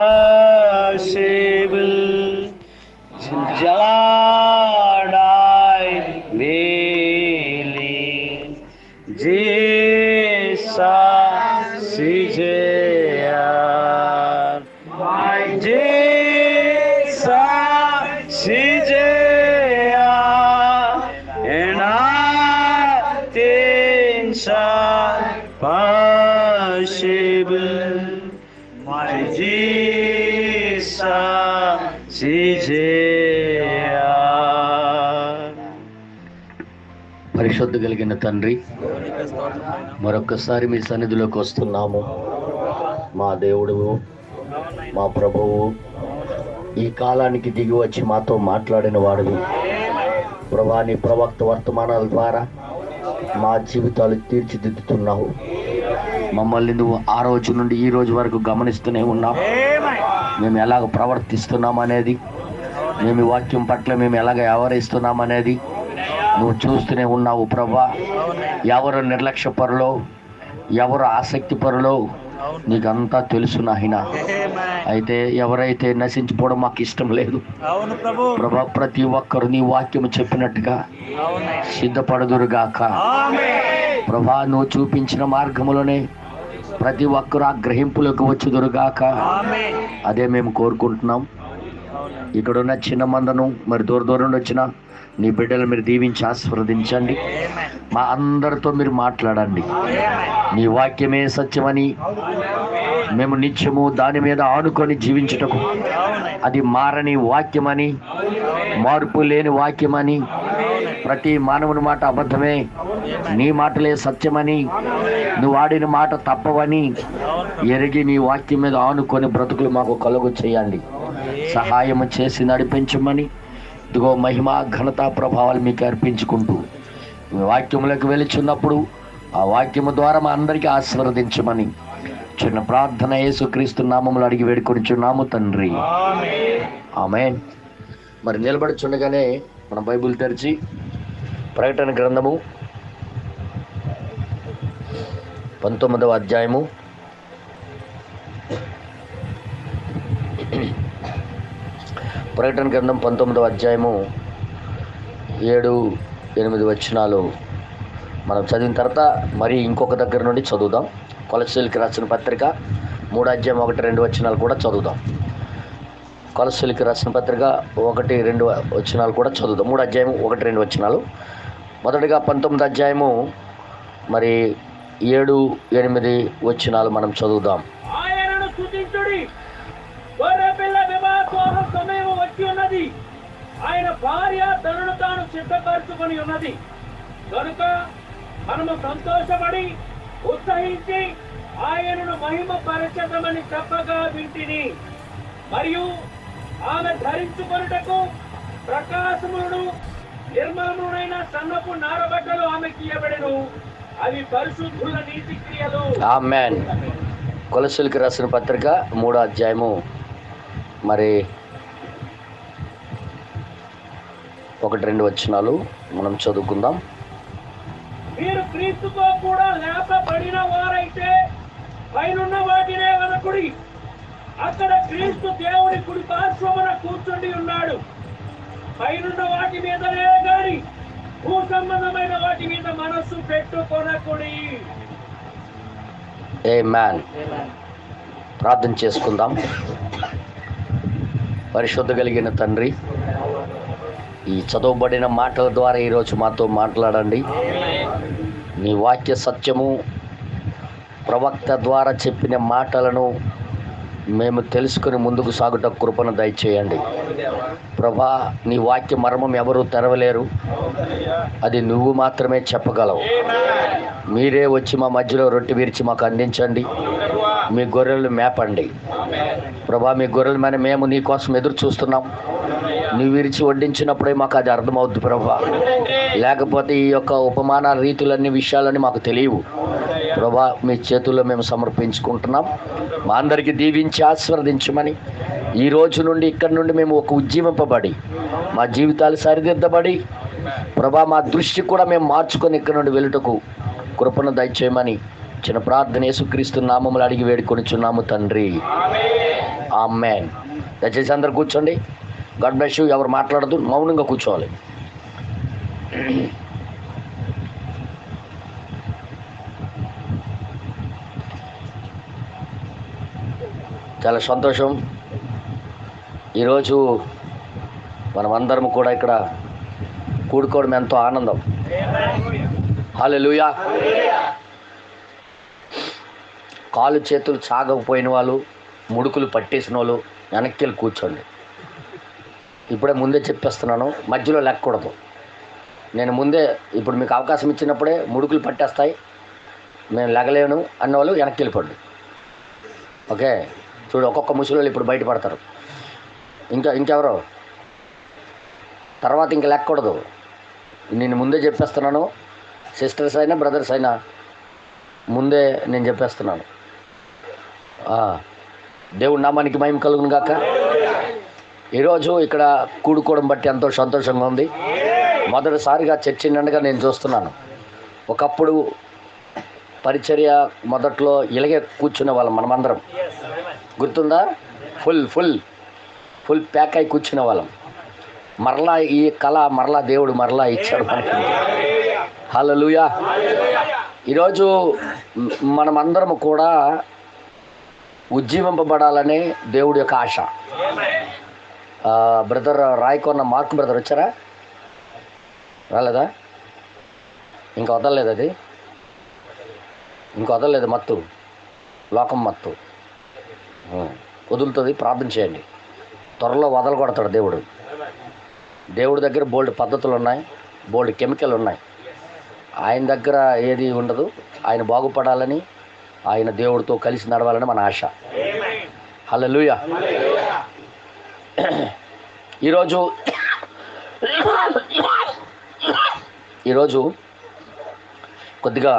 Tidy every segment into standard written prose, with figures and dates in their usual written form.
Possible Jadai Vili Jesus Sijaya My Jesus Sijaya And nothing's possible My Jesus Sijaya. పరిశుద్ధ కలిగిన తండ్రి, మరొక్కసారి మీ సన్నిధిలోకి వస్తున్నాము. మా దేవుడు, మా ప్రభువు, ఈ కాలానికి దిగి వచ్చి మాతో మాట్లాడిన వాడు ప్రభా, నీ ప్రవక్త వర్తమానాల ద్వారా మా జీవితాలు తీర్చిదిద్దుతున్నావు. మమ్మల్ని నువ్వు ఆ రోజు నుండి ఈ రోజు వరకు గమనిస్తూనే ఉన్నావు. మేము ఎలాగ ప్రవర్తిస్తున్నాం అనేది, మేము వాక్యం పట్ల మేము ఎలాగ వ్యవహరిస్తున్నాం అనేది నువ్వు చూస్తూనే ఉన్నావు ప్రభా. ఎవరు నిర్లక్ష్య పరులో, ఎవరు ఆసక్తి పరులో నీకంతా తెలుసు నాయన. అయితే ఎవరైతే నశించిపోవడం మాకు ఇష్టం లేదు ప్రభా. ప్రతి ఒక్కరు నీ వాక్యము చెప్పినట్టుగా సిద్ధపడుదురుగాక ప్రభా. నువ్వు చూపించిన మార్గములోనే ప్రతి ఒక్కరు ఆ గ్రహింపులకు వచ్చుదురుగాక. అదే మేము కోరుకుంటున్నాం. ఇక్కడున్న చిన్న మందను, మరి దూరం నుండి వచ్చిన నీ బిడ్డలు మీరు దీవించి ఆశీర్వదించండి. మా అందరితో మీరు మాట్లాడండి. నీ వాక్యమే సత్యమని, మేము నిత్యము దాని మీద ఆనుకొని జీవించుటకు అది మారని వాక్యమని, మార్పు లేని వాక్యమని, ప్రతి మానవుని మాట అబద్ధమే, నీ మాటలే సత్యమని, నువ్వు ఆడిన మాట తప్పవని ఎరిగి నీ వాక్యం మీద ఆనుకొని బ్రతుకులు మాకు కలుగు చేయండి. సహాయము చేసి నడిపించమని ఇదిగో మహిమ ఘనత ప్రభావాలు మీకు అర్పించుకుంటూ వాక్యములకు వెళుచున్నప్పుడు ఆ వాక్యము ద్వారా మా అందరికీ ఆశీర్వదించమని చిన్న ప్రార్థన యేసుక్రీస్తు నామములో అడిగి వేడుకొనిచున్నాము తండ్రి, ఆమేన్. మరి నిలబడుచుండగానే మన బైబిల్ తెరిచి ప్రకటన గ్రంథము 19వ అధ్యాయము ప్రకటన గ్రంథం 19వ అధ్యాయము 7-8 వచనాలు మనం చదివిన తర్వాత మరి ఇంకొక దగ్గర నుండి చదువుదాం. కొలస్సీలకు రాసిన పత్రిక 3:1-2 వచనాలు కూడా చదువుదాం. కొలస్సీలకు రాసిన పత్రిక 1-2 వచనాలు కూడా చదువుదాం. 3:1-2 వచనాలు. మొదటిగా 19వ అధ్యాయము మరి 7-8 వచనాలు మనం చదువుదాం. సమయం వచ్చి ఉన్నది, ఆయన భార్య తనను తాను సిద్ధపరచుకొని ఉన్నది కనుక మనము సంతోషపడి ఉత్సహించి ఆయనను మహిమ పరచదమని చెప్పగా వింటిని. మరియు ఆమె ధరించుకొనుటకు ప్రకాశములను నిర్మలమునైన సన్నపు నారబట్టలు ఆమెకి ఇవ్వబడెను. అవి పరిశుద్ధుల నీతి క్రియలు. ఆమేన్. కొలస్సీలకు రాసిన పత్రిక 3వ అధ్యాయము మరి 1-2 వచనాలు మనం చదువుకుందాం. మీరు క్రీస్తుతో కూడా లేపబడిన వారైతే పైనున్న వాటినే వెనకుడి. అక్కడ క్రీస్తు దేవుడి కుడి పార్శ్వమున కూర్చుండి ఉన్నాడు. పైనున్న వాటి మీదనే గాని భూ సంబంధమైన వాటి మీద మనస్సు పెట్టుకొనకుడి. ఆమేన్. ప్రార్థన చేసుకుందాం. పరిశుద్ధ కలిగిన తండ్రి, ఈ చదవబడిన మాటల ద్వారా ఈరోజు మాతో మాట్లాడండి. నీ వాక్య సత్యము ప్రవక్త ద్వారా చెప్పిన మాటలను మేము తెలుసుకుని ముందుకు సాగుట కృపను దయచేయండి ప్రభా. నీ వాక్య మర్మం ఎవరు తెరవలేరు, అది నువ్వు మాత్రమే చెప్పగలవు. మీరే వచ్చి మా మధ్యలో రొట్టె విరిచి మాకు అందించండి. మీ గొర్రెలు మేపండి ప్రభా. మీ గొర్రెలు మేము నీ కోసం ఎదురు చూస్తున్నాం. నువ్వు విరిచి వడ్డించినప్పుడే మాకు అది అర్థమవుద్ది ప్రభా. లేకపోతే ఈ యొక్క ఉపమాన రీతులన్నీ విషయాలన్నీ మాకు తెలియవు ప్రభా. మీ చేతుల్లో మేము సమర్పించుకుంటున్నాం. మా అందరికీ దీవించి ఆశీర్వదించమని, ఈ రోజు నుండి ఇక్కడి నుండి మేము ఒక ఉజ్జీవింపబడి మా జీవితాలు సరిదిద్దబడి ప్రభా, మా దృష్టి కూడా మేము మార్చుకొని ఇక్కడి నుండి వెళ్ళుటకు కృపను దయచేయమని చిన్న ప్రార్థన యేసుక్రీస్తు నామములో అడిగి వేడుకొనిచున్నాము తండ్రి. ఆమేన్. దయచేసి అందరు కూర్చోండి. God bless you. ఎవరు మాట్లాడదు, మౌనంగా కూర్చోవాలి. చాలా సంతోషం. ఈరోజు మనమందరం కూడా ఇక్కడ కూడుకోవడం ఎంతో ఆనందం. హల్లెలూయా. కాలు చేతులు సాగకపోయిన వాళ్ళు, ముడుకులు పట్టేసిన వాళ్ళు వెనక్కి వెళ్ళి కూర్చోండి. ఇప్పుడే ముందే చెప్పేస్తున్నాను, మధ్యలో లెక్కకూడదు. నేను ముందే ఇప్పుడు మీకు అవకాశం ఇచ్చినప్పుడే ముడుకులు పట్టేస్తాయి, నేను లెగలేను అన్నవాళ్ళు వెనక్కి వెళ్ళిపోండి. ఓకే, చూడు ఒక్కొక్క ముసలి ఇప్పుడు బయటపడతారు. ఇంకెవరో తర్వాత ఇంకా లెక్కకూడదు. నేను ముందే చెప్పేస్తున్నాను, సిస్టర్స్ అయినా బ్రదర్స్ అయినా ముందే నేను చెప్పేస్తున్నాను. దేవుడి నామానికి మహిమ కలుగును గాక. ఈరోజు ఇక్కడ కూడుకోవడం బట్టి ఎంతో సంతోషంగా ఉంది. మొదటిసారిగా చర్చి నిండగా నేను చూస్తున్నాను. ఒకప్పుడు పరిచర్య మొదట్లో ఇలాగే కూర్చునే వాళ్ళం మనమందరం, గుర్తుందా? ఫుల్ ఫుల్ ఫుల్ ప్యాక్ అయి కూర్చునే వాళ్ళం. మరలా ఈ కళ మరలా దేవుడు మరలా ఇచ్చాడు మనకి. హల్లెలూయా. ఈరోజు మనమందరం కూడా ఉజ్జీవింపబడాలనే దేవుడి యొక్క ఆశ. బ్రదర్ రాయకొన్న మార్క్ బ్రదర్ వచ్చారా? రాలేదా? ఇంకా వదలలేదు, అది ఇంకా వదలలేదు. మత్తు, లోకం మత్తు వదులుతుంది. ప్రార్థన చేయండి, త్వరలో వదలగొడతాడు దేవుడు. దేవుడి దగ్గర బోల్డ్ పద్ధతులు ఉన్నాయి, బోల్డ్ కెమికల్ ఉన్నాయి. ఆయన దగ్గర ఏది ఉండదు. ఆయన బాగుపడాలని, ఆయన దేవుడితో కలిసి నడవాలని మన ఆశ. హల్లెలూయా. ఈరోజు కొద్దిగా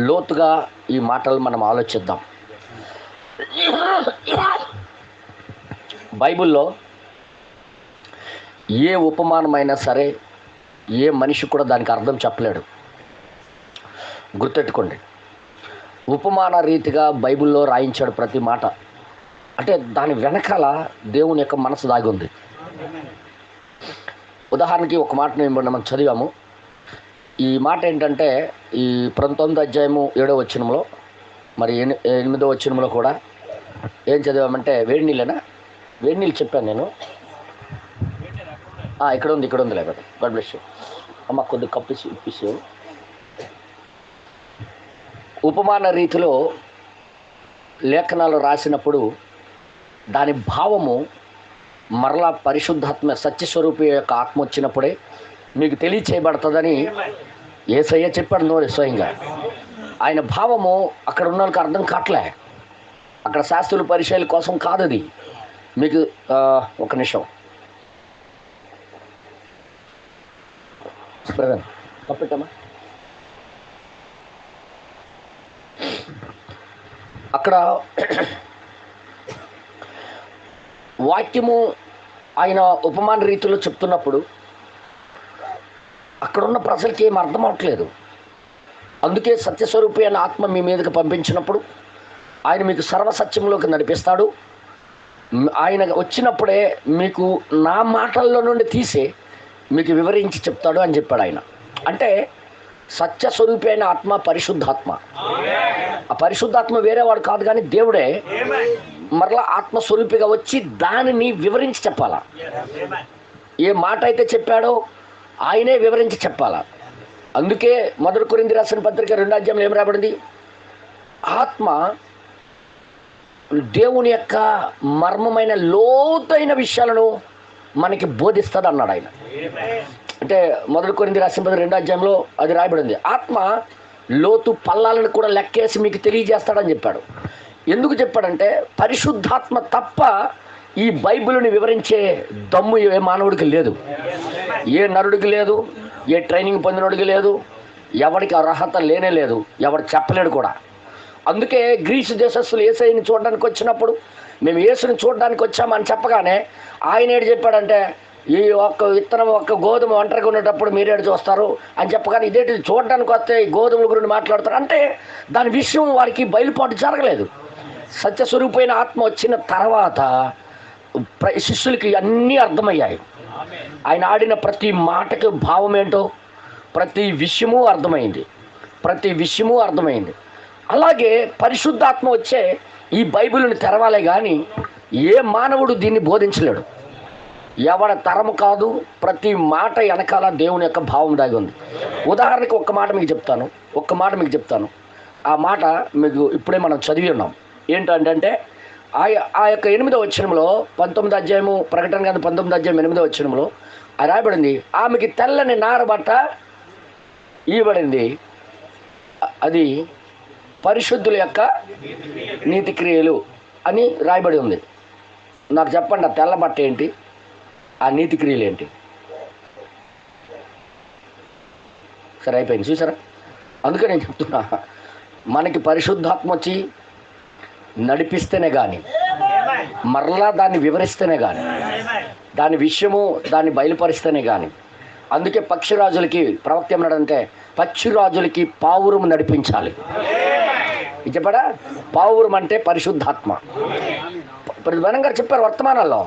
లోతుగా ఈ మాటలు మనం ఆలోచిద్దాం. బైబిల్లో ఏ ఉపమానమైనా సరే ఏ మనిషి కూడా దానికి అర్థం చెప్పలేడు. గుర్తెట్టుకోండి, ఉపమాన రీతిగా బైబిల్లో రాయించాడు ప్రతి మాట. అంటే దాని వెనకాల దేవుని యొక్క మనసు దాగి ఉంది. ఉదాహరణకి ఒక మాట మనం చదివాము. ఈ మాట ఏంటంటే ఈ 19వ అధ్యాయము 7వ వచనంలో, మరి 8వ వచనంలో కూడా ఏం చదివామంటే, వేడి నీళ్ళేనా? వేడి నీళ్ళు చెప్పాను నేను. ఇక్కడ ఉంది లేకపోతే. గాడ్ బ్లెస్ యూ అమ్మ. కొద్ది కప్పిసి ఇప్పిసి. ఉపమాన రీతిలో లేఖనాలు రాసినప్పుడు దాని భావము మరలా పరిశుద్ధాత్మ సత్యస్వరూపి యొక్క ఆత్మ వచ్చినప్పుడే మీకు తెలియచేయబడుతుందని యేసయ్య చెప్పాడు స్వయంగా. ఆయన భావము అక్కడ ఉన్న వాళ్ళకి అర్థం కావట్లే. అక్కడ శాస్త్రుల పరిచయాల కోసం కాదు అది. మీకు ఒక నిమిషం కప్పెట్టమ్మా. అక్కడ వాక్యము ఆయన ఉపమాన రీతిలో చెప్తున్నప్పుడు అక్కడున్న ప్రజలకి ఏం అర్థం అవట్లేదు. అందుకే సత్యస్వరూపి అనే ఆత్మ మీ మీదకి పంపించినప్పుడు ఆయన మీకు సర్వసత్యంలోకి నడిపిస్తాడు. ఆయన వచ్చినప్పుడే మీకు నా మాటల్లో నుండి తీసి మీకు వివరించి చెప్తాడు అని చెప్పాడు ఆయన. అంటే సత్యస్వరూపి అయిన ఆత్మ పరిశుద్ధాత్మ. ఆ పరిశుద్ధాత్మ వేరేవాడు కాదు, కానీ దేవుడే మరలా ఆత్మస్వరూపిగా వచ్చి దానిని వివరించి చెప్పాలా. ఏ మాట అయితే చెప్పాడో ఆయనే వివరించి చెప్పాలా. అందుకే 1 కొరింథీ రాసిన పత్రిక 2వ అధ్యాయంలో ఏం రాబడింది? ఆత్మ దేవుని యొక్క మర్మమైన లోతైన విషయాలను మనకి బోధిస్తుంది అన్నాడు ఆయన. అంటే 1 కొరింథీ రాసిన పత్రిక 2వ అధ్యాయంలో అది రాయబడింది. ఆత్మ లోతు పల్లాలను కూడా లెక్కేసి మీకు తెలియజేస్తాడని చెప్పాడు. ఎందుకు చెప్పాడంటే పరిశుద్ధాత్మ తప్ప ఈ బైబిల్ని వివరించే దమ్ము ఏ మానవుడికి లేదు, ఏ నరుడికి లేదు, ఏ ట్రైనింగ్ పొందినోడికి లేదు, ఎవరికి అర్హత లేనే లేదు, ఎవరు చెప్పలేడు కూడా. అందుకే గ్రీసు దేశస్తులు యేసయ్యని చూడడానికి వచ్చినప్పుడు మేము యేసుని చూడడానికి వచ్చామని చెప్పగానే ఆయన ఏడు చెప్పాడంటే, ఈ ఒక్క విత్తనం ఒక్క గోధుమ ఒంటరిగా ఉండేటప్పుడు మీరేడు చూస్తారు అని చెప్పగానే ఇదేంటి చూడడానికి వస్తే ఈ గోధుమల గురించి మాట్లాడతారు అంటే దాని విషయం వారికి బయలుపాటు జరగలేదు. సత్యస్వరూపమైన ఆత్మ వచ్చిన తర్వాత శిష్యులకి అన్నీ అర్థమయ్యాయి. ఆయన ఆడిన ప్రతి మాటకి భావం ఏంటో ప్రతి విషయము అర్థమైంది. అలాగే పరిశుద్ధాత్మ వచ్చే ఈ బైబిల్ని తెరవాలే కానీ ఏ మానవుడు దీన్ని బోధించలేడు. ఎవడ తరము కాదు, ప్రతి మాట వెనకాల దేవుని యొక్క భావం దాగి ఉంది. ఉదాహరణకి ఒక్క మాట మీకు చెప్తాను. ఆ మాట మీకు ఇప్పుడే మనం చదివి ఉన్నాం. ఏంటంటే ఆ యొక్క 8వ వచనంలో 19వ అధ్యాయము ప్రకటన గ్రంథం 19వ అధ్యాయం 8వ వచనంలో రాయబడింది, ఆమెకి తెల్లని నారబట్ట ఇవ్వబడింది, అది పరిశుద్ధుల యొక్క నీతి క్రియలు అని రాయబడి ఉంది. నాకు చెప్పండి, ఆ తెల్ల బట్ట ఏంటి, ఆ నీతి క్రియలు ఏంటి? సరే, అయిపోయింది. చూసారా? అందుకే నేను చెప్తున్నా, మనకి పరిశుద్ధాత్మ వచ్చి నడిపిస్తేనే కానీ, మరలా దాన్ని వివరిస్తేనే కానీ, దాని విషయము దాన్ని బయలుపరిస్తేనే కానీ. అందుకే పక్షిరాజులకి ప్రవక్త ఏమన్నాడంటే, పక్షిరాజులకి పావురం నడిపించాలి. చెప్పడా? పావురం అంటే పరిశుద్ధాత్మ. ప్రధానం గారు చెప్పారు వర్తమానాల్లో,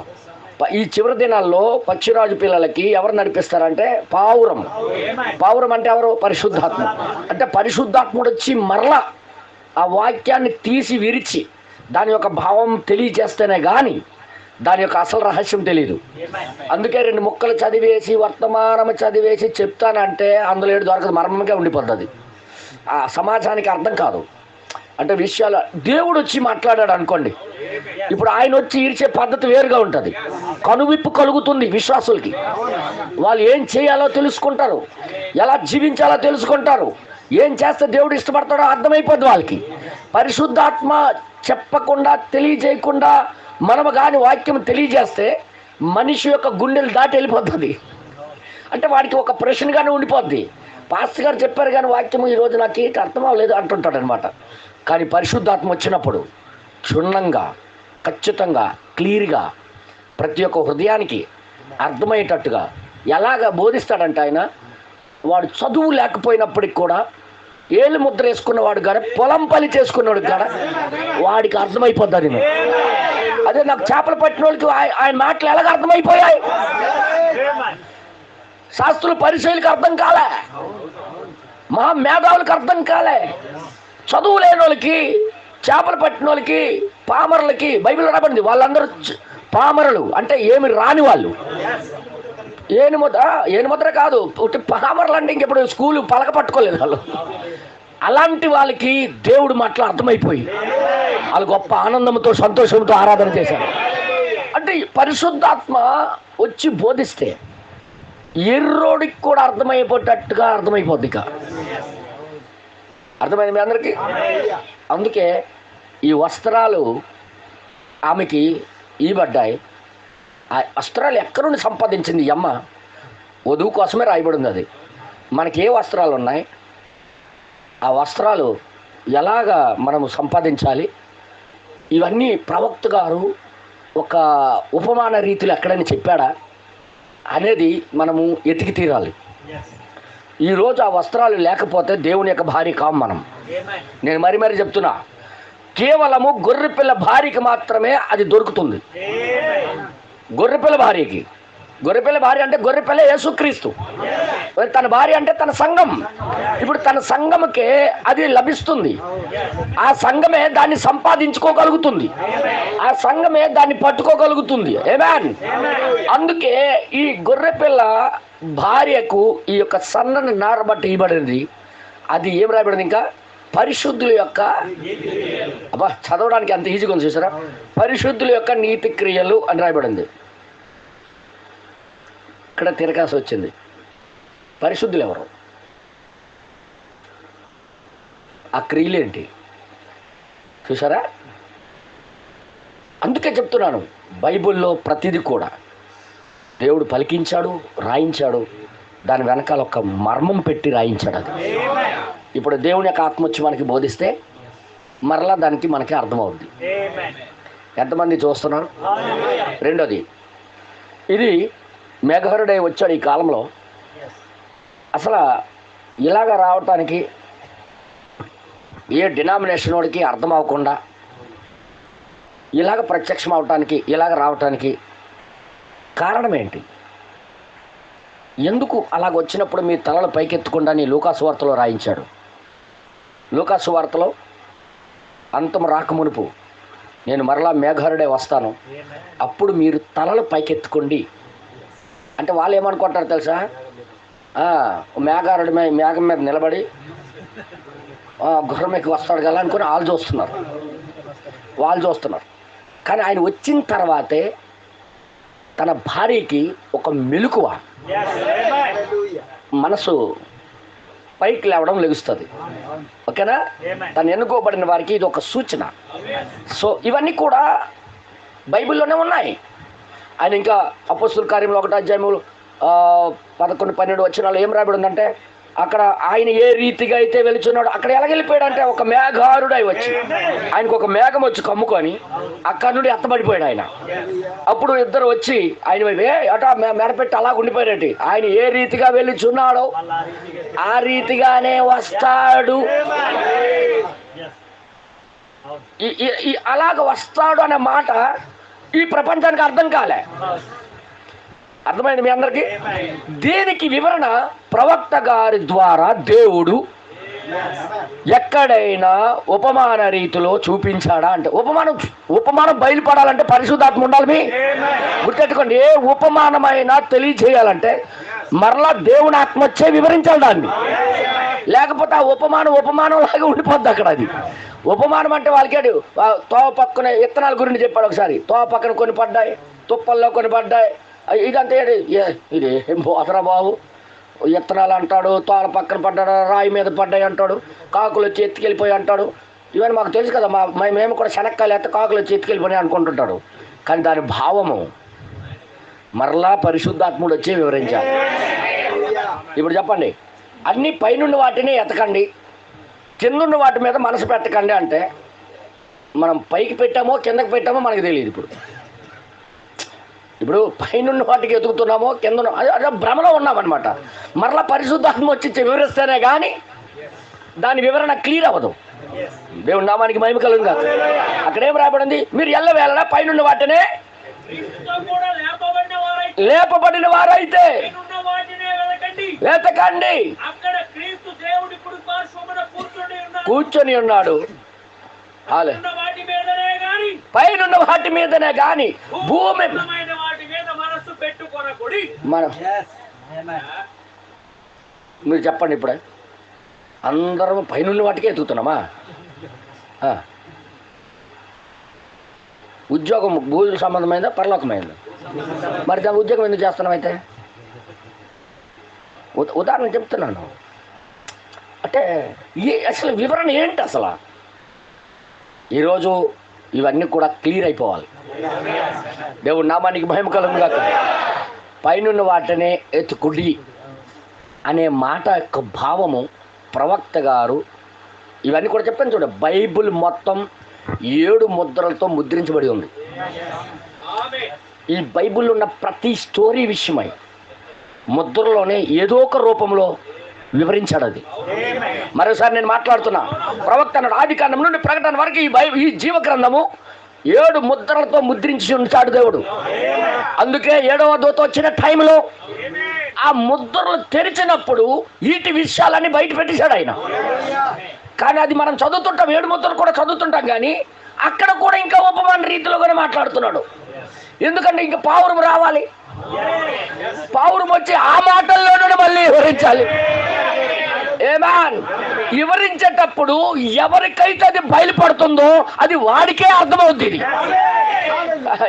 ఈ చివరి దినాల్లో పక్షిరాజు పిల్లలకి ఎవరు నడిపిస్తారంటే పావురం అంటే ఎవరు? పరిశుద్ధాత్మ. అంటే పరిశుద్ధాత్ముడు వచ్చి మరలా ఆ వాక్యాన్ని తీసి విరిచి దాని యొక్క భావం తెలియజేస్తేనే కానీ దాని యొక్క అసలు రహస్యం తెలియదు. అందుకే 2 ముక్కలు చదివేసి వర్తమానం చదివేసి చెప్తానంటే అందులో ఏడు దొరకదు, మర్మంగా ఉండిపోతుంది. ఆ సమాజానికి అర్థం కాదు. అంటే విషయాలు దేవుడు వచ్చి మాట్లాడాడు అనుకోండి, ఇప్పుడు ఆయన వచ్చి ఇరిచే పద్ధతి వేరుగా ఉంటుంది. కనువిప్పు కలుగుతుంది విశ్వాసులకి. వాళ్ళు ఏం చేయాలో తెలుసుకుంటారు, ఎలా జీవించాలో తెలుసుకుంటారు, ఏం చేస్తే దేవుడు ఇష్టపడతాడో అర్థమైపోద్ది వాళ్ళకి. పరిశుద్ధాత్మ చెప్పకుండా తెలియజేయకుండా మనము కానీ వాక్యం తెలియజేస్తే మనిషి యొక్క గుండెలు దాటి వెళ్ళిపోతుంది. అంటే వాడికి ఒక ప్రశ్నగానే ఉండిపోద్ది. పాస్టర్ గారు చెప్పారు కానీ వాక్యము ఈరోజు నాకు ఏంటి అర్థం అవ్వలేదు అంటుంటాడు అనమాట. కానీ పరిశుద్ధాత్మ వచ్చినప్పుడు క్షుణ్ణంగా, ఖచ్చితంగా, క్లియర్గా ప్రతి ఒక్క హృదయానికి అర్థమయ్యేటట్టుగా ఎలాగ బోధిస్తాడంటే ఆయన, వాడు చదువు లేకపోయినప్పటికి కూడా ఏళ్ళు ముద్ర వేసుకున్నవాడు కానీ పొలం పని చేసుకున్నవాడు కానీ వాడికి అర్థమైపోద్ది. అదే నాకు చేపలు పట్టిన వాళ్ళకి ఆయన మాటలు ఎలాగ అర్థమైపోయాయి. శాస్త్రులు పరిశీలికి అర్థం కాలే, మహా మేధావులకు అర్థం కాలే. చదువు లేని వాళ్ళకి, చేపలు పట్టిన వాళ్ళకి, పామరులకి బైబిల్ రాబడింది, వాళ్ళందరూ పామరులు అంటే ఏమి రాని వాళ్ళు. ఏనుముద్ర కాదు, పామరులు అంటే ఇంకెప్పుడు స్కూలు పలక పట్టుకోలేదు వాళ్ళు. అలాంటి వాళ్ళకి దేవుడు మాటలు అర్థమైపోయి వాళ్ళు గొప్ప ఆనందంతో సంతోషంతో ఆరాధన చేశారు. అంటే పరిశుద్ధాత్మ వచ్చి బోధిస్తే ఎర్రోడికి కూడా అర్థమైపోయేటట్టుగా అర్థమైపోద్ది. ఇక అర్థమైంది మీ అందరికీ? అందుకే ఈ వస్త్రాలు ఆమెకి ఇవ్వబడ్డాయి. ఆ వస్త్రాలు ఎక్కడి నుండి సంపాదించింది ఈ అమ్మ? వధువు కోసమే రాయబడింది. అది మనకి ఏ వస్త్రాలు ఉన్నాయి, ఆ వస్త్రాలు ఎలాగా మనము సంపాదించాలి, ఇవన్నీ ప్రవక్త గారు ఒక ఉపమాన రీతిలో ఎక్కడైనా చెప్పాడా అనేది మనము ఎతికి తీరాలి. ఈరోజు ఆ వస్త్రాలు లేకపోతే దేవుని యొక్క భార్య కాం మనం. నేను మరీ చెప్తున్నా, కేవలము గొర్రెపిల్ల భార్యకి మాత్రమే అది దొరుకుతుంది. గొర్రెపిల్ల భార్య అంటే గొర్రెపిల్ల యేసుక్రీస్తు, తన భార్య అంటే తన సంఘం. ఇప్పుడు తన సంఘముకే అది లభిస్తుంది. ఆ సంఘమే దాన్ని సంపాదించుకోగలుగుతుంది, ఆ సంఘమే దాన్ని పట్టుకోగలుగుతుంది. ఆమేన్. అందుకే ఈ గొర్రెపిల్ల భార్యకు ఈ యొక్క సన్నని నారబట్ట ఇవ్వబడింది. అది ఏం రాయబడింది? ఇంకా పరిశుద్ధుల యొక్క, అబ్బా చదవడానికి అంత ఈజీగా ఉంది చూసారా, పరిశుద్ధుల యొక్క నీతి క్రియలు అని రాయబడింది. ఇక్కడ తిరగాల్సి వచ్చింది. పరిశుద్ధులు ఎవరు? ఆ క్రియలేంటి చూసారా? అందుకే చెప్తున్నాను, బైబిల్లో ప్రతిదీ కూడా దేవుడు పలికించాడు, రాయించాడు, దాని వెనకాల ఒక మర్మం పెట్టి రాయించాడు. అది ఇప్పుడు దేవుని యొక్క ఆత్మ వచ్చి మనకి బోధిస్తే మరలా దానికి మనకి అర్థమవుద్ది. ఎంతమంది చూస్తున్నారు? రెండోది, ఇది మేఘహరుడై వచ్చాడు ఈ కాలంలో. అసలు ఇలాగ రావటానికి ఏ డినామినేషన్ వాడికి అర్థం అవ్వకుండా ఇలాగ ప్రత్యక్షం అవటానికి, ఇలాగ రావటానికి కారణం ఏంటి? ఎందుకు అలాగ వచ్చినప్పుడు మీ తలలు పైకెత్తకుండా అని లూకాసు వార్తలో రాయించాడు. లూకాసు వార్తలో అంతం రాకమునుపు నేను మరలా మేఘారుడే వస్తాను, అప్పుడు మీరు తలలు పైకెత్తుకోండి అంటే వాళ్ళు ఏమనుకుంటారు తెలుసా? మేఘారుడి మేఘం మీద నిలబడి గుర్రమేకి వస్తాడు కదా అనుకుని వాళ్ళు చూస్తున్నారు. కానీ ఆయన వచ్చిన తర్వాతే తన భార్యకి ఒక మెలకువ, మనసు పైకి లేవడం లెగుస్తుంది. ఓకేనా? తను ఎన్నుకోబడిన వారికి ఇది ఒక సూచన. సో ఇవన్నీ కూడా బైబిల్లోనే ఉన్నాయి. ఆయన ఇంకా అపోస్తుల కార్యంలో 1వ అధ్యాయము 11-12 వచనాలు ఏం రాబడి ఉందంటే, అక్కడ ఆయన ఏ రీతిగా అయితే వెళుచున్నాడు అక్కడ ఎలాగెళ్ళిపోయాడంటే ఒక మేఘారుడై వచ్చి ఆయనకు ఒక మేఘం వచ్చి కమ్ముకొని అక్కడ నుండి ఎత్తబడిపోయాడు ఆయన. అప్పుడు ఇద్దరు వచ్చి ఆయన అట మెడపెట్టి అలా ఉండిపోయాడు. ఆయన ఏ రీతిగా వెళ్ళుచున్నాడో ఆ రీతిగానే వస్తాడు. అలాగ వస్తాడు అనే మాట ఈ ప్రపంచానికి అర్థం కాలే. అర్థమైంది మీ అందరికీ? దీనికి వివరణ ప్రవక్త గారి ద్వారా దేవుడు ఎక్కడైనా ఉపమాన రీతిలో చూపించాడా అంటే, ఉపమానం బయలుపడాలంటే పరిశుద్ధాత్మ ఉండాలి. మీ గుర్తెట్టుకోండి, ఏ ఉపమానమైనా తెలియజేయాలంటే మరలా దేవుని ఆత్మ వచ్చే వివరించాలి దాన్ని. లేకపోతే ఆ ఉపమానం లాగా ఉండిపోద్ది అక్కడ. అది ఉపమానం అంటే వాళ్ళకేడు తోవ పక్కన విత్తనాల గురించి చెప్పాడు ఒకసారి. తోవ పక్కన కొన్ని పడ్డాయి, తుప్పల్లో కొన్ని పడ్డాయి. ఇదంటే ఇది అతరా బాబు విత్తనాలు అంటాడు, తోల పక్కన పడ్డాడు, రాయి మీద పడ్డాయి అంటాడు, కాకులు వచ్చి ఎత్తుకెళ్ళిపోయి అంటాడు. ఇవన్నీ మాకు తెలుసు కదా, మేము కూడా శనక్కాయలు ఎత్త కాకులు వచ్చి ఎత్తుకెళ్ళిపోయి అనుకుంటుంటాడు. కానీ దాని భావము మరలా పరిశుద్ధాత్ముడు వచ్చి వివరించాలి. ఇప్పుడు చెప్పండి, అన్ని పైనున్న వాటిని ఎతకండి, కిందున్న వాటి మీద మనసు పెట్టకండి అంటే మనం పైకి పెట్టామో కిందకి పెట్టామో మనకు తెలియదు. ఇప్పుడు పైనున్న వాటికి ఎదుగుతున్నామో కింద అదే భ్రమలో ఉన్నామన్నమాట. మరలా పరిశుద్ధాత్మ వచ్చి వివరిస్తేనే కానీ దాని వివరణ క్లియర్ అవ్వదు. దేవుని నామానికి మహిమ కలుగును గాక. అక్కడేం రాబడింది? మీరు ఎల్లవేళలా పైనున్న వాటినే లేపబడిన వారైతే వెతకండి, కూర్చొని ఉన్నాడు. పైనున్న వాటి మీదనే గాని భూమి మనం మీరు చెప్పండి. ఇప్పుడే అందరం పైనున్న వాటికే ఎదుగుతున్నామా? ఉద్యోగం భూమి సంబంధమైందా పరలోకమైందా? మరి దాని ఉద్యోగం ఎందుకు చేస్తున్నాం? అయితే ఉదాహరణ చెప్తున్నాను అంటే అసలు వివరణ ఏంటి అసలు? ఈరోజు ఇవన్నీ కూడా క్లియర్ అయిపోవాలి. దేవుడి నామానికి మహిమ కలుగును గాక. పైనున్న వాటినే ఎత్తుకుడి అనే మాట యొక్క భావము ప్రవక్త గారు ఇవన్నీ కూడా చెప్పాను. చూడండి, బైబిల్ మొత్తం 7 ముద్రలతో ముద్రించబడి ఉంది. ఈ బైబిల్ ఉన్న ప్రతి స్టోరీ విషయమై ముద్రలోనే ఏదో ఒక రూపంలో వివరించాడు. అది మరోసారి నేను మాట్లాడుతున్నా. ప్రవక్త అన్నాడు, ఆదికాండం నుండి ప్రకటన వరకు ఈ జీవ గ్రంథము 7 ముద్రలతో ముద్రించి ఉంచాడు దేవుడు. అందుకే 7వ దూత వచ్చిన టైంలో ఆ ముద్రలు తెరిచినప్పుడు వీటి విషయాలన్నీ బయట పెట్టేశాడు ఆయన. కానీ అది మనం చదువుతుంటాం, 7 ముద్రలు కూడా చదువుతుంటాం, కానీ అక్కడ కూడా ఇంకా ఉపమాన రీతిలోనే మాట్లాడుతున్నాడు. ఎందుకంటే ఇంకా పావురం రావాలి, పావురం వచ్చి ఆ మాటల్లోనే మళ్ళీ వివరించాలి. ఏమాన్ వివరించేటప్పుడు ఎవరికైతే అది బయలుపడుతుందో అది వాడికే అర్థమవుతుంది.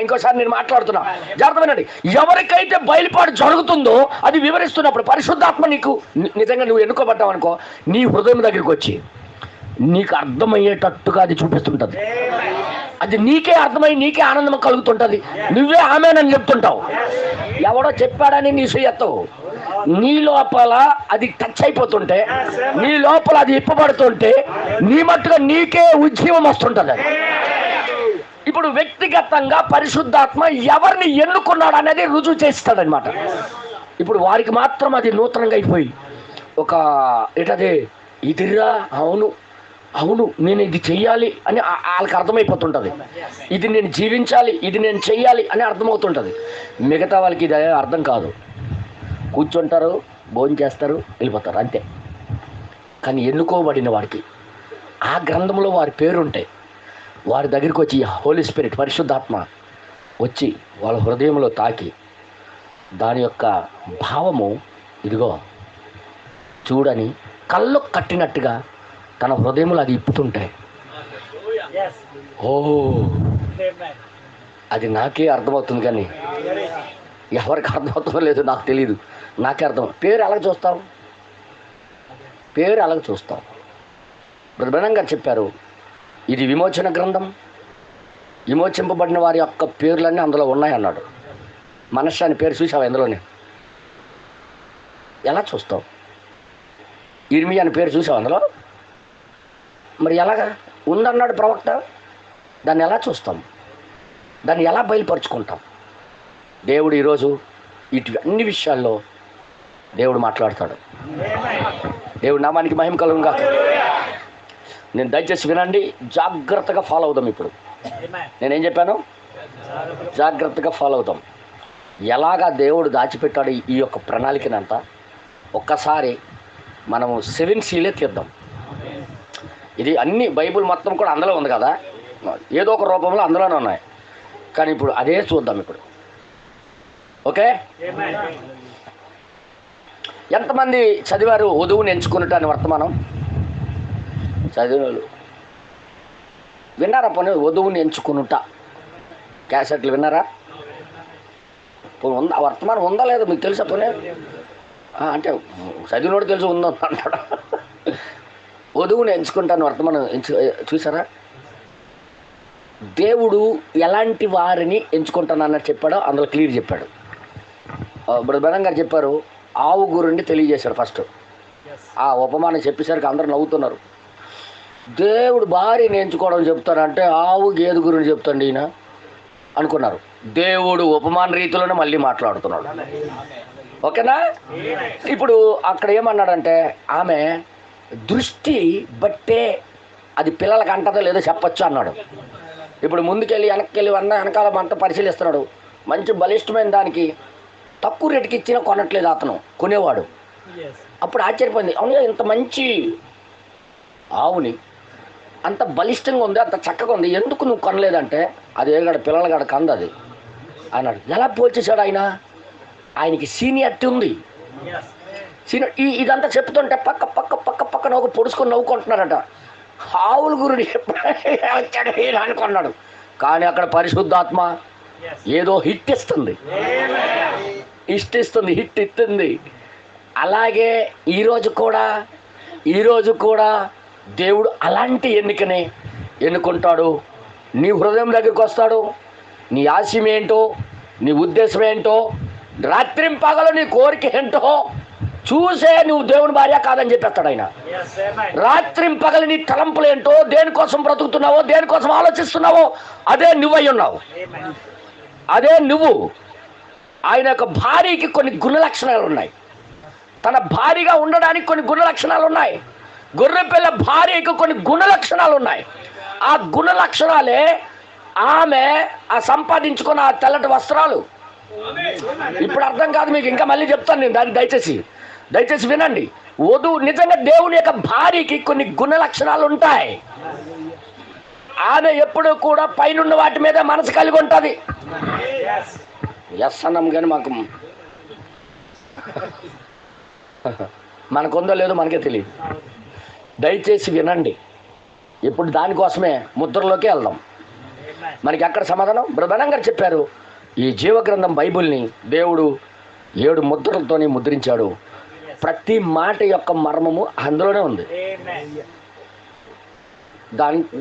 ఇంకోసారి నేను మాట్లాడుతున్నా, జాగ్రత్త వినండి. ఎవరికైతే బయలుపాటు జరుగుతుందో అది వివరిస్తున్నప్పుడు పరిశుద్ధాత్మ నీకు నిజంగా నువ్వు ఎన్నుకోబడ్డావు అనుకో, నీ హృదయం దగ్గరికి వచ్చి నీకు అర్థమయ్యేటట్టుగా అది చూపిస్తుంటది. అది నీకే అర్థమై నీకే ఆనందం కలుగుతుంటది. నువ్వే ఆమెనని చెప్తుంటావు. ఎవడో చెప్పాడని నీ ఎత్తవు. నీ లోపల అది టచ్ అయిపోతుంటే, నీ లోపల అది ఇప్పబడుతుంటే నీ మట్టుగా నీకే ఉజ్జీవం వస్తుంటది. ఇప్పుడు వ్యక్తిగతంగా పరిశుద్ధాత్మ ఎవరిని ఎన్నుకున్నాడు అనేది రుజువు చేస్తాడనమాట. ఇప్పుడు వారికి మాత్రం అది నూతనంగా అయిపోయి ఒక ఇటదే ఇదిరా అవును అవును నేను ఇది చెయ్యాలి అని వాళ్ళకి అర్థమైపోతుంటుంది. ఇది నేను జీవించాలి, ఇది నేను చెయ్యాలి అని అర్థమవుతుంటుంది. మిగతా వాళ్ళకి ఇది అర్థం కాదు. కూర్చుంటారు, భోజనం చేస్తారు, వెళ్ళిపోతారు, అంతే. కానీ ఎన్నుకోబడిన వారికి ఆ గ్రంథంలో వారి పేరుంటాయి. వారి దగ్గరికి వచ్చి హోలీ స్పిరిట్, పరిశుద్ధాత్మ వచ్చి వాళ్ళ హృదయంలో తాకి దాని యొక్క భావము ఇదిగో చూడని కళ్ళు కట్టినట్టుగా తన హృదయంలో అది ఇప్పుతుంటాయి. ఓ అది నాకే అర్థమవుతుంది, కానీ ఎవరికి అర్థమవుతుందో లేదో నాకు తెలియదు. నాకే అర్థం. పేరు అలాగ చూస్తాం, పేరు అలాగ చూస్తాం. బ్రహ్మాండంగా చెప్పారు, ఇది విమోచన గ్రంథం, విమోచింపబడిన వారి యొక్క పేర్లన్నీ అందులో ఉన్నాయి అన్నాడు. మనశ్శ అని పేరు చూసావా ఎందులోనే? ఎలా చూస్తావు? ఇర్మియా అని పేరు చూసావు అందులో? మరి ఎలాగా ఉందన్నాడు ప్రవక్త? దాన్ని ఎలా చూస్తాం? దాన్ని ఎలా బయలుపరుచుకుంటాం? దేవుడు ఈరోజు ఇటు అన్ని విషయాల్లో దేవుడు మాట్లాడతాడు. దేవుడు నామానికి మహిమ కలుగును గాక. నేను దయచేసి వినండి, జాగ్రత్తగా ఫాలో అవుదాం. ఇప్పుడు నేనేం చెప్పాను? జాగ్రత్తగా ఫాలో అవుదాం. ఎలాగా దేవుడు దాచిపెట్టాడు ఈ యొక్క ప్రణాళికనంతా ఒక్కసారి మనము 7 సీలే తీద్దాం. ఇది అన్ని బైబిల్ మొత్తం కూడా అందులో ఉంది కదా, ఏదో ఒక రూపంలో అందులోనే ఉన్నాయి. కానీ ఇప్పుడు అదే చూద్దాం ఇప్పుడు. ఓకే, ఎంతమంది చదివారు వధువుని ఎంచుకున్నట్టు వర్తమానం? చదివిన వాళ్ళు విన్నారా? పోనీ వధువుని ఎంచుకునుట క్యాసెట్లు విన్నారా? ఉందా వర్తమానం? ఉందా లేదా మీకు తెలుసా? పోనీ అంటే చదివినోడు తెలుసు ఉందో అంటాడు. వధువుని ఎంచుకుంటాను వర్తమానం చూసారా? దేవుడు ఎలాంటి వారిని ఎంచుకుంటాను అన్నట్టు చెప్పాడో అందులో క్లియర్ చెప్పాడు. బ్రహ్మాండం గారు చెప్పారు, ఆవు గురుండి తెలియజేశాడు ఫస్ట్. ఆ ఉపమానం చెప్పేసరికి అందరూ నవ్వుతున్నారు. దేవుడు భార్యని ఎంచుకోవడం చెప్తాడంటే ఆవు గేదె గురించి చెప్తాండి ఈయన అనుకున్నారు. దేవుడు ఉపమాన రీతిలోనే మళ్ళీ మాట్లాడుతున్నాడు. ఓకేనా? ఇప్పుడు అక్కడ ఏమన్నాడంటే ఆమె దృష్టి బట్టే అది పిల్లలకి అంటదో లేదో చెప్పచ్చు అన్నాడు. ఇప్పుడు ముందుకెళ్ళి వెనక్కి వెనకాల అంతా పరిశీలిస్తున్నాడు. మంచి బలిష్టమైన దానికి తక్కువ రేటుకి ఇచ్చినా కొనట్లేదు అతను, కొనేవాడు. అప్పుడు ఆశ్చర్యపోయింది, అవును ఇంత మంచి ఆవుని అంత బలిష్టంగా ఉంది, అంత చక్కగా ఉంది, ఎందుకు నువ్వు కొనలేదంటే అది ఏగాడు పిల్లలగాడ కందది అన్నాడు. ఎలా పోల్చేశాడు ఆయన? ఆయనకి సీనియారిటీ ఉంది. సీనియర్ ఇదంతా చెప్తుంటే పక్క పక్క పక్క పక్కన ఒక పొడుచుకొని నవ్వుకుంటున్నారట. ఆవుల గురుడు వచ్చాడు అనుకున్నాడు. కానీ అక్కడ పరిశుద్ధాత్మ ఏదో హిట్ ఇస్తుంది, హిట్ ఇస్తుంది. అలాగే ఈరోజు కూడా దేవుడు అలాంటి ఎన్నికనే ఎన్నుకుంటాడు. నీ హృదయం దగ్గరికి వస్తాడు. నీ ఆశయం ఏంటో, నీ ఉద్దేశం ఏంటో, రాత్రింపగలు నీ కోరిక ఏంటో చూసే నువ్వు దేవుని భార్య కాదని చెప్పేస్తాడు ఆయన. రాత్రింపగలు నీ తలంపులు ఏంటో, దేనికోసం బ్రతుకుతున్నావో, దేనికోసం ఆలోచిస్తున్నావో అదే నువ్వై ఉన్నావు, అదే నువ్వు. ఆయన యొక్క భార్యకి కొన్ని గుణ లక్షణాలు ఉన్నాయి. తన భార్యగా ఉండడానికి కొన్ని గుణ లక్షణాలు ఉన్నాయి. గొర్రెపిల్ల భార్యకు కొన్ని గుణ లక్షణాలు ఉన్నాయి. ఆ గుణ లక్షణాలే ఆమె ఆ సంపాదించుకున్న ఆ తెల్లటి వస్త్రాలు. ఇప్పుడు అర్థం కాదు మీకు, ఇంకా మళ్ళీ చెప్తాను నేను దాన్ని. దయచేసి వినండి. వధువు నిజంగా దేవుని యొక్క భార్యకి కొన్ని గుణ లక్షణాలు ఉంటాయి. ఆమె ఎప్పుడూ కూడా పైనున్న వాటి మీద మనసు కలిగి ఉంటుంది. ఎస్ అన్నాం కానీ మనకుందో లేదో మనకే తెలియదు. దయచేసి వినండి. ఇప్పుడు దానికోసమే ముద్రలోకి వెళ్దాం. మనకి అక్కడ సమాధానం బ్రహ్మాండం గారు చెప్పారు. ఈ జీవగ్రంథం బైబిల్ని దేవుడు 7 ముద్రలతోనే ముద్రించాడు. ప్రతి మాట యొక్క మర్మము అందులోనే ఉంది,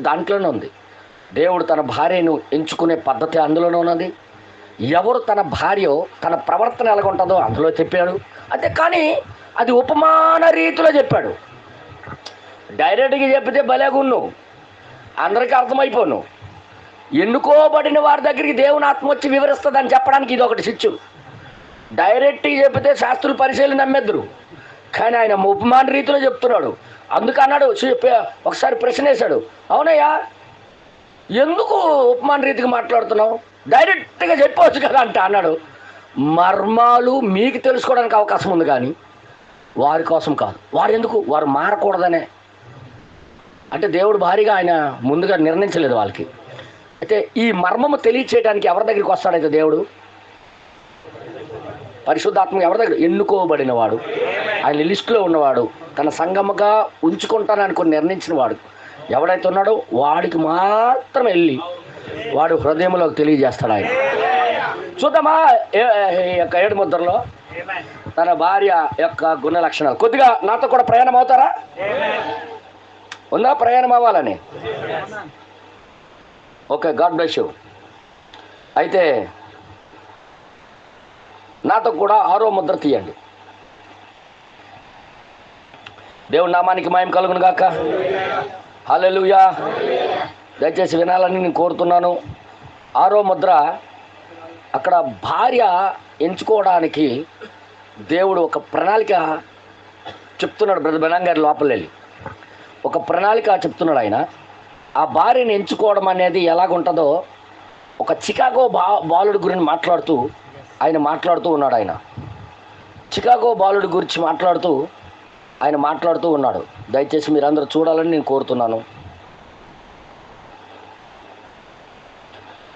దాంట్లోనే ఉంది. దేవుడు తన భార్యను ఎంచుకునే పద్ధతి అందులోనే ఉన్నది. ఎవరు తన భార్యో తన ప్రవర్తన ఎలాగ ఉంటుందో అందులో చెప్పాడు. అంతే, కానీ అది ఉపమాన రీతిలో చెప్పాడు. డైరెక్ట్గా చెప్పితే భలేగున్ను, అందరికీ అర్థమైపోను. ఎన్నుకోబడిన వారి దగ్గరికి దేవుని ఆత్మ వచ్చి వివరిస్తుందని చెప్పడానికి ఇది ఒకటి చిచ్చు. డైరెక్ట్గా చెప్పితే శాస్త్రులు పరిశీలన నమ్మెద్దరు, కానీ ఆయన ఉపమాన రీతిలో చెప్తున్నాడు. అందుకన్నాడు, ఒకసారి ప్రశ్న వేశాడు, అవునయ్యా ఎందుకు ఉపమాన రీతిగా మాట్లాడుతున్నావు, డైరెక్ట్గా చెప్పవచ్చు కదా అంటే అన్నాడు, మర్మాలు మీకు తెలుసుకోవడానికి అవకాశం ఉంది కానీ వారి కోసం కాదు. వారు ఎందుకు? వారు మారకూడదనే. అంటే దేవుడు భారీగా ఆయన ముందుగా నిర్ణయించలేదు వాళ్ళకి. అయితే ఈ మర్మము తెలియచేయడానికి ఎవరి దగ్గరికి వస్తాడైతే దేవుడు? పరిశుద్ధాత్మ ఎవరి దగ్గర? ఎన్నుకోబడిన వాడు, ఆయన లిస్టులో ఉన్నవాడు, తన సంగముగా ఉంచుకుంటాననుకుని నిర్ణయించిన వాడు ఎవడైతే ఉన్నాడో వాడికి మాత్రం వెళ్ళి వాడు హృదయంలోకి తెలియజేస్తాడు ఆయన. చూద్దామా ఈ యొక్క 7 ముద్రలో తన భార్య యొక్క గుణ లక్షణాలు. కొద్దిగా నాతో కూడా ప్రయాణం అవుతారా? ఉందా ప్రయాణం అవ్వాలని? Okay, God bless you. అయితే నాతో కూడా 6వ ముద్ర తీయండి. దేవుని నామానికి మహిమ కలుగును గాక. హల్లెలూయా. దయచేసి వినాలని నేను కోరుతున్నాను. 6వ ముద్ర, అక్కడ భార్య ఎంచుకోవడానికి దేవుడు ఒక ప్రణాళిక చెప్తున్నాడు. బ్రదర్ బెనాంగ్ గారి లోపల వెళ్ళి ఒక ప్రణాళిక చెప్తున్నాడు ఆయన. ఆ భార్యను ఎంచుకోవడం అనేది ఎలాగుంటుందో ఒక చికాగో బాలుడి గురించి మాట్లాడుతూ ఉన్నాడు ఆయన. చికాగో బాలుడి గురించి మాట్లాడుతూ ఉన్నాడు. దయచేసి మీరందరూ చూడాలని నేను కోరుతున్నాను.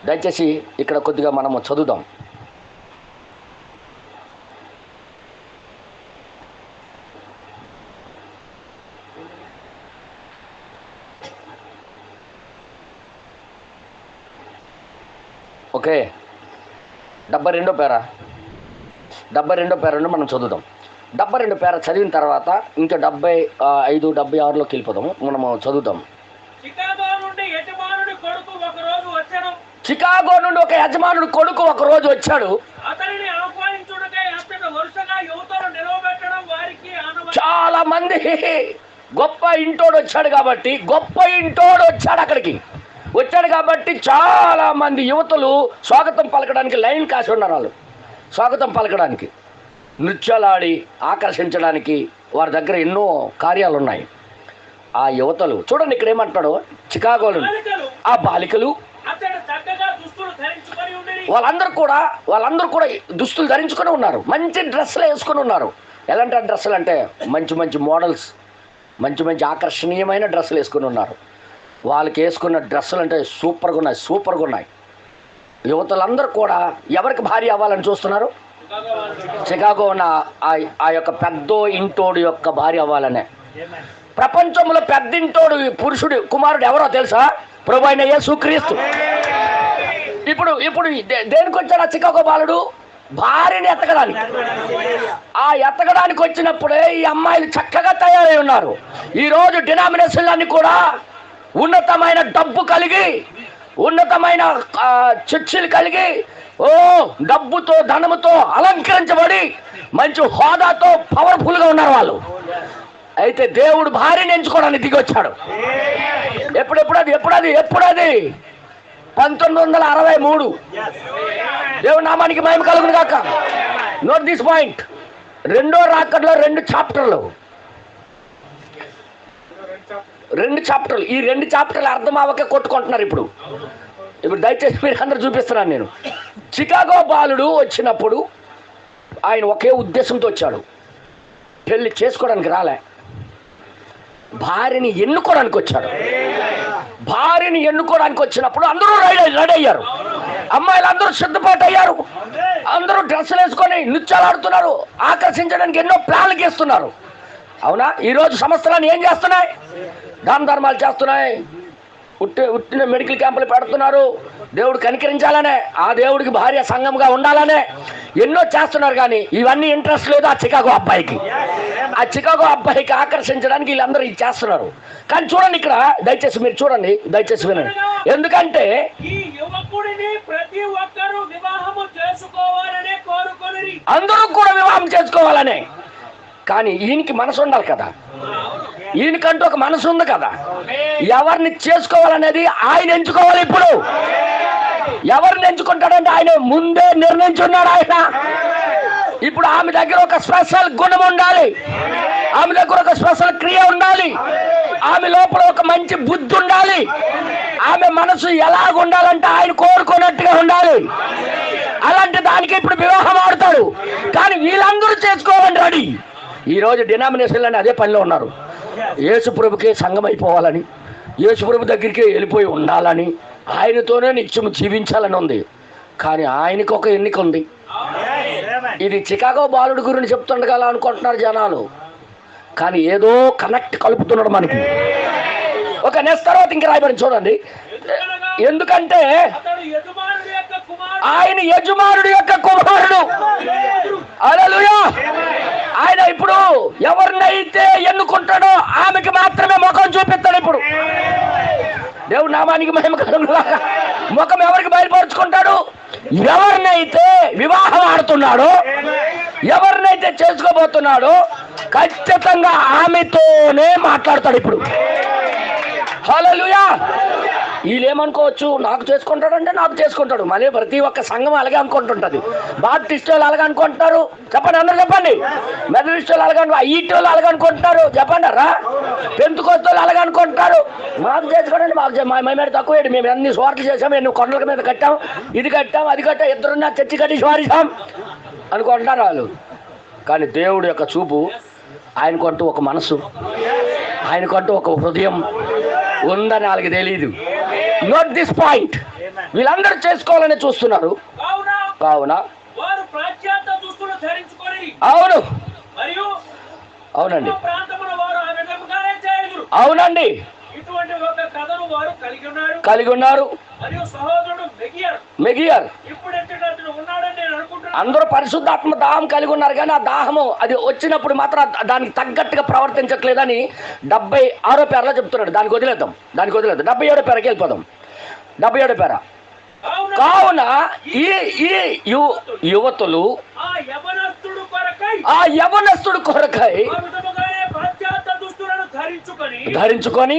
దయచేసి ఇక్కడ కొద్దిగా మనము చదువుదాం. ఓకే, 72వ పేర నుండి మనం చదువుదాం. 72వ పేర చదివిన తర్వాత ఇంకా 75, 76లోకి వెళ్ళిపోదాము. మనము చదువుతాం. చికాగో నుండి ఒక యజమానుడు కొడుకు ఒక రోజు వచ్చాడు. చాలా మంది గొప్ప ఇంటోడు వచ్చాడు అక్కడికి వచ్చాడు కాబట్టి చాలా మంది యువతులు స్వాగతం పలకడానికి లైన్ కాసి ఉన్నారు. వాళ్ళు స్వాగతం పలకడానికి, నృత్యాలాడి ఆకర్షించడానికి వారి దగ్గర ఎన్నో కార్యాలు ఉన్నాయి. ఆ యువతలు చూడండి ఇక్కడ ఏమంటాడు, చికాగోలో ఆ బాలికలు వాళ్ళందరూ కూడా దుస్తులు ధరించుకొని ఉన్నారు. మంచి డ్రెస్సులు వేసుకొని ఉన్నారు. ఎలాంటి డ్రెస్సులు అంటే మంచి మంచి మోడల్స్, మంచి మంచి ఆకర్షణీయమైన డ్రెస్సులు వేసుకొని ఉన్నారు. వాళ్ళకి వేసుకున్న డ్రెస్సులు అంటే సూపర్గా ఉన్నాయి. యువతలందరూ కూడా ఎవరికి భార్య అవ్వాలని చూస్తున్నారు? చికాగో ఉన్న ఆ యొక్క పెద్ద ఇంటోడు యొక్క భార్య అవ్వాలనే. ప్రపంచంలో పెద్దింటోడు పురుషుడు కుమారుడు ఎవరో తెలుసా? ప్రభువైన యేసుక్రీస్తు. ఇప్పుడు దేనికి వచ్చాడు ఆ చికాగో బాలుడు? భార్యని ఎత్తకడానికి. ఆ ఎత్తకడానికి వచ్చినప్పుడే ఈ అమ్మాయిలు చక్కగా తయారై ఉన్నారు. ఈరోజు డినామినేషన్లన్నీ కూడా ఉన్నతమైన డబ్బు కలిగి, ఉన్నతమైన చర్చిలు కలిగి, డబ్బుతో ధనముతో అలంకరించబడి మంచి హోదాతో పవర్ఫుల్గా ఉన్నారు వాళ్ళు. అయితే దేవుడు భార్యని ఎంచుకోవడానికి దిగి వచ్చాడు. ఎప్పుడది 1963. దేవుడి నామానికి మహిమ కలుగును గాక. Note this point. 2వ రాకడలో 2 చాప్టర్లు. ఈ 2 చాప్టర్లు అర్థం అవ్వకే కొట్టుకుంటున్నారు. ఇప్పుడు దయచేసి మీరు అందరూ చూపిస్తున్నాను నేను. చికాగో బాలుడు వచ్చినప్పుడు ఆయన ఒకే ఉద్దేశంతో వచ్చాడు. పెళ్లి చేసుకోవడానికి రాలే, భార్యని ఎన్నుకోవడానికి వచ్చాడు. భార్యని ఎన్నుకోవడానికి వచ్చినప్పుడు అందరూ రెడీ అయ్యారు. అమ్మాయిలు అందరూ సిద్ధపాటు అయ్యారు. అందరూ డ్రెస్సులు వేసుకొని నృత్యాలు ఆడుతున్నారు. ఆకర్షించడానికి ఎన్నో ప్లాన్లు గీస్తున్నారు. అవునా? ఈరోజు సంస్థలన్నీ ఏం చేస్తున్నాయి? దాన ధర్మాలు చేస్తున్నాయి. ఉట్టిన మెడికల్ క్యాంపులు పెడుతున్నారు. దేవుడు కనికరించాలనే, ఆ దేవుడికి భార్య సంఘంగా ఉండాలనే ఎన్నో చేస్తున్నారు. కానీ ఇవన్నీ ఇంట్రెస్ట్ లేదు ఆ చికాగో అబ్బాయికి. ఆ చికాగో అబ్బాయికి ఆకర్షించడానికి వీళ్ళందరూ ఇది చేస్తున్నారు. కానీ చూడండి ఇక్కడ, దయచేసి మీరు చూడండి, దయచేసి వినండి. ఎందుకంటే అందరూ కూడా వివాహం చేసుకోవాలనే. కానీ ఈయనకి మనసు ఉండాలి కదా, ఈయనకంటూ ఒక మనసు ఉంది కదా. ఎవరిని చేసుకోవాలనేది ఆయన ఎంచుకోవాలి. ఇప్పుడు ఎవరిని ఎంచుకుంటాడంటే ఆయన ముందే నిర్ణయించున్నాడు ఆయన. ఇప్పుడు ఆమె దగ్గర ఒక స్పెషల్ గుణం ఉండాలి. ఆమె దగ్గర ఒక స్పెషల్ క్రియ ఉండాలి, ఆమె లోపల ఒక మంచి బుద్ధి ఉండాలి, ఆమె మనసు ఎలాగ ఉండాలంటే ఆయన కోరుకున్నట్టుగా ఉండాలి. అలాంటి దానికి ఇప్పుడు వివాహం ఆడతాడు. కానీ వీళ్ళందరూ చేసుకోవాలని రెడీ. ఈరోజు డినామినేషన్లని అదే పనిలో ఉన్నారు. యేసు ప్రభుకే సంఘం అయిపోవాలని, యేసు ప్రభు దగ్గరికి వెళ్ళిపోయి ఉండాలని, ఆయనతోనే నిత్యం జీవించాలని ఉంది. కానీ ఆయనకు ఒక ఎన్నిక ఉంది. ఇది చికాగో బాలుడి గురించి చెప్తుండగా అనుకుంటున్నారు జనాలు, కానీ ఏదో కనెక్ట్ కలుపుతున్నాడు మనకి. ఒక నెక్స్ట్ తర్వాత ఇంక రాయబడి చూడండి. ఎందుకంటే ఆయన యజమానుడి యొక్క కుమారుడు. హల్లెలూయా. ఆయన ఇప్పుడు ఎవరినైతే ఎన్నుకుంటాడో ఆమెకి మాత్రమే ముఖం చూపిస్తాడు. ఇప్పుడు దేవుడు నామానికి మహిమ కలుగుగాక. ముఖం ఎవరికి బయలుపరుచుకుంటాడు? ఎవరినైతే వివాహం ఆడుతున్నాడో, ఎవరినైతే చేసుకోబోతున్నాడో ఖచ్చితంగా ఆమెతోనే మాట్లాడతాడు ఇప్పుడు. హల్లెలూయా. వీళ్ళేమనుకోవచ్చు, నాకు చేసుకుంటాడంటే నాకు చేసుకుంటాడు. మళ్ళీ ప్రతి ఒక్క సంఘం అలాగే అనుకుంటుంటది. బాప్టిస్టులు అలాగే అనుకుంటారు, చెప్పండి అందరూ చెప్పండి. మెథడిస్టులు అలాగే ఈటోళ్ళు అలాగే అనుకుంటారు, చెప్పండి రా. పెంతుకొస్తోళ్ళు అలాగే అనుకుంటారు, మాకు చేసుకోండి, మాకు మేము తక్కువ, మేము అన్ని స్వార్థలు చేసాం, ఎన్ని కొండల మీద కట్టాం, ఇది కట్టాం, అది కట్టాం, ఇద్దరున్నా చర్చి కట్టి స్వారిసాం అనుకుంటున్నారు వాళ్ళు. కానీ దేవుడు యొక్క చూపు, ఆయనకంటూ ఒక మనసు, ఆయనకంటూ ఒక హృదయం ఉందని వాళ్ళకి తెలియదు. Note this point. వీళ్ళందరూ చేసుకోవాలని చూస్తున్నారు. కావున అవును, అవునండి, అవునండి, కలిగి ఉన్నారు. మెగియర్ అందరూ పరిశుద్ధాత్మ దాహం కలిగి ఉన్నారు. కానీ ఆ దాహము అది వచ్చినప్పుడు మాత్రం దానికి తగ్గట్టుగా ప్రవర్తించట్లేదని 76వ పేరలో చెప్తున్నాడు. దానికి వదిలేద్దాం. 77వ పేరకి వెళ్ళిపోదాం. 77వ పేర. కావున ఈ యువతులు ఆ యవనస్తుడు కొరకై ధరించుకొని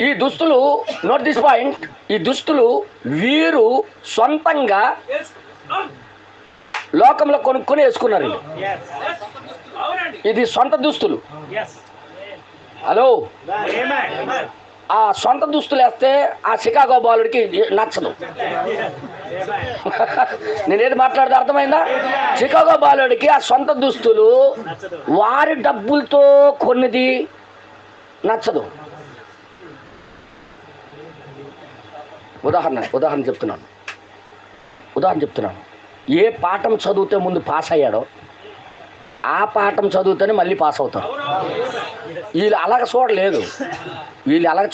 ఈ దుస్తులు, నోట్ దిస్ పాయింట్, ఈ దుస్తులు వీరు సొంతంగా లోకంలో కొనుక్కొని వేసుకున్నారు. ఇది సొంత దుస్తులు. హలో, ఆ సొంత దుస్తులు వేస్తే ఆ చికాగో బాలుడికి నచ్చదు. నేనేది మాట్లాడితే అర్థమైందా? చికాగో బాలుడికి ఆ సొంత దుస్తులు వారి డబ్బులతో కొన్నిది నచ్చదు. ఉదాహరణ చెప్తున్నాను. ఏ పాఠం చదివితే ముందు పాస్ అయ్యాడో ఆ పాఠం చదివితేనే మళ్ళీ పాస్ అవుతాడు. వీళ్ళు అలాగ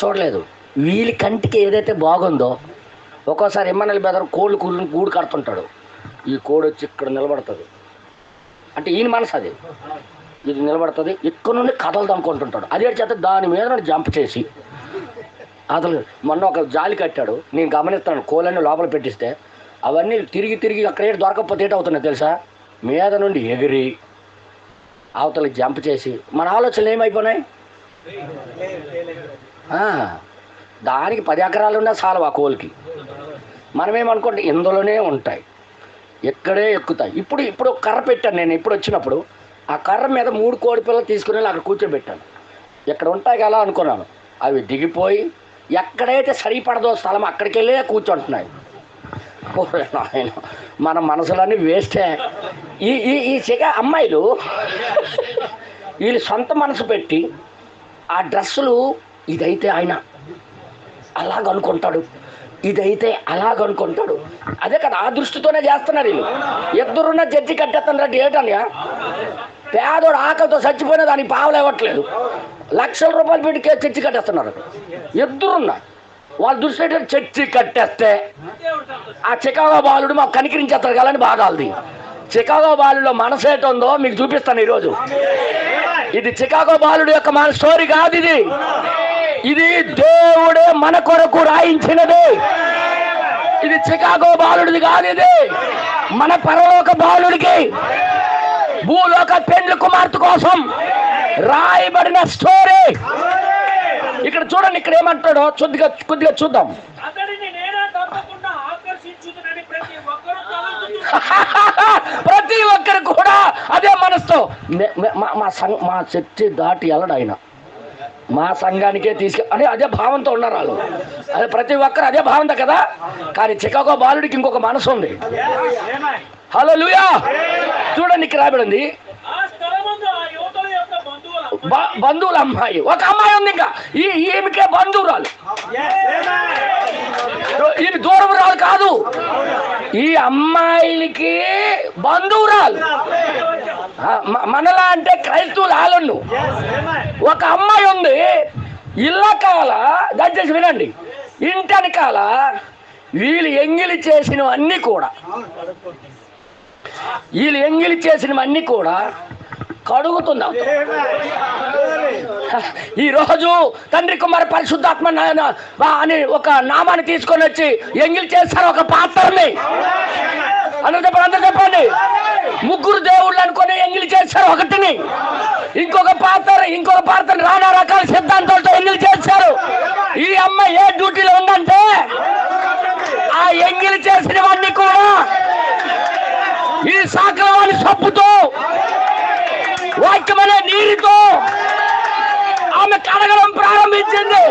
చూడలేదు. వీళ్ళ కంటికి ఏదైతే బాగుందో, ఒక్కోసారి ఎమ్మనల్ బెదర్ కోళ్ళు గూడు కడుతుంటాడు. ఈ కోడి వచ్చి ఇక్కడ నిలబడుతుంది అంటే ఈయన మనసు అది, ఇది నిలబడుతుంది, ఇక్కడ నుండి కదలదు అనుకుంటుంటాడు. అదే చేత దాని మీద జంప్ చేసి అసలు మొన్న ఒక జాలి కట్టాడు. నేను గమనిస్తాను, కోళ్ళని లోపల పెట్టిస్తే అవన్నీ తిరిగి అక్కడ దొరకకపోతే ఏటవుతున్నాయి తెలుసా? మీద నుండి ఎగిరి అవతలకి జంప్ చేసి మన ఆలోచనలు ఏమైపోయినాయి? దానికి 10 ఎకరాలు ఉన్నా చాలు ఆ కోళ్ళకి. మనమేమనుకుంటే ఇందులోనే ఉంటాయి, ఎక్కడే ఎక్కుతాయి. ఇప్పుడు కర్ర పెట్టాను నేను. ఇప్పుడు వచ్చినప్పుడు ఆ కర్ర మీద 3 కోడి పిల్లలు తీసుకుని అక్కడ కూర్చోబెట్టాను. ఇక్కడ ఉంటాయి కదా అనుకున్నాను. అవి దిగిపోయి ఎక్కడైతే సరిపడదో స్థలం అక్కడికి వెళ్ళే కూర్చుంటున్నాయి. మన మనసులన్నీ వేస్టే. ఈ అమ్మాయిలు వీళ్ళు సొంత మనసు పెట్టి ఆ డ్రెస్సులు, ఇదైతే ఆయన అలాగనుకుంటాడు, ఇదైతే అలాగనుకుంటాడు. అదే కదా, ఆ దృష్టితోనే చేస్తున్నారు వీళ్ళు. ఇద్దరున్న జడ్జి కట్టేస్తున్నారు. ఏంటన్నా పేదోడు ఆకలితో చచ్చిపోయినా దానికి పావలు ఇవ్వట్లేదు, లక్షల రూపాయలు పెట్టి చర్చి కట్టేస్తున్నారు. ఇద్దరున్నా వాళ్ళ దృష్టి చర్చి కట్టేస్తే ఆ చికాగో బాలుడు మాకు కనికరించేస్తారు కదా అని బాగాలది. చికాగో బాలులో మనసు ఏటుందో మీకు చూపిస్తాను ఈరోజు. ఇది చికాగో బాలుడు యొక్క మన స్టోరీ కాదు, ఇది దేవుడే మన కొరకు రాయించినది. ఇది చికాగో బాలుడిది కాదు, ఇది మన పరలోక బాలుడికి భూలోక పెండ్లి కుమార్తె కోసం రాయబడిన స్టోరీ. ఇక్కడ చూడండి, ఇక్కడ ఏమంటాడో కొద్దిగా చూద్దాం. ప్రతి ఒక్కరు కూడా అదే మనసుతో మా చర్చి దాటి వెళ్ళడు ఆయన, మా సంఘానికే అని అదే భావంతో ఉన్నారు వాళ్ళు. అదే ప్రతి ఒక్కరు అదే భావంతో కదా. కానీ చికాగో బాలుడికి ఇంకొక మనసు ఉంది. హల్లెలూయా. చూడండి ఇక్కడ రాబడింది, బంధువుల అమ్మాయి, ఒక అమ్మాయి ఉంది, ఇంకా ఈమెకే బంధువురాలు. ఈమె దూరమురాలు కాదు, ఈ అమ్మాయిలకి బంధువురాలు. మనలా అంటే క్రైస్తవులు ఆలను. ఒక అమ్మాయి ఉంది, ఇళ్ళకాల, దయచేసి వినండి, ఇంటెనకాల వీళ్ళు ఎంగిలి చేసినవన్నీ కూడా కడుగుతున్నాం. ఈరోజు తండ్రి కుమార పరిశుద్ధాత్మ అని ఒక నామాన్ని తీసుకొని వచ్చి ఎంగిలి చేస్తారు ఒక పాత్రని. అందరూ చెప్పండి. ముగ్గురు దేవుళ్ళు అనుకుని ఎంగిలి చేస్తారు ఒకటిని, ఇంకొక పాత్రని నానా రకాల సిద్ధాంతాలతో ఎంగిలి చేస్తారు. ఈ అమ్మాయి ఏ డ్యూటీలో ఉందంటే ఆ ఎంగిలి చేసినవన్నీ కూడా ఈ సాకలవాణి సబ్బుతో, వాక్యమనే నీరుతో ఆమె కడగడం ప్రారంభించింది.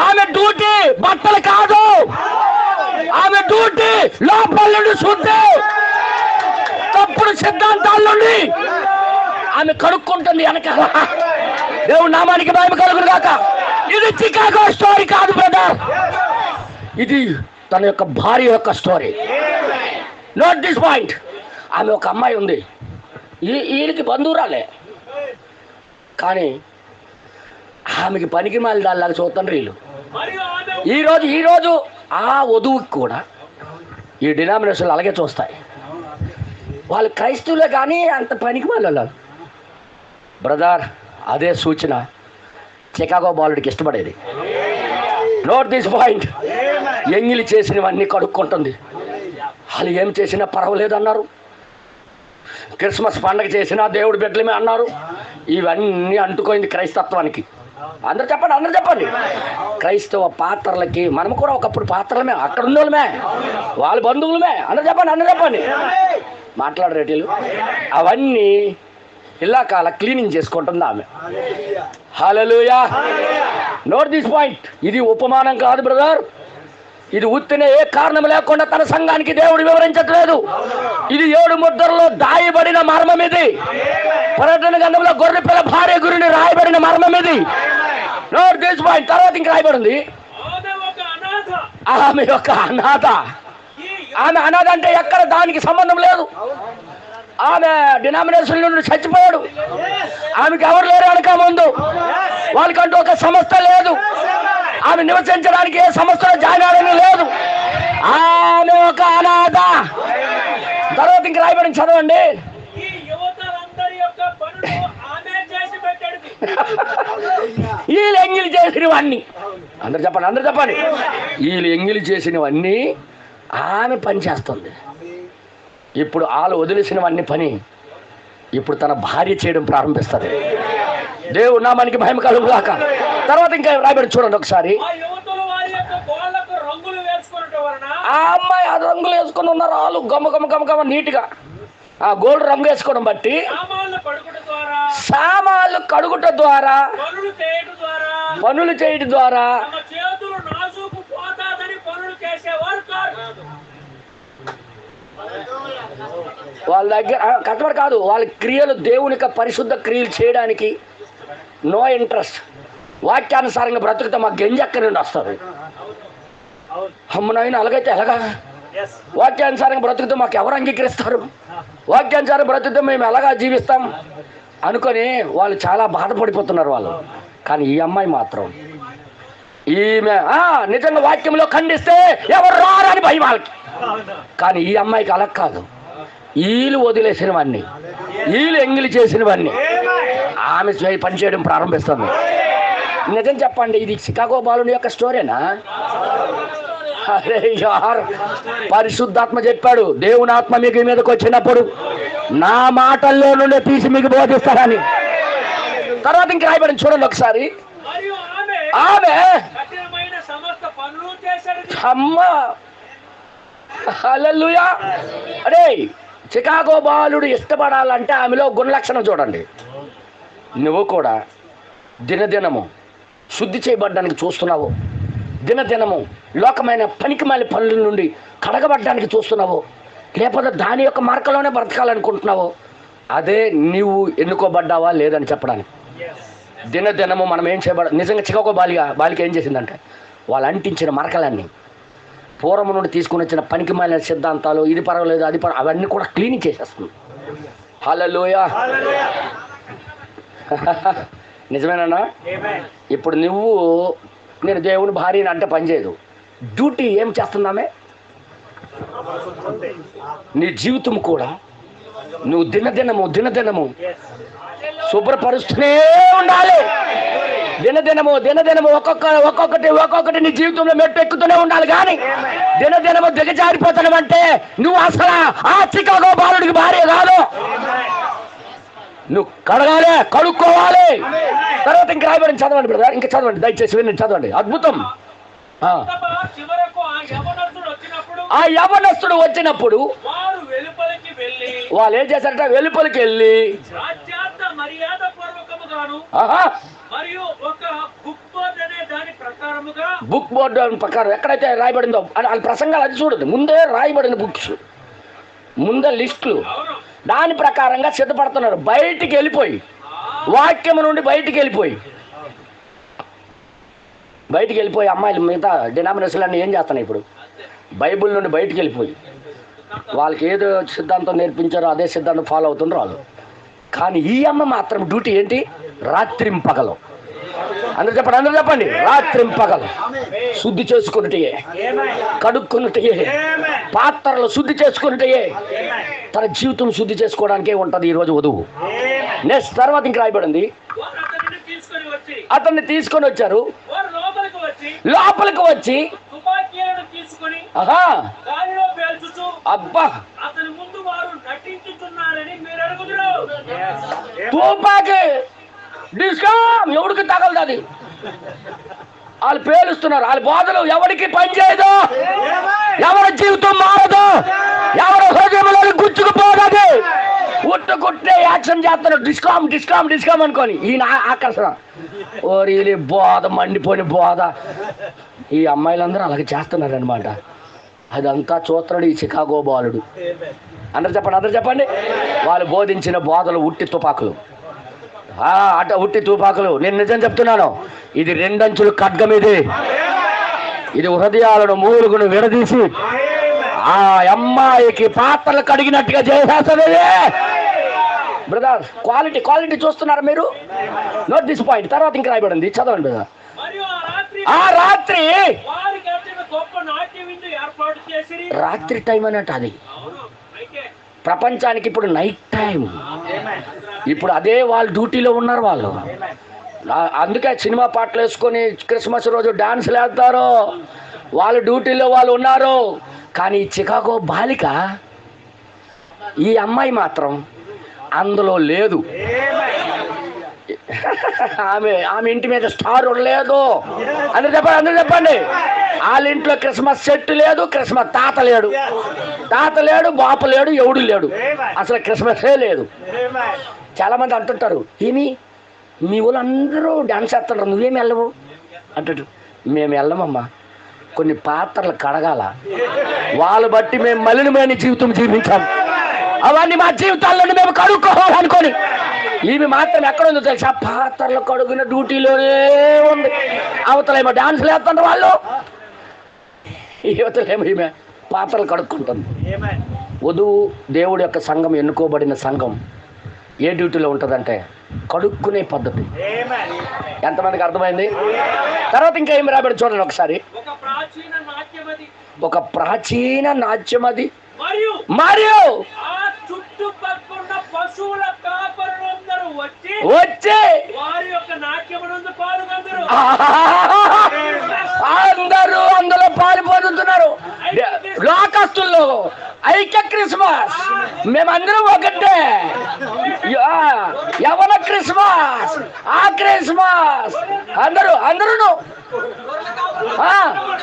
ఆమె డ్యూటీ బట్టలు కాదు, ఆమె డ్యూటీ లోపల నుండి శుద్ధి, తప్పుడు సిద్ధాంతాల నుండి ఆమె కడుక్కుంటుంది వెనకాల. దేవుడు నామానికి మహిమ కలుగును గాక. ఇది చికాగో స్టోరీ కాదు బ్రదర్, ఇది తన యొక్క భార్య యొక్క స్టోరీ. Note this point. ఆమె ఒక అమ్మాయి ఉంది, ఈయనకి బంధువురాలే, కానీ ఆమెకి పనికి మాలి దానిలాగా చూస్తాను వీళ్ళు. ఈరోజు ఆ వధువుకి కూడా ఈ డినామినేషన్లు అలాగే చూస్తాయి. వాళ్ళు క్రైస్తవులే కానీ అంత పనికి మాలి వాళ్ళు. బ్రదర్, అదే సూచన చికాగో బాలుడికి ఇష్టపడేది. Note this point. ఎంగిలి చేసినవన్నీ కడుక్కుంటుంది. వాళ్ళు ఏం చేసినా పర్వాలేదు అన్నారు. క్రిస్మస్ పండగ చేసినా దేవుడి బిడ్డలమే అన్నారు. ఇవన్నీ అంటుకోయింది క్రైస్తత్వానికి. అందరు చెప్పండి. క్రైస్తవ పాత్రలకి మనం కూడా ఒకప్పుడు పాత్రలమే, అక్కడ ఉన్నోళ్ళమే, వాళ్ళ బంధువులమే. అందరు చెప్పండి. మాట్లాడరేటీలు అవన్నీ ఇళ్ళకాల క్లీనింగ్ చేసుకుంటుంది ఆమె. హల్లెలూయా. Note this point. ఇది ఉపమానం కాదు బ్రదర్, ఇది ఉత్తినే ఏ కారణం లేకుండా తన సంఘానికి దేవుడు వివరించట్లేదు. ఇది 7 ముద్రలో దాయబడిన మర్మం. ఇది ప్రకటన గ్రంథంలో గొర్రె పిల్ల భార్య గురించి రాయబడిన మర్మం ఇది. Note this point. తర్వాత ఇంకా రాయబడింది, ఆమె యొక్క అనాథ. ఆమె అనాథ అంటే ఎక్కడ దానికి సంబంధం లేదు. ఆమె డినామినేషన్ నుండి చచ్చిపోయాడు. ఆమెకి ఎవరు లేరు వెనక ముందు, వాళ్ళకంటూ ఒక సంస్థ లేదు. ఆమె నివసించడానికి ఏ సంస్థలో జాయిన్ అవ్వడం లేదు. ఆమె ఒక అనాథ. తర్వాత ఇంక రాయబడి చదవండి. వీళ్ళు ఎంగిలి చేసినవన్నీ, అందరు చెప్పండి. వీళ్ళు ఎంగిలి చేసినవన్నీ ఆమె పని చేస్తుంది. ఇప్పుడు వాళ్ళు వదిలేసినవన్నీ పని ఇప్పుడు తన భార్య చేయడం ప్రారంభిస్తుంది. దేవుడు నామానికి మహిమ కలుగు గాక. తర్వాత ఇంకా రాయబడి చూడండి ఒకసారి. ఆ అమ్మాయి ఆ రంగులు వేసుకుని ఉన్నారు. వాళ్ళు గమ్మ నీట్గా ఆ గోల్డ్ రంగు వేసుకోవడం బట్టి సామాన్లు కడుగుట ద్వారా, పనులు చేయడం ద్వారా వాళ్ళ దగ్గర కష్టపడి కాదు, వాళ్ళ క్రియలు దేవుని పరిశుద్ధ క్రియలు చేయడానికి నో ఇంట్రెస్ట్. వాక్యానుసారంగా బ్రతుకుతా మా గెంజెక్క నుండి వస్తారు. అమ్మనైనా అలాగైతే ఎలాగా? వాక్యానుసారంగా బ్రతుకుతూ మాకు ఎవరు అంగీకరిస్తారు? వాక్యానుసారం బ్రతుకుతూ మేము ఎలాగా జీవిస్తాం అనుకొని వాళ్ళు చాలా బాధపడిపోతున్నారు వాళ్ళు. కానీ ఈ అమ్మాయి మాత్రం ఈమె నిజంగా వాక్యంలో ఖండిస్తే ఎవరు రారని భయం వాళ్ళకి. కానీ ఈ అమ్మాయికి అలా కాదు. వీళ్ళు వదిలేసినవన్నీ, వీళ్ళు ఎంగిలి చేసినవన్నీ ఆమె పని చేయడం ప్రారంభిస్తుంది. నిజం చెప్పండి, ఇది చికాగో బాలుని యొక్క స్టోరీనా? అరే యార్, పరిశుద్ధాత్మ చెప్పాడు, దేవుని ఆత్మ మీకు మీదకి వచ్చినప్పుడు నా మాటల్లో నుండి తీసి మీకు బోధిస్తారని. తర్వాత ఇంక రాయబడి చూడండి ఒకసారి. ఆమె అమ్మ హల్లెలూయా. అరే చికాగో బాలుడు ఇష్టపడాలంటే ఆమెలో గుణలక్షణం చూడండి. నువ్వు కూడా దినదినము శుద్ధి చేయబడ్డానికి చూస్తున్నావు, దినదినము లోకమైన పనికిమాలి పనుల నుండి కడగబడ్డానికి చూస్తున్నావు, లేకపోతే దాని యొక్క మార్గంలోనే బ్రతకాలనుకుంటున్నావు, అదే నీవు ఎన్నుకోబడ్డావా లేదని చెప్పడానికి. దినదినము మనం ఏం చేయబడ నిజంగా చికాగో బాలిక ఏం చేసిందంటే వాళ్ళు అంటించిన మరకలన్నీ, పూర్వం నుండి తీసుకుని వచ్చిన పనికిమాలిన సిద్ధాంతాలు, ఇది పర్వాలేదు అది అవన్నీ కూడా క్లీనింగ్ చేసేస్తుంది. హల్లెలూయా. నిజమేనా? ఇప్పుడు నేను దేవుని భార్యని అంటే పనిచేయదు. డ్యూటీ ఏం చేస్తున్నామే? నీ జీవితం కూడా నువ్వు దినదినము శుభ్రపరుస్తూనే ఉండాలి. దినదినము ఒక్కొక్కటి నీ జీవితంలో మెట్టు ఎక్కుతూనే ఉండాలి. కానీ దినదినము దిగజారిపోతానంటే నువ్వు అసలు ఆ చికాగో బాలుడికి భార్య కాదు. నువ్వు కడుక్కోవాలి. తర్వాత ఇంకా రాయబడి చదవండి బ్రదర్, ఇంకా చదవండి దయచేసి విని చదవండి. అద్భుతం. ఆ యవనస్తుడు వచ్చినప్పుడు వాళ్ళు ఏం చేశారట? వెలుపలికి వెళ్ళి బుక్ బోర్డు ప్రకారం ఎక్కడైతే రాయబడిందో వాళ్ళ ప్రసంగాలు అది చూడదు. ముందే రాయబడిన బుక్స్, ముందే లిస్టులు, దాని ప్రకారంగా సిద్ధపడుతున్నారు. బయటికి వెళ్ళిపోయి వాక్యం నుండి బయటికి వెళ్ళిపోయి అమ్మాయిలు మిగతా డినామినేషన్లన్నీ ఏం చేస్తున్నాయి? ఇప్పుడు బైబిల్ నుండి బయటికి వెళ్ళిపోయి వాళ్ళకి ఏదో సిద్ధాంతం నేర్పించారో అదే సిద్ధాంతం ఫాలో అవుతుండ్రు వాళ్ళు. కానీ ఈ అమ్మ మాత్రం డ్యూటీ ఏంటి? రాత్రింపగలు. అందరూ చెప్పండి. రాత్రింపగలు శుద్ధి చేసుకున్నట్టే, కడుక్కున్నట్టే, పాత్రలు శుద్ధి చేసుకున్నట్టే, తన జీవితం శుద్ధి చేసుకోవడానికే ఉంటుంది ఈరోజు వధువు. నెక్స్ట్ తర్వాత ఇంక రాయబడింది, అతన్ని తీసుకొని వచ్చారు. లోపలికి వచ్చి అబ్బా తుపాకి డిస్కౌంట్ ఎవరికి తగలదు, అది వాళ్ళు పేలుస్తున్నారు. వాళ్ళ బోధలు ఎవరికి పనిచేయదు, ఎవరి జీవితం మారదు, ఎవరి హృదయంలో గుచ్చుకుపోదు. ఉట్టుకుట్టే యాక్షన్ చేస్తున్నారు. డిస్కామ్ అనుకోని ఈయన ఆకర్షణ. ఓరి బోధ మండిపోయిన బోధ. ఈ అమ్మాయిలందరూ అలాగే చేస్తున్నారనమాట. అదంతా చూస్తున్నాడు ఈ చికాగో బాలుడు. అందరు చెప్పండి. వాళ్ళు బోధించిన బోధలు ఉట్టి తుపాకులు. ఉట్టి తుపాకులు. నేను నిజం చెప్తున్నాను, ఇది రెండంచులు ఖడ్గం. ఇది హృదయాలను మూలుగును విడదీసి ఆ అమ్మాయికి పాత్రలు కడిగినట్టుగా చేసేస్తుంది. బ్రదర్ క్వాలిటీ చూస్తున్నారా మీరు? Note this point. తర్వాత ఇంకా రాయబడింది, చదవండి బ్రదర్. ఆ రాత్రి టైం అన్నట్టు అది ప్రపంచానికి ఇప్పుడు నైట్ టైం. ఇప్పుడు అదే వాళ్ళు డ్యూటీలో ఉన్నారు వాళ్ళు. అందుకే సినిమా పాటలు వేసుకొని క్రిస్మస్ రోజు డాన్సులు వేస్తారు. వాళ్ళు డ్యూటీలో వాళ్ళు ఉన్నారు. కానీ చికాగో బాలిక, ఈ అమ్మాయి మాత్రం అందులో లేదు. ఆమె ఇంటి మీద స్టార్ లేదు. అందరూ చెప్పండి. వాళ్ళ ఇంట్లో క్రిస్మస్ చెట్టు లేదు, క్రిస్మస్ తాత లేడు, బాపు లేడు, ఎవడు లేడు, అసలు క్రిస్మసే లేదు. చాలా మంది అంటుంటారు, మీ వాళ్ళు అందరూ డాన్స్ చేస్తుంటారు, నువ్వేమి వెళ్ళవు అంటాడు. మేము వెళ్ళమమ్మా, కొన్ని పాత్రలు కడగాల, వాళ్ళు బట్టి మేము మలినమైన జీవితం జీవించాం, అవన్నీ మా జీవితాల్లో మేము కడుక్కోవాలనుకొని. ఈమె మాత్రం ఎక్కడ ఉందో తెలుసా? పాత్రలు కడుగున డ్యూటీలోనే ఉంది. అవతలేమో డాన్సులు వేస్తున్నారు వాళ్ళు, యువతలేమో ఈమె పాత్రలు కడుక్కుంటుంది. వధువు దేవుడి యొక్క సంఘం, ఎన్నుకోబడిన సంఘం ఏ డ్యూటీలో ఉంటుందంటే కడుక్కునే పద్ధతి. ఎంతమందికి అర్థమైంది? తర్వాత ఇంకా ఏమి రాబడి చూడండి ఒకసారి. ఒక ప్రాచీన నాట్యం అది. మరియు పశువుల కాపరులందరూ వచ్చి వారి యొక్క నాట్యమునందు పాల్గొందరు. అందరూ అందులో పాల్పొందుతున్నారు. లోకస్తుల్లో ఐక్య క్రిస్మస్, మేమందరం ఒకటే. యవన క్రిస్మస్, ఆ క్రిస్మస్, అందరూ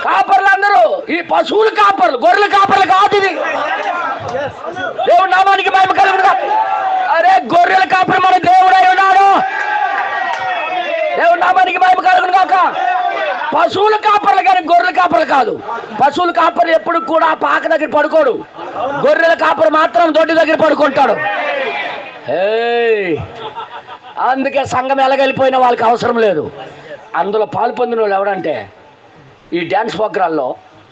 కాపర్లు అందరూ ఈ పశువులు కాపర్లు, గొర్రెల కాపర్లు కాదు ఇది. దేవుడి నామానికి మహిమ కలుగును గాక. అరే గొర్రెల కాపరి మన దేవుడు అయి ఉన్నాడు. దేవుడి నామానికి మహిమ కలుగును గాక. పశువుల కాపర్లు కానీ గొర్రెల కాపర్లు కాదు. పశువుల కాపర్లు ఎప్పుడు కూడా పాక దగ్గర పడుకోడు. గొర్రెల కాపరి మాత్రం దొడ్డి దగ్గర పడుకుంటాడు. అందుకే సంఘం ఎలాగెళ్ళిపోయినా వాళ్ళకి అవసరం లేదు. అందులో పాలు పొందిన వాళ్ళు ఎవడంటే ఈ డ్యాన్స్ ప్రోగ్రాల్లో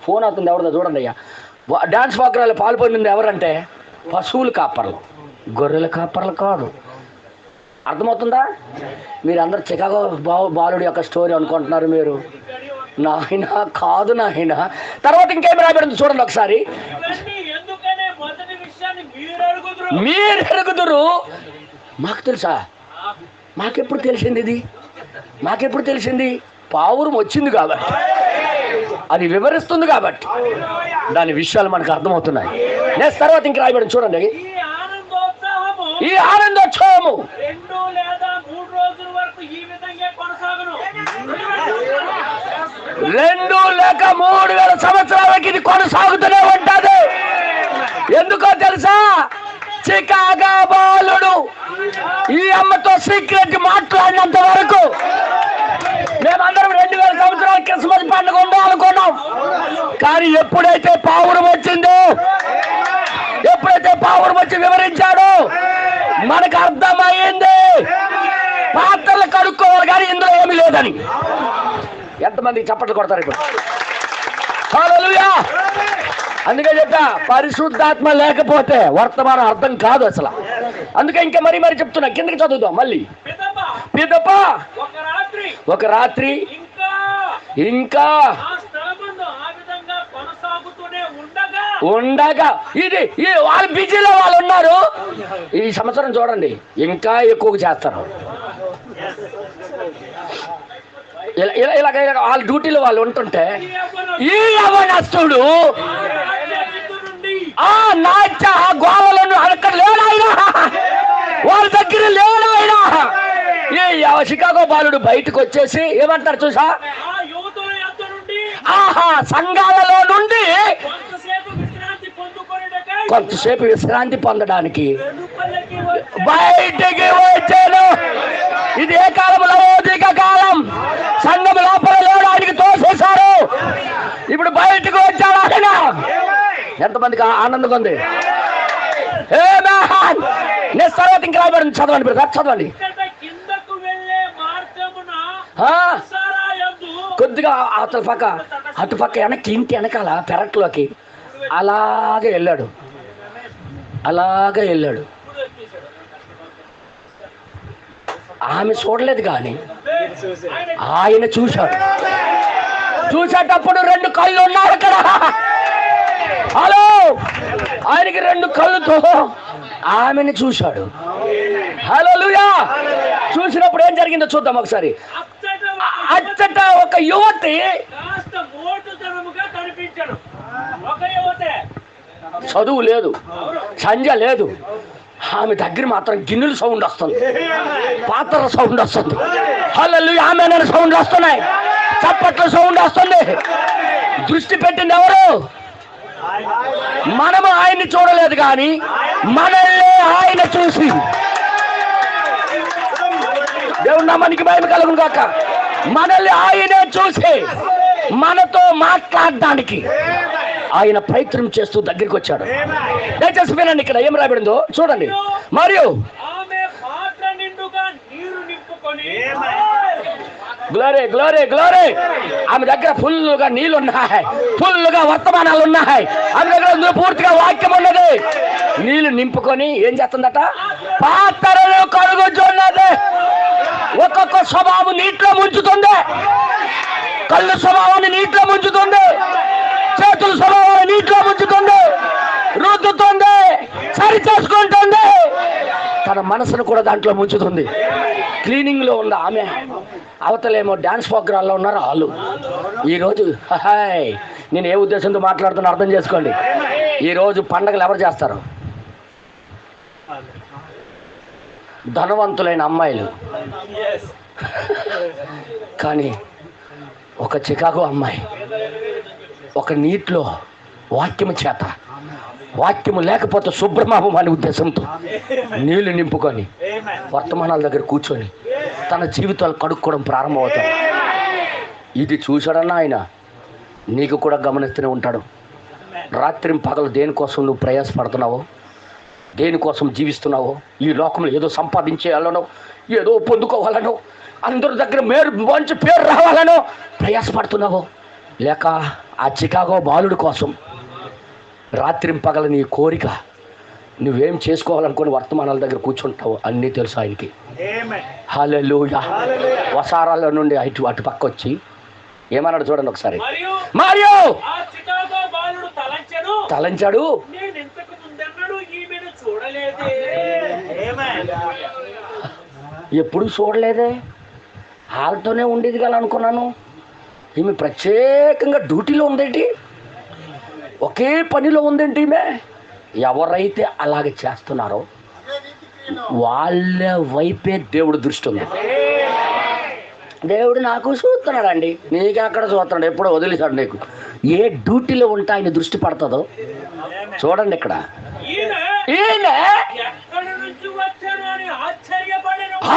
ఫోన్ అవుతుంది ఎవరిదో చూడండి అయ్యా. డ్యాన్స్ ప్రోగ్రాల్లో పాలు పొందింది ఎవరంటే పశువుల కాపర్లు, గొర్రెల కాపర్లు కాదు. అర్థమవుతుందా? మీరు అందరు చికాగో బాలుడి యొక్క స్టోరీ అనుకుంటున్నారు మీరు. నాయన కాదు నాయన. తర్వాత ఇంకేమి రాబడింది చూడండి ఒకసారి. మీరు ఎరుగుదురు. మాకు తెలుసా? మాకెప్పుడు తెలిసింది ఇది? మాకెప్పుడు తెలిసింది? పావురం వచ్చింది కాబట్టి, అది వివరిస్తుంది కాబట్టి దాని విషయాలు మనకు అర్థమవుతున్నాయి. నెక్స్ట్ తర్వాత ఇంక రాయబడింది చూడండి. ఈ ఆనందోత్సవము 2 లేదా 3 రోజుల వరకు ఈ విధంగా కొనసాగును. 2 లేక 3000 సంవత్సరాలకి ఇది కొనసాగుతూనే ఉంటుంది. ఎందుకో తెలుసా? చికాగో బాలుడు ఈ అమ్మతో సీక్రెట్ మాట్లాడినంత వరకు మేమందరం 2000 సంవత్సరాల క్రిస్మస్ పండుగ ఉండాలనుకున్నాం. కానీ ఎప్పుడైతే పావురం వచ్చిందో, ఎప్పుడైతే పావురం వచ్చి వివరించాడో మనకు అర్థమైంది పాత్రలు కడుక్కోవాలి కానీ ఇందులో ఏమీ లేదని. ఎంతమంది చప్పట్లు కొడతారు ఇప్పుడు? హల్లెలూయా. అందుకే చెప్పా, పరిశుద్ధాత్మ లేకపోతే వర్తమానం అర్థం కాదు అసలు. అందుకే ఇంకా మరీ చెప్తున్నా, కిందకి చదువుదాం మళ్ళీ. పిదప ఒక రాత్రి ఇంకా ఉండగా ఇది వాళ్ళు బిజీలో వాళ్ళు ఉన్నారు. ఈ సంవత్సరం చూడండి ఇంకా ఎక్కువ చేస్తారు. ఇలాగ వాళ్ళ డ్యూటీలో వాళ్ళు ఉంటుంటే ఈ యవనస్తుడు నాట్య గోవలను అక్కడ లేడు ఆయన, వాళ్ళ దగ్గర లేడు ఆయన. ఈ చికాగో బాలుడు బయటకు వచ్చేసి ఏమంటారు చూసా? సంఘాలలో నుండి కొంతసేపు విశ్రాంతి పొందడానికి బయటికి వచ్చాను. ఇది ఏ కాలంలో? లవోదిక కాలం. సంఘం లోపల లేడు, ఆయనకి తోసేశారు. ఇప్పుడు బయటకు వచ్చాడు ఆయన. ఎంతమందికి ఆనందంగా ఉంది? తర్వాత ఇంకా రాయబడింది, చదవండి బ్రదర్, చదవండి. కొద్దిగా అవతల పక్క అటుపక్క వెనక్కి ఇంటి వెనకాల పెరట్లోకి అలాగే వెళ్ళాడు. ఆమె చూడలేదు కానీ ఆయన చూశాడు. చూసేటప్పుడు 2 కళ్ళు ఉన్నాయి అక్కడ. హలో, ఆయనకి 2 కళ్ళుతో ఆమెను చూశాడు. హల్లెలూయా. చూసినప్పుడు ఏం జరిగిందో చూద్దాం ఒకసారి. అచ్చట ఒక యువతి చదువు లేదు, సంజ లేదు, ఆమె దగ్గర మాత్రం గిన్నెలు సౌండ్ వస్తుంది, పాత్రల సౌండ్ వస్తుంది. హల్లెలూయా. ఆమె సౌండ్ వస్తున్నాయి, చప్పట్ల సౌండ్ వస్తుంది. దృష్టి పెట్టింది ఎవరు? మనము ఆయన్ని చూడలేదు కానీ మనల్ని ఆయన చూసి, దేవుని నామానికి మహిమ కలుగును గాక, మనల్ని ఆయనే చూసి మనతో మాట్లాడడానికి ఆయన ప్రయత్నం చేస్తూ దగ్గరికి వచ్చాడు. దయచేసి వినండి, ఇక్కడ ఏం రాబడిందో చూడండి. మరియు గ్లోరీ గ్లోరీ గ్లోరీ. ఆమె దగ్గర ఫుల్గా నీళ్ళు ఉన్నాయి, ఫుల్గా వర్తమానాలు ఉన్నాయి, ఆమె దగ్గర పూర్తిగా వాక్యం ఉన్నది. నీళ్లు నింపుకొని ఏం చేస్తుందట? పాత్రలు కడుగుతున్నది. ఒక్కొక్క స్వభావం నీటిలో ముంచుతుంది. కళ్ళు స్వభావాన్ని నీటిలో ముంచుతుంది, చేతుల స్వభావాన్ని నీటిలో ముంచుతుంది, రుద్దుతుంది, సరి చేసుకుంటుంది, తన మనసును కూడా దాంట్లో ముంచుతుంది. క్లీనింగ్ లో ఉన్న ఆమె, అవతలేమో డాన్స్ ప్రోగ్రాంలో ఉన్నారు వాళ్ళు. ఈరోజు హాయ్, నేను ఏ ఉద్దేశంతో మాట్లాడుతున్నా అర్థం చేసుకోండి. ఈరోజు పండగలు ఎవరు చేస్తారు? ధనవంతులైన అమ్మాయిలు. కానీ ఒక చికాగో అమ్మాయి ఒక నీటిలో వాక్యము చేత, వాక్యము లేకపోతే శుభ్రమాపం అనే ఉద్దేశంతో నీళ్లు నింపుకొని వర్తమానాల దగ్గర కూర్చొని తన జీవితాలు కడుక్కోవడం ప్రారంభమవుతాడు. ఇది చూశాడన్నా ఆయన నీకు కూడా గమనిస్తూనే ఉంటాడు. రాత్రి పగలు దేనికోసం నువ్వు ప్రయాసపడుతున్నావో, దేనికోసం జీవిస్తున్నావో, ఈ లోకంలో ఏదో సంపాదించేయాలనో, ఏదో పొందుకోవాలనో, అందరి దగ్గర మంచి పేరు రావాలనో ప్రయాసపడుతున్నావో, లేక ఆ చికాగో బాలుడి కోసం రాత్రి పగల నీ కోరిక నువ్వేం చేసుకోవాలనుకుని వర్తమానాల దగ్గర కూర్చుంటావు, అన్నీ తెలుసు ఆయనకి. హల్లెలూయా. వసారాల నుండి అటు పక్క వచ్చి ఏమన్నాడు చూడండి ఒకసారి. మరియు తలంచాడు, ఎప్పుడు చూడలేదే, వాళ్ళతోనే ఉండేది కదా అనుకున్నాను. ఈమె ప్రత్యేకంగా డ్యూటీలో ఉందేంటి, ఒకే పనిలో ఉందేంటి ఈమె. ఎవరైతే అలాగే చేస్తున్నారో వాళ్ళ వైపే దేవుడు దృష్టి ఉంది. దేవుడు నాకు చూస్తున్నాడండి, నీకు అక్కడ చూస్తున్నాడు, ఎప్పుడో వదిలేశాడు నీకు. ఏ డ్యూటీలో ఉంటే ఆయన దృష్టి పడుతుందో చూడండి. ఇక్కడ ఈయన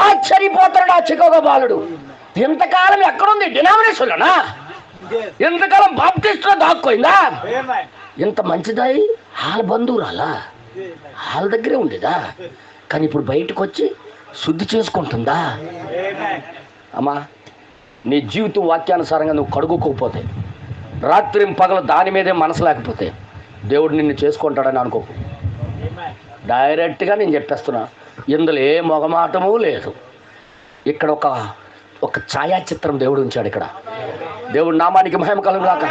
ఆశ్చర్యపోతాడు ఆ చికాగో బాలుడు. ఇంతకాలం ఎక్కడుంది, డినామినేషన్లోనా? ఇంతకాలం బాప్టిస్ట్లో దాక్కోయిందా? ఇంత మంచిదాయి వాళ్ళ బంధువురాలా, వాళ్ళ దగ్గరే ఉండేదా? కానీ ఇప్పుడు బయటకు వచ్చి శుద్ధి చేసుకుంటుందా? అమ్మా, నీ జీవితం వాక్యానుసారంగా నువ్వు కడుగుకోకపోతే, రాత్రి పగలు దాని మీదే మనసు లేకపోతే దేవుడు నిన్ను చేసుకుంటాడని అనుకోకు. డైరెక్ట్గా నేను చెప్పేస్తున్నా, ఇందులో ఏ మొగమాటము లేదు. ఇక్కడ ఒక ఛాయాచిత్రం దేవుడు ఉంచాడు. ఇక్కడ దేవుడు నామానికి మహిమ కలుగుగాక.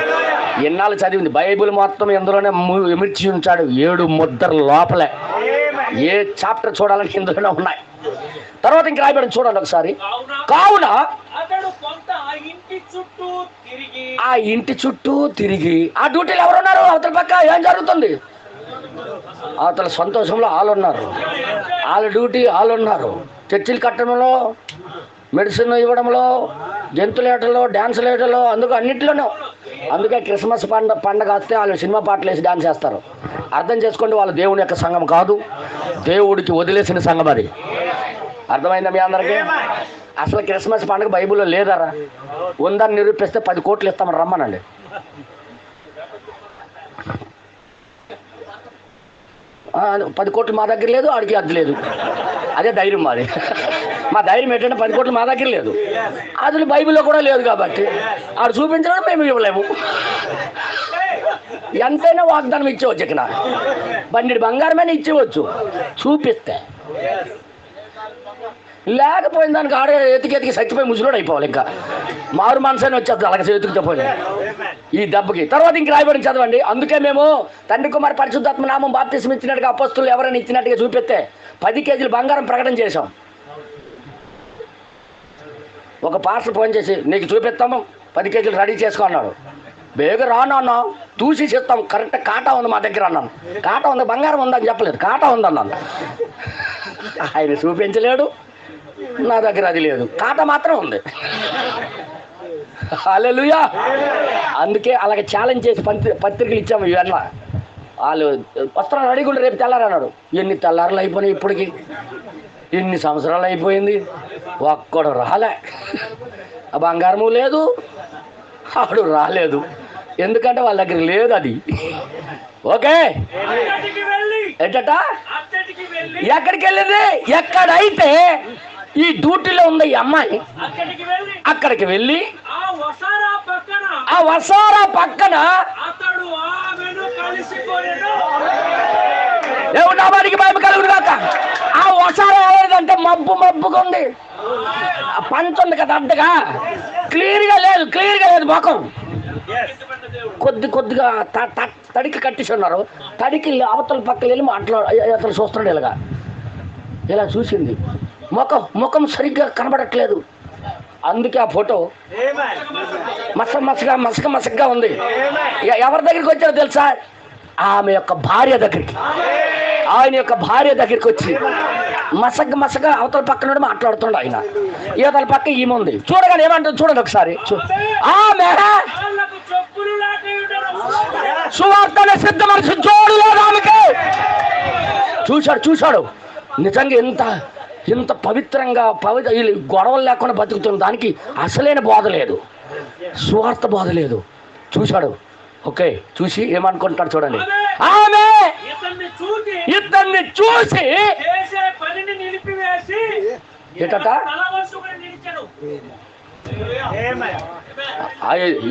ఎన్నాళ్ళు చదివింది బైబిల్ మొత్తం ఇందులోనే ఎమిర్చి ఉంచాడు. 7 ముద్రల లోపలే ఏ చాప్టర్ చూడాలని ఇందులోనే ఉన్నాయి. తర్వాత ఇంక రాయబడి చూడండి ఒకసారి. కావున ఆ ఇంటి చుట్టూ తిరిగి, ఆ డ్యూటీలు ఎవరున్నారు అవతల పక్క, ఏం జరుగుతుంది అవతల సంతోషంలో వాళ్ళున్నారు, వాళ్ళ డ్యూటీ వాళ్ళున్నారు. చర్చిలు కట్టడంలో, మెడిసిన్ ఇవ్వడంలో, జంతులేటలో, డ్యాన్స్ లేటలో, అన్నింటిలోనూ. అందుకే క్రిస్మస్ పండగ వస్తే వాళ్ళు సినిమా పాటలు వేసి డ్యాన్స్ చేస్తారు. అర్థం చేసుకోండి, వాళ్ళు దేవుని యొక్క సంఘం కాదు, దేవుడికి వదిలేసిన సంఘం అది. అర్థమైందా మీ అందరికీ? అసలు క్రిస్మస్ పండుగ బైబిల్లో లేదరా, ఉందని నిరూపిస్తే 10 కోట్లు ఇస్తామని రమ్మనండి. ఆ, 10 కోట్లు మా దగ్గర లేదు, ఆడికి అద్దె లేదు. అదే ధైర్యం మాది. మా ధైర్యం ఏంటంటే 10 కోట్లు మా దగ్గర లేదు, అది బైబిల్లో కూడా లేదు. కాబట్టి ఆడు చూపించడం మేము ఇవ్వలేము. ఎంతైనా వాగ్దానం ఇచ్చేవచ్చు. ఇక్కడ బండి బంగారమైనా ఇచ్చేవచ్చు చూపిస్తే. లేకపోయిన దానికి ఆడే ఎతికి చచ్చిపోయి ముసలోడు అయిపోవాలి. ఇంకా మారు మనసాన్ని వచ్చేది అలాగే చేతుకుతో పోయి ఈ దెబ్బకి. తర్వాత ఇంక రాయబడి చదవండి. అందుకే మేము తండ్రి కుమార్ పరిశుద్ధాత్మ నామం బాప్తిసం ఇచ్చినట్టుగా అపోస్తులు ఎవరైనా ఇచ్చినట్టుగా చూపిస్తే 10 కేజీలు బంగారం ప్రకటన చేశాం. ఒక పాస్టర్ ఫోన్ చేసి నీకు చూపిస్తాము 10 కేజీలు రెడీ చేసుకో అన్నాడు. బేగ రాను చూసి చెప్తాం, కరెక్ట్ కాటా ఉంది మా దగ్గర అన్నాను. కాటా ఉంది, బంగారం ఉందని చెప్పలేదు, కాటా ఉందన్నాను. ఆయన చూపించలేడు, నా దగ్గర అది లేదు, కాటా మాత్రం ఉంది. హల్లెలూయా. అందుకే అలాగే ఛాలెంజ్ చేసి పత్రికలు ఇచ్చాము. ఇవన్నీ వాళ్ళు వస్త్రాలు అడిగి రేపు తెల్లారన్నాడు. ఎన్ని తెల్లారులు అయిపోయినాయి ఇప్పటికి, ఎన్ని సంవత్సరాలు అయిపోయింది, ఒక్కడు రాలే. ఆ బంగారము లేదు, ఆడు రాలేదు. ఎందుకంటే వాళ్ళ దగ్గర లేదు అది. ఓకే, ఏంటట ఎక్కడికి వెళ్ళింది? ఎక్కడైతే ఈ డ్యూటీలో ఉంది ఈ అమ్మాయి, అక్కడికి వెళ్ళి ఆ వసారా పక్కన దేవుడు నామానికి మహిమ కలుగును గాక. ఆ వసారా ఏదంటే మబ్బుగా ఉంది, పంచ ఉంది కదా అడ్డగా, క్లియర్గా లేదు ముఖం. కొద్దిగా తడికి కట్టేసి ఉన్నారు. తడికి అవతల పక్కన వెళ్ళి అతను చూస్తున్నాడు. ఇలా చూసింది, ముఖం సరిగ్గా కనబడట్లేదు. అందుకే ఆ ఫోటో మసకగా ఉంది. ఎవరి దగ్గరికి వచ్చారో తెలుసా? ఆమె యొక్క భార్య దగ్గరికి, ఆయన యొక్క భార్య దగ్గరికి వచ్చి మసగ అవతల పక్కన మాట్లాడుతున్నాడు ఆయన, ఇవతల పక్క ఈమె ఉంది. చూడగానే ఏమంటుంది చూడండి ఒకసారి. ఆమె కాళ్ళకు చెప్పులు లాగేయుటను. సువార్తను సిద్ధమనిసి చూడలేదు ఆమెకి. చూశాడు నిజంగా ఇంత పవిత్రంగా వీళ్ళు గొడవలు లేకుండా బతుకుతున్న దానికి అసలైన బోధ లేదు, సువార్త బోధ లేదు. చూశాడు. ఓకే, చూసి ఏమనుకుంటాడు చూడండి. ఆమె ఇతన్ని చూసి చేసే పనిని నిలిపివేసి ఏటట తలవంచుకొని నిలిచెను.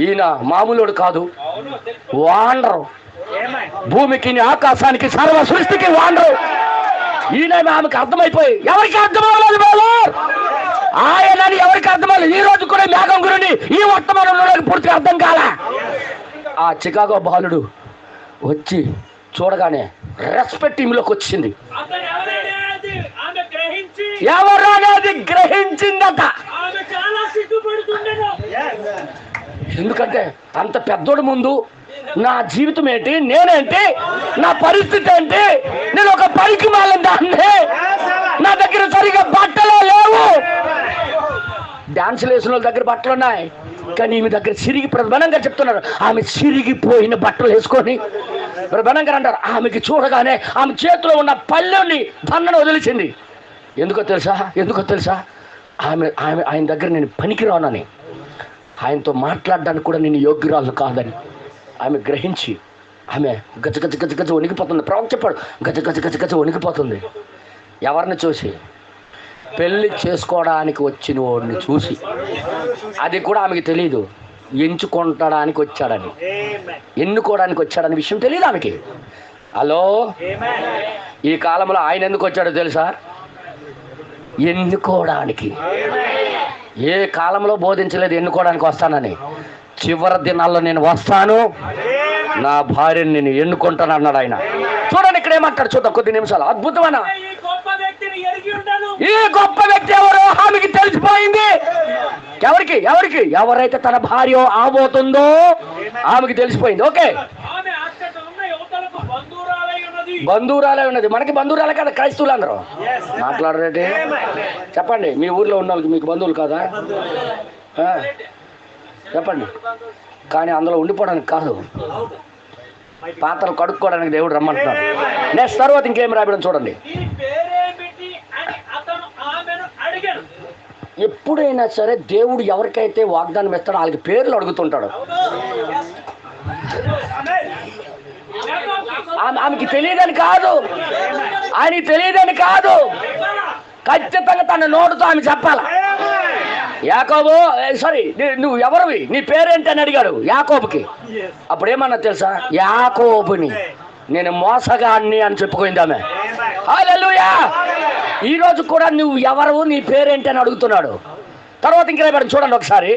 ఈయన మామూలుడు కాదు, వాండరు. భూమికి ఆకాశానికి సర్వ సృష్టికి వాండరు. ఈయన ఆమెకు అర్థమైపోయి ఎవరికి అర్థమవ్వలేదు బాబు, ఆయనని ఎవరికి అర్థమవ్వలేదు. ఈ రోజు కూడా మేఘం గురిని ఈ వర్తమానంలో పూర్తిగా అర్థం కాలే. ఆ చికాగో బాలుడు వచ్చి చూడగానే రెస్పెక్ట్ ఈమెలోకి వచ్చింది. అతడు ఎవరనేది ఆమె గ్రహించి ఎవరు అనేది గ్రహించిందట. ఆమె చాలా సిగ్గుపడుతుండెను. ఎందుకంటే అంత పెద్దోడు ముందు నా జీవితం ఏంటి, నేనేంటి, నా పరిస్థితి ఏంటి, నేను ఒక పనికి మాలిన దాన్ని, నా దగ్గర సరిగా బట్టలే లేవు. డాన్స్ వేసిన వాళ్ళ దగ్గర బట్టలు ఉన్నాయి, కానీ ఈమె దగ్గర సిరిగి ప్రధానంగా చెప్తున్నారు. ఆమె సిరిగిపోయిన బట్టలు వేసుకొని ప్రధానంగా అంటారు. ఆమెకి చూడగానే ఆమె చేతిలో ఉన్న పళ్ళెని దన్నను వదిలిసింది. ఎందుకో తెలుసా ఆయన దగ్గర నేను పనికి రానని, ఆయనతో మాట్లాడడానికి కూడా నేను యోగ్యురాలు కాదని ఆమె గ్రహించి ఆమె గజ వణికిపోతుంది. ప్రవక్త చెప్పాడు, గజ వణికిపోతుంది. ఎవరిని చూసి? పెళ్లి చేసుకోవడానికి వచ్చిన వాడిని చూసి. అది కూడా ఆమెకి తెలియదు, ఎంచుకోవడానికి వచ్చాడని, ఎన్నుకోవడానికి వచ్చాడని విషయం తెలియదు ఆమెకి. హలో, ఈ కాలంలో ఆయన ఎందుకు వచ్చాడో తెలుసా? ఎన్నుకోవడానికి. ఏ కాలంలో బోధించలేదు ఎన్నుకోవడానికి వస్తానని. చివరి దినాల్లో నేను వస్తాను, నా భార్యని నేను ఎన్నుకుంటాను అన్నాడు ఆయన. చూడండి ఇక్కడ ఏమంటాడు, చూద్దాం కొద్ది నిమిషాలు. అద్భుతమైన ఈ గొప్ప వ్యక్తిని ఎరిగి ఉంటాను. ఈ గొప్ప వ్యక్తి ఎవరో ఆమెకి తెలిసిపోయింది. ఎవరికి ఎవరైతే తన భార్య అవబోతుందో ఆమెకి తెలిసిపోయింది. ఓకే, ఆమె అక్కడ ఉన్న యువతలకు బంధువురాలే ఉన్నది. మనకి బంధువురాలే కదా క్రైస్తవులు అందరూ. మాట్లాడరేంటి? చెప్పండి, మీ ఊర్లో ఉన్న వాళ్ళకి మీకు బంధువులు కాదా? చెప్పండి. కానీ అందులో ఉండిపోవడానికి కాదు, పాత్రలు కడుక్కోవడానికి దేవుడు రమ్మంటున్నాడు. నెక్స్ట్ తర్వాత ఇంకేం రాయడం చూడండి. ఎప్పుడైనా సరే దేవుడు ఎవరికైతే వాగ్దానం ఇస్తాడో వాళ్ళకి పేర్లు అడుగుతుంటాడు. ఆమెకి తెలియదని కాదు, ఆయనకి తెలియదని కాదు, ఖచ్చితంగా తన నోటుతో ఆమె చెప్పాలా. యాకోబు, సారీ నువ్వు ఎవరివి, నీ పేరేంటి అని అడిగాడు యాకోబుకి. అప్పుడు ఏమన్నా తెలుసా? యాకోబుని నేను మోసగాన్ని అని చెప్పుకుంది ఆమె. హల్లెలూయా. ఈ రోజు కూడా నువ్వు ఎవరు, నీ పేరేంటి అని అడుగుతున్నాడు. తర్వాత ఇంకా చూడండి ఒకసారి.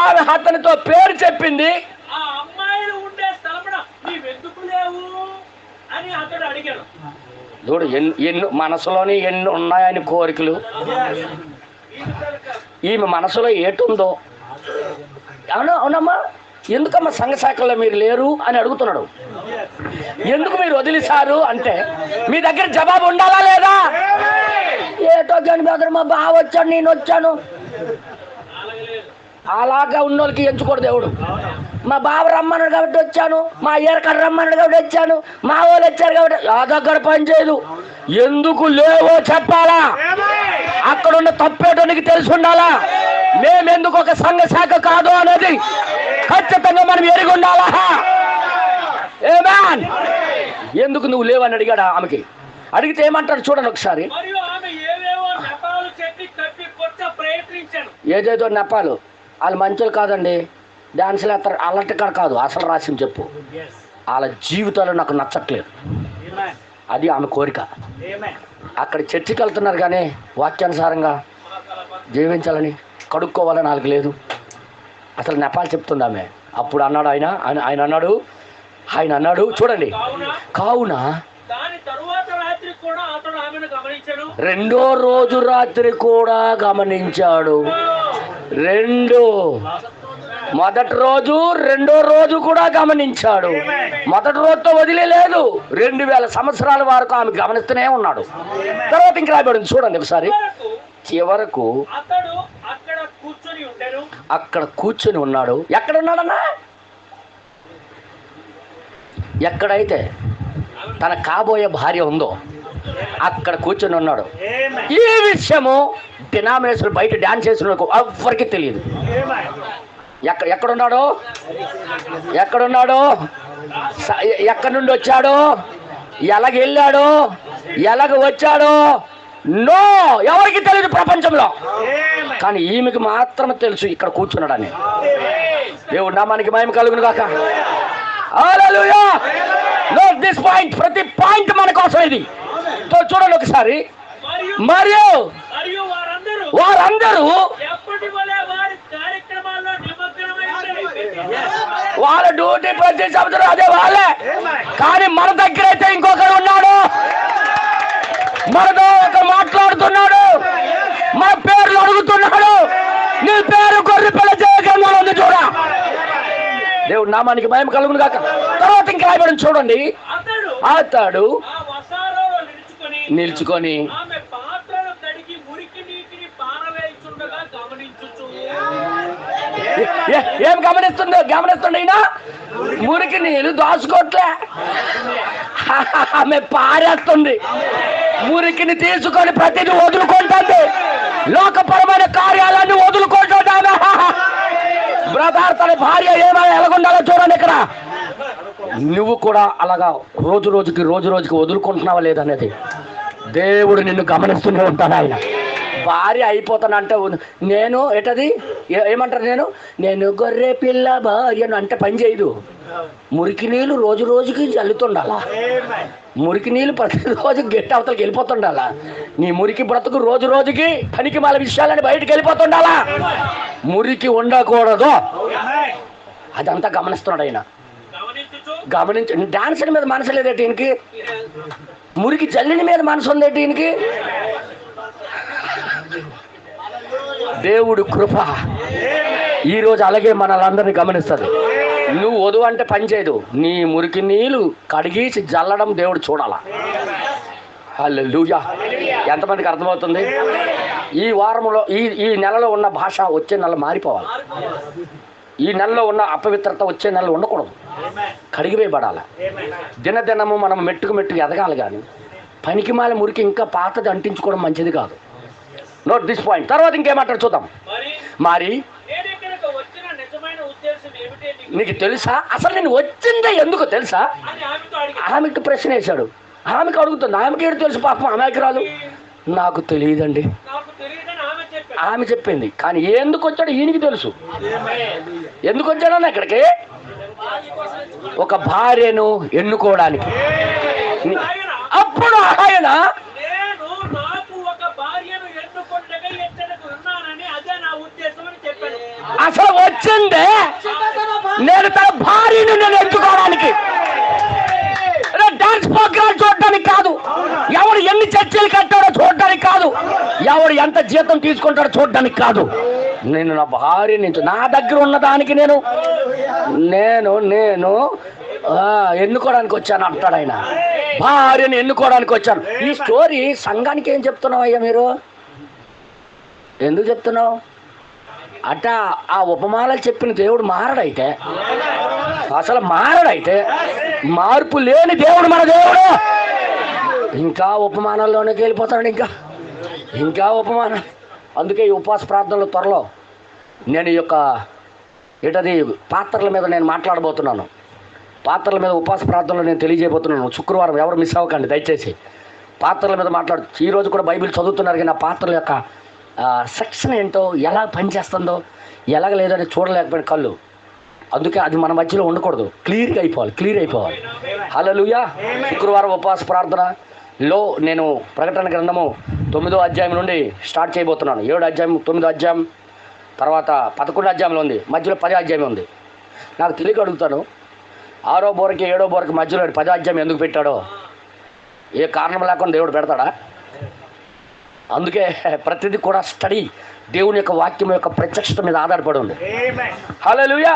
ఆమె అతనితో పేరు చెప్పింది. చూడు, ఎన్ని మనసులోని ఎన్ని ఉన్నాయని కోరికలు. ఈమె మనసులో ఏటుందో. అవునమ్మా, ఎందుకమ్మా సంఘ శాఖల్లో మీరు లేరు అని అడుగుతున్నాడు. ఎందుకు మీరు వదిలేశారు అంటే మీ దగ్గర జవాబు ఉండాలా లేదా? ఏటో కానీ బెదరు మా బావ వచ్చాడు, నేను వచ్చాను. అలాగా ఉన్నోళ్ళకి ఎంచుకోడు దేవుడు. మా బావ రమ్మన్నాడు కాబట్టి వచ్చాను, మా అయ్యర్ రమ్మన్నాడు కాబట్టి వచ్చాను, మా వాళ్ళు వచ్చారు కాబట్టి ఆ దగ్గర పని చేయదు. ఎందుకు లేవో చెప్పాలా? అక్కడున్న తప్పేటోనికి తెలిసి ఉండాలా? మేమెందుకు ఒక సంఘ శాఖ కాదు అనేది ఖచ్చితంగా మనం ఎరిగి ఉండాలా. ఏమేన్? ఎందుకు నువ్వు లేవని అడిగాడు ఆమెకి. అడిగితే ఏమంటాడు చూడండి ఒకసారి. ఏదేదో నెపాలు. వాళ్ళు మంచులు కాదండి, డాన్సులు వేస్తారు, అలర్ట్ కాడ కాదు. అసలు రాసింది చెప్పు. వాళ్ళ జీవితాలు నాకు నచ్చట్లేదు, అది ఆమె కోరిక. అక్కడ చర్చికి వెళ్తున్నారు కానీ వాక్యానుసారంగా జీవించాలని, కడుక్కోవాలని వాళ్ళకి లేదు. అసలు నెపాలు చెప్తుంది ఆమె. అప్పుడు అన్నాడు ఆయన అన్నాడు చూడండి. కావున రెండో రోజు రాత్రి కూడా గమనించాడు. మొదటి రోజు రెండో రోజు కూడా గమనించాడు. మొదటి రోజుతో వదిలేదు. 2000 సంవత్సరాల వరకు ఆమె గమనిస్తూనే ఉన్నాడు. తర్వాత ఇంక రాబడింది చూడండి ఒకసారి. చివరకు అతడు అక్కడ కూర్చొని ఉండెను. అక్కడ కూర్చొని ఉన్నాడు. ఎక్కడ ఉన్నాడన్నా? ఎక్కడైతే తన కాబోయే భార్య ఉందో అక్కడ కూర్చొని ఉన్నాడు. ఈ విషయము డినామినేషన్ బయట డ్యాన్స్ చేసిన ఎవ్వరికి తెలియదు. ఎక్కడున్నాడు? ఎక్కడి నుండి వచ్చాడు? ఎలాగ వెళ్ళాడు? ఎలాగ వచ్చాడు? నో, ఎవరికి తెలియదు ప్రపంచంలో. కానీ ఈమెకి మాత్రమే తెలుసు ఇక్కడ కూర్చున్నాడని. దేవుడు నామానికి మహిమ కలుగును గాక. హల్లెలూయా. Note this point. ప్రతి పాయింట్ మన కోసం ఇది. చూడండి ఒకసారి. మరియు వారందరూ ఎప్పటి వలె వారి కార్యక్రమాల్లో నిమగ్నమై వాళ్ళ డ్యూటీ ప్రతి సంవత్సరం అదే వాళ్ళే. కానీ మన దగ్గర అయితే ఇంకొకరు ఉన్నాడు. మనతో ఒకరు మాట్లాడుతున్నాడు. మన పేర్లు అడుగుతున్నాడు. నీ పేరు గొర్రె పిల్ల జయగ్రంథంలో ఉంది చూడ. దేవుడు నామానికి మహిమ కలుగును గాక. తర్వాత ఇంకా రాయబడింది చూడండి. అతడు నిల్చుకొని ఆమె పాత్రలు కడిగి మురికి నీటిని పారవేయుచుండగా గమనించుచు. ఏం గమనిస్తుండే ఈయన? మురికి నీళ్ళు దాచుకోవట్లే, ఆమె పారేస్తుంది. మురికిని తీసుకొని ప్రతిదీ వదులుకుంటుంది. లోకపరమైన కార్యాలన్నీ వదులుకుంటుంది ఆమె. బ్రదర్, తన భార్య ఏమైనా ఎలాగుండాలో చూడండి. ఇక్కడ నువ్వు కూడా అలాగా రోజు రోజుకి వదులుకుంటున్నావా లేదనేది దేవుడు నిన్ను గమనిస్తూనే ఉంటాడు. ఆయన భార్య అయిపోతానంటే నేను ఏమంటారు? నేను గొర్రె పిల్ల భార్యను అంటే పని చేయదు. మురికి నీళ్ళు రోజుకి చల్లుతుండాలా. మురికి నీళ్ళు ప్రతిరోజు గెట్ అవతలకి వెళ్ళిపోతుండాలా. నీ మురికి బ్రతుకు రోజుకి పనికి మాల విషయాలని బయటకు వెళ్ళిపోతుండాలా. మురికి ఉండకూడదు. అదంతా గమనిస్తున్నాడు ఆయన. డాన్సర్ మీద మనసు లేదేటి ఈయనకి? మురికి జల్లిని మీద మనసు ఉందేటి ఈయనకి? దేవుడు కృప ఈరోజు అలాగే మనల్ని గమనిస్తుంది. నువ్వు వధువు అంటే పని చేయదు. నీ మురికి నీళ్ళు కడిగేసి జల్లడం దేవుడు చూడాలా. హల్లెలూయా. ఎంతమందికి అర్థమవుతుంది? ఈ వారంలో ఈ నెలలో ఉన్న భాష వచ్చే నెల మారిపోవాలి. ఈ నెలలో ఉన్న అపవిత్రత వచ్చే నెలలో ఉండకూడదు. కడిగివేయబడాలి. దినదినము మనం మెట్టుకు ఎదగాలి. కానీ పనికిమాల మురికి ఇంకా పాతది అంటించుకోవడం మంచిది కాదు. Note this point. తర్వాత ఇంకేమంటారు చూద్దాం. మరి నీకు తెలుసా? అసలు నేను వచ్చిందే ఎందుకు తెలుసా? ఆమెకు ప్రశ్న వేశాడు. ఆమెకు అడుగుతుంది. ఆమెకి ఏడు తెలుసు పాపం, ఆమెకి రాదు. నాకు తెలియదండి ఆమె చెప్పింది. కానీ ఎందుకు వచ్చాడు ఈయనకి తెలుసు. ఎందుకు వచ్చాడని ఇక్కడికి? ఒక భార్యను ఎన్నుకోవడానికి. అప్పుడు ఆయన అసలు వచ్చిందే నేను తన భార్యను ఎన్నుకోవడానికి. డాన్స్ ప్రోగ్రాం చూడడానికి కాదు. ఎవడు ఎన్ని చర్చలు కట్టాడో చూడడానికి కాదు. ఎవడు ఎంత జీతం తీసుకుంటాడో చూడడానికి కాదు. నేను నా భార్య నుంచి నా దగ్గర ఉన్న దానికి నేను ఎన్నుకోవడానికి వచ్చాను అంటాడు ఆయన. భార్యను ఎన్నుకోవడానికి వచ్చాను. ఈ స్టోరీ సంఘానికి ఏం చెప్తున్నావు అయ్యా మీరు? ఎందుకు చెప్తున్నావు? అట ఆ ఉపమానాలు చెప్పిన దేవుడు మారడైతే, అసలు మారడైతే, మార్పు లేని దేవుడు మన దేవుడు. ఇంకా ఉపమానాల్లోనికి వెళ్ళిపోతాడు. ఇంకా ఉపమానం. అందుకే ఈ ఉపవాస ప్రార్థనలు త్వరలో నేను ఈ యొక్క పాత్రల మీద నేను మాట్లాడబోతున్నాను. పాత్రల మీద ఉపవాస ప్రార్థనలు నేను తెలియజేయబోతున్నాను. శుక్రవారం ఎవరు మిస్ అవ్వకండి దయచేసి. పాత్రల మీద ఈరోజు కూడా బైబిల్ చదువుతున్నారు. కానీ ఆ పాత్రల యొక్క సెక్షన్ ఏంటో, ఎలా పనిచేస్తుందో, ఎలాగ లేదని చూడలేకపోయిన కళ్ళు. అందుకే అది మన మధ్యలో ఉండకూడదు. క్లియర్ అయిపోవాలి. హల్లెలూయా. శుక్రవారం ఉపవాస ప్రార్థనలో నేను ప్రకటన గ్రంథము 9వ అధ్యాయం నుండి స్టార్ట్ చేయబోతున్నాను. 7వ అధ్యాయం, 9వ అధ్యాయం, తర్వాత 11వ అధ్యాయంలో ఉంది. మధ్యలో 10వ అధ్యాయం ఉంది. నాకు తెలియక అడుగుతాను, 6వ బోరకి 7వ బోరకి మధ్యలో 10వ అధ్యాయం ఎందుకు పెట్టాడో? ఏ కారణం లేకుండా దేవుడు పెడతాడా? అందుకే ప్రతిదీ కూడా స్టడీ దేవుని యొక్క వాక్యం యొక్క ప్రత్యక్షత మీద ఆధారపడి ఉంది. హల్లెలూయా.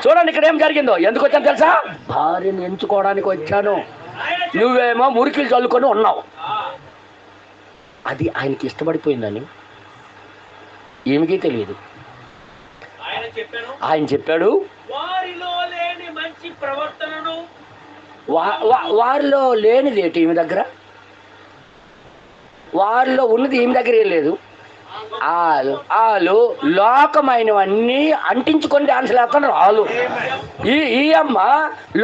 చూడండి ఇక్కడ ఏం జరిగిందో. ఎందుకు వచ్చాను తెలుసా? భార్యను ఎంచుకోవడానికి వచ్చాను. నువ్వేమో మురికిలు చల్లుకొని ఉన్నావు. అది ఆయనకి ఇష్టపడిపోయిందని ఏమికి తెలియదు. ఆయన చెప్పాడు, వారిలో లేని మంచి ప్రవర్తనను, వారిలో లేనిది ఏంటి ఈమె దగ్గర? వారిలో ఉన్నది ఈమె దగ్గర ఏం లేదు. వాళ్ళు లోకమైనవన్నీ అంటించుకొని డాన్స్ వేస్తున్నారు. వాళ్ళు ఈ అమ్మ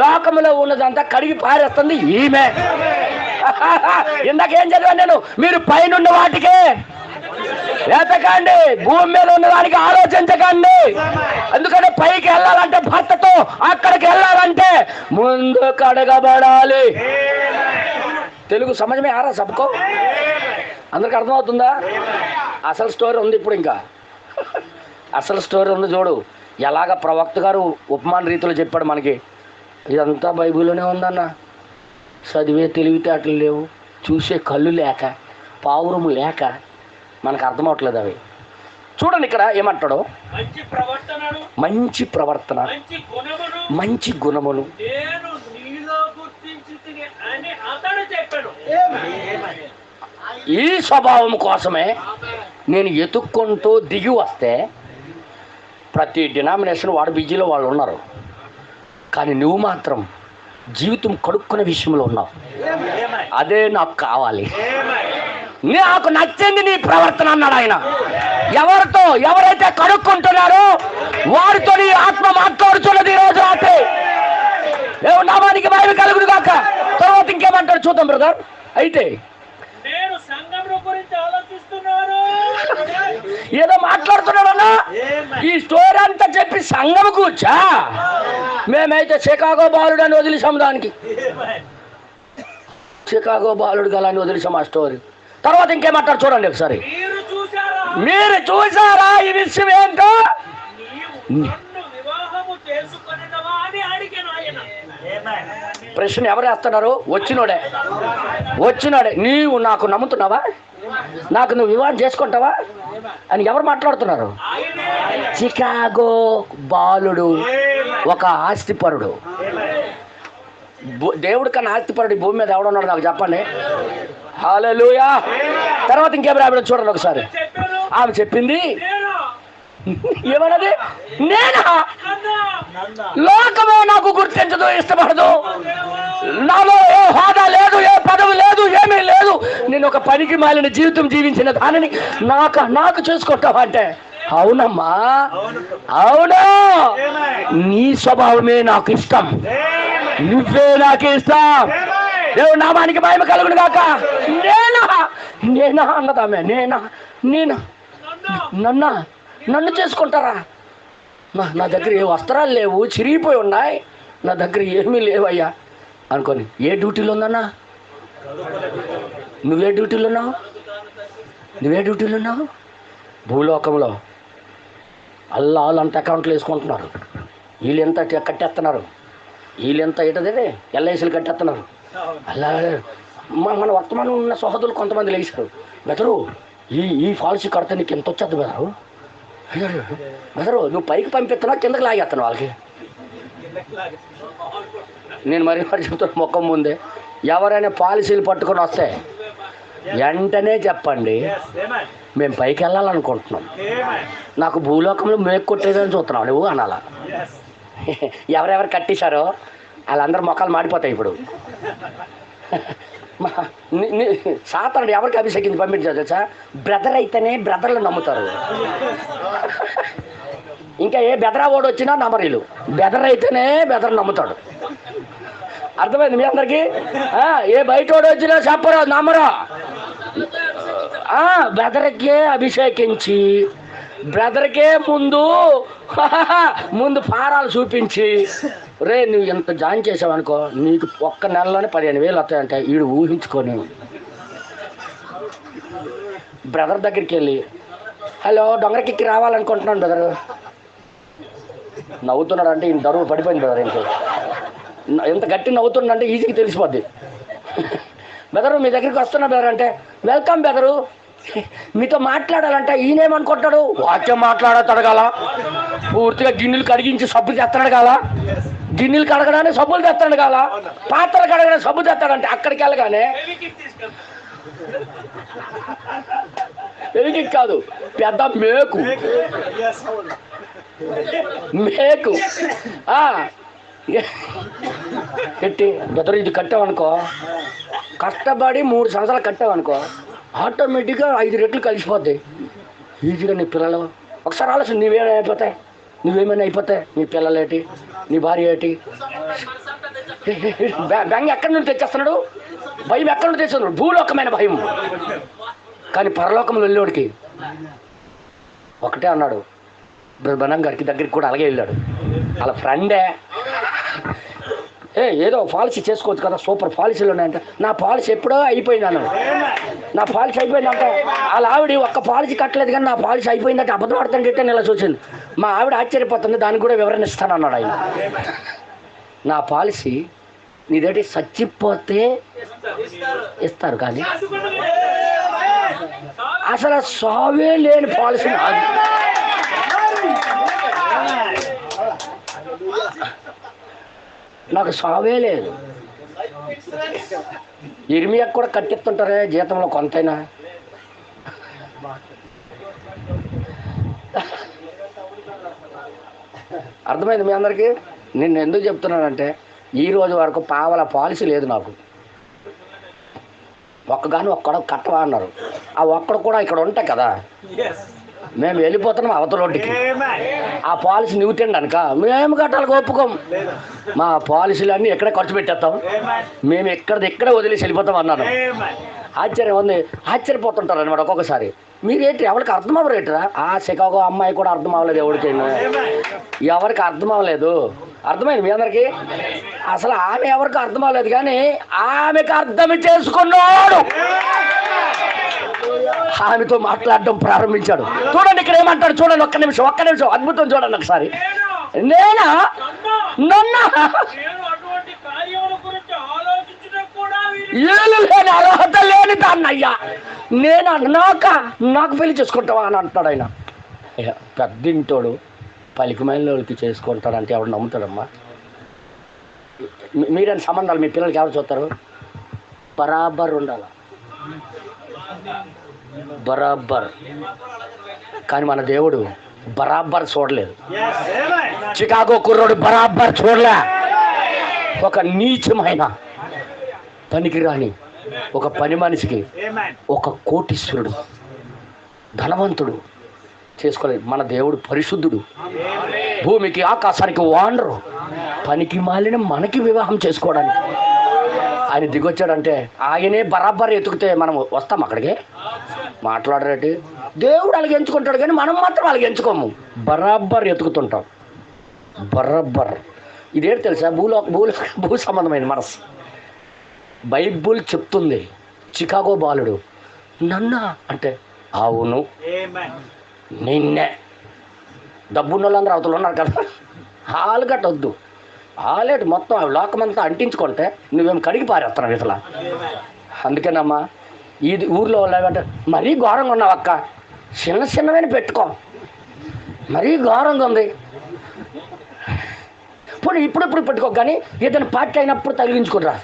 లోకంలో ఉన్నదంతా కడిగి పారేస్తుంది ఈమె. ఇందాకేం చదివాను నేను? మీరు పైన వాటికే వెతకండి, భూమి మీద ఉన్నదానికి ఆలోచించకండి. ఎందుకంటే పైకి వెళ్ళాలంటే భర్తతో, అక్కడికి వెళ్ళాలంటే ముందు కడగబడాలి. తెలుగు సమజమే ఆరా సబ్కో? అందరికి అర్థమవుతుందా? అసలు స్టోరీ ఉంది. ఇప్పుడు ఇంకా అసలు స్టోరీ ఉంది చూడు. ఎలాగ ప్రవక్త గారు ఉపమాన రీతిలో చెప్పాడు మనకి. ఇదంతా బైబిల్లోనే ఉందన్న. చదివే తెలివితేటలు లేవు, చూసే కళ్ళు లేక, పావురము లేక మనకు అర్థమవట్లేదు అవి. చూడండి ఇక్కడ ఏమంటాడో, మంచి ప్రవర్తన, మంచి గుణములు ఈ స్వభావం కోసమే నేను ఎతుక్కుంటూ దిగి వస్తే, ప్రతి డినామినేషన్ వాడు బిజీలో వాళ్ళు ఉన్నారు, కానీ నువ్వు మాత్రం జీవితం కడుక్కునే విషయంలో ఉన్నావు. అదే నాకు కావాలి. నాకు నచ్చింది నీ ప్రవర్తన అన్నాడు ఆయన. ఎవరైతే కడుక్కుంటున్నారో వారితో నీ ఆత్మ మాట్లాడుతున్నది ఈ రోజు రాత్రి. నామానికి మహిమ కలుగును గాక. తర్వాత ఇంకేమంటాడు చూద్దాం బ్రదర్. అయితే ఏదో మాట్లాడుతున్నాడన్నా, ఈ స్టోరీ అంతా చెప్పి సంఘం కూర్చా. మేమైతే చికాగో బాలుడు అని వదిలేసాం. దానికి చికాగో బాలుడు గలని వదిలేసాం ఆ స్టోరీ. తర్వాత ఇంకేమంటారు చూడండి ఒకసారి. మీరు చూసారా ఈ విషయం ఏంటో? ప్రశ్న ఎవరు వేస్తున్నారు? వచ్చినోడే. నీవు నాకు నమ్ముతున్నావా? నాకు నువ్వు వివాహం చేసుకుంటావా అని ఎవరు మాట్లాడుతున్నారు? చికాగో బాలుడు, ఒక ఆస్తిపరుడు. దేవుడి కన్నా ఆస్తిపరుడు భూమి మీద ఎవడున్నాడు నాకు చెప్పండి. హల్లెలూయా. తర్వాత ఇంకేం రాబడి చూడండి ఒకసారి. ఆమె చెప్పింది ఏమన్నది? నేనా? లోకమే నాకు గుర్తించదు, ఇష్టపడదు. నాలో ఏ హోదా లేదు, ఏ పదవి లేదు, ఏమీ లేదు. నేను ఒక పనికి మాలిన జీవితం జీవించిన దానిని నాకు చేసుకుంటావా అంటే, అవునమ్మా అవును, నీ స్వభావమే నాకు ఇష్టం, నువ్వే నాకు ఇష్టం. దేవుడి నామానికి మహిమ కలుగును గాక. నేనా అన్నదామే. నన్ను చేసుకుంటారా? నా దగ్గర ఏ వస్త్రాలు లేవు, చిరిగిపోయి ఉన్నాయి, నా దగ్గర ఏమీ లేవయ్యా అనుకోని. ఏ డ్యూటీలో ఉందన్నా? నువ్వే డ్యూటీలో ఉన్నావు? భూలోకంలో వాళ్ళంత అకౌంట్లు వేసుకుంటున్నారు. వీళ్ళు ఎంత కట్టేస్తున్నారు, వీళ్ళు ఎంత ఇటదే ఎల్ఐసీలు కట్టేస్తున్నారు. అలా మన వర్తమానం ఉన్న సహోదరులు కొంతమంది లేచారు. బెదరు ఈ పాలసీ కడితే నీకు ఎంత వచ్చేది బెదరు నువ్వు పైకి పంపిస్తున్నావు, కిందకి లాగేస్తున్నావు వాళ్ళకి. నేను మరి చెప్తున్నా మొక్కం ముందే, ఎవరైనా పాలసీలు పట్టుకొని వస్తే వెంటనే చెప్పండి, మేము పైకి వెళ్ళాలనుకుంటున్నాం, నాకు భూలోకంలో మేకు కొట్టేదని చూస్తున్నావు నువ్వు అనాలా. ఎవరెవరు కట్టేశారో వాళ్ళందరూ మొక్కలు మాడిపోతాయి. ఇప్పుడు సాతానుడు ఎవరికి అభిషేకించి పంపించారు తెలుసా? బ్రదర్ అయితేనే బ్రదర్లు నమ్ముతారు. ఇంకా ఏ బెదరా ఓడి వచ్చినా నమ్మరీలు. బెదర్ అయితేనే బెదర్ నమ్ముతాడు. అర్థమైంది మీ అందరికీ? ఏ బయట ఓడి వచ్చినా చెప్పరు, నమ్మరు. బ్రదర్కే అభిషేకించి, బ్రదర్కే ముందు ఫారాలు చూపించి, రే నువ్వు ఎంత జాయిన్ చేసావనుకో నీకు ఒక్క నెలలోనే 15,000 వస్తాయంటే వీడు ఊహించుకొని బ్రదర్ దగ్గరికి వెళ్ళి, హలో డొంగరకిక్కి రావాలనుకుంటున్నాను బ్రదరు. నవ్వుతున్నాడు అంటే ఈయన దరువు పడిపోయింది బ్రదర్. ఇంకో ఎంత గట్టి నవ్వుతున్నాడంటే ఈజీకి తెలిసిపోద్ది. బెదరు మీ దగ్గరికి వస్తున్నా బెదర్ అంటే, వెల్కమ్ బెదరు, మీతో మాట్లాడాలంటే ఈయనేమనుకుంటాడు, వాక్యం మాట్లాడతాడు కదా, పూర్తిగా గిన్నెలు కడిగించి సబ్బు తెస్తాడు కదా, గిన్నెలు కడగడానికి సబ్బులు తెస్తాడు కదా, పాత్రలు కడగడానికి సబ్బు తెస్తాడంటే అక్కడికి వెళ్ళగానే పెరిగి కాదు, పెద్ద మేకు మేకు పెట్టి బెదరు ఇది కట్టావనుకో, కష్టపడి 3 సంవత్సరాలు కట్టావనుకో, ఆటోమేటిక్గా 5 రెట్లు కలిసిపోద్ది ఈజీగా. నీ పిల్లలు ఒకసారి ఆలోచన, నువ్వేమైనా అయిపోతాయి, నీ పిల్లలు ఏంటి, నీ భార్య ఏంటి. బెంగ ఎక్కడి నుండి తెచ్చేస్తున్నాడు, భయం ఎక్కడి నుండి తెచ్చేస్తున్నాడు, భూలోకమైన భయం. కానీ పరలోకంలో వెళ్ళేవాడికి ఒకటే అన్నాడు, బ్రహ్మణం గారికి దగ్గరికి కూడా అలాగే వెళ్ళాడు. వాళ్ళ ఫ్రెండే ఏదో పాలసీ చేసుకోవచ్చు కదా, సూపర్ పాలసీలు ఉన్నాయంటే, నా పాలసీ ఎప్పుడో అయిపోయింది అన్నాడు. నా పాలసీ అయిపోయిందంటే వాళ్ళ ఆవిడ ఒక్క పాలసీ కట్టలేదు కానీ నా పాలసీ అయిపోయిందంటే అబద్ధం ఆడుతుంటే ఇలా చూసింది. మా ఆవిడ ఆశ్చర్యపోతుంది, దానికి కూడా వివరణ ఇస్తానన్నాడు ఆయన. నా పాలసీ నీదేంటి, చచ్చిపోతే ఇస్తారు కానీ అసలు సావే లేని పాలసీ నాది. నాకు సావే లేదు. ఇర్మియాకు కూడా కట్టిస్తుంటారే జీతంలో కొంతైనా. అర్థమైంది మీ అందరికీ? నేను ఎందుకు చెప్తున్నానంటే, ఈ రోజు వరకు పావల పాలసీ లేదు నాకు. ఒక్కడు కట్టవా అన్నారు. ఆ ఒక్కడు కూడా ఇక్కడ ఉంటాయి కదా, మేము వెళ్ళిపోతున్నాం అవతలొడ్డికి. ఆ పాలసీ నువ్వు తినడానిక మేము కట్టాలి ఒప్పుకోం. మా పాలసీలు అన్నీ ఎక్కడే ఖర్చు పెట్టేస్తాం, మేము ఎక్కడే వదిలేసి వెళ్ళిపోతాం అన్నాను. ఆశ్చర్యం ఉంది, ఆశ్చర్యపోతుంటారు అనమాట ఒక్కొక్కసారి. మీరేంటి ఎవరికి అర్థం అవ్వరేటరా? ఆ చికాగో అమ్మాయి కూడా అర్థం అవ్వలేదు, ఎవరికి అర్థం అవ్వలేదు. అర్థమైంది మీ అందరికీ? అసలు ఆమె ఎవరికి అర్థం అవ్వలేదు కానీ ఆమెకు అర్థం చేసుకున్నాడు. ఆమెతో మాట్లాడడం ప్రారంభించాడు. చూడండి ఇక్కడ ఏమంటాడు, చూడండి ఒక్క నిమిషం అద్భుతం చూడండి ఒకసారి. నేనా నన్ను ఏలు లేని అర్హత లేని దాన్నయ్యా నేను నాకు పెళ్లి చేసుకుంటావా అని అంటాడు ఆయన. పెద్దింటోడు పలికిమైనోళ్ళకి చేసుకుంటాడంటే ఎవడు నమ్ముతాడమ్మా? మీరేం సంబంధాలు మీ పిల్లలకి ఎవరు చూస్తారు? బరాబర్ ఉండాలి, బరాబర్. కానీ మన దేవుడు బరాబర్ చూడలేదు. చికాగో కుర్రోడు బరాబర్ చూడలే. ఒక నీచమైన పనికిరాని ఒక పని మనిషికి ఒక కోటీశ్వరుడు ధనవంతుడు చేసుకోలేదు. మన దేవుడు పరిశుద్ధుడు, భూమికి ఆకాశానికి వాండరు, పనికి మాలిన మనకి వివాహం చేసుకోవడానికి ఆయన దిగొచ్చాడంటే ఆయనే బరాబర్ ఎతుకుతే మనం వస్తాం అక్కడికి? మాట్లాడరేటి? దేవుడు అలాగే ఎంచుకుంటాడు కానీ మనం మాత్రం అలాగే ఎంచుకోము, బరాబర్ ఎతుకుతుంటాం. బరాబర్ ఇదేంటి తెలుసా? భూ సంబంధమైన మనసు. బైబుల్ చెప్తుంది, చికాగో బాలుడు నన్నా అంటే అవును నిన్నే. డబ్బున్న వాళ్ళందరూ అవతలు ఉన్నారు కదా, హాలు గట్టొద్దు, హాలేటు మొత్తం లోకమంతా అంటించుకుంటే నువ్వేం కడిగి పారేస్తున్నావు ఇట్లా. అందుకేనమ్మా ఇది ఊర్లో వాళ్ళు ఏమంటే, మరీ ఘోరంగా ఉన్నావు అక్క, చిన్నవైన పెట్టుకో, మరీ ఘోరంగా ఉంది, పోనీ ఇప్పుడు పెట్టుకో, కానీ ఏదైనా పార్టీ అయినప్పుడు తగిలించుకుని రా.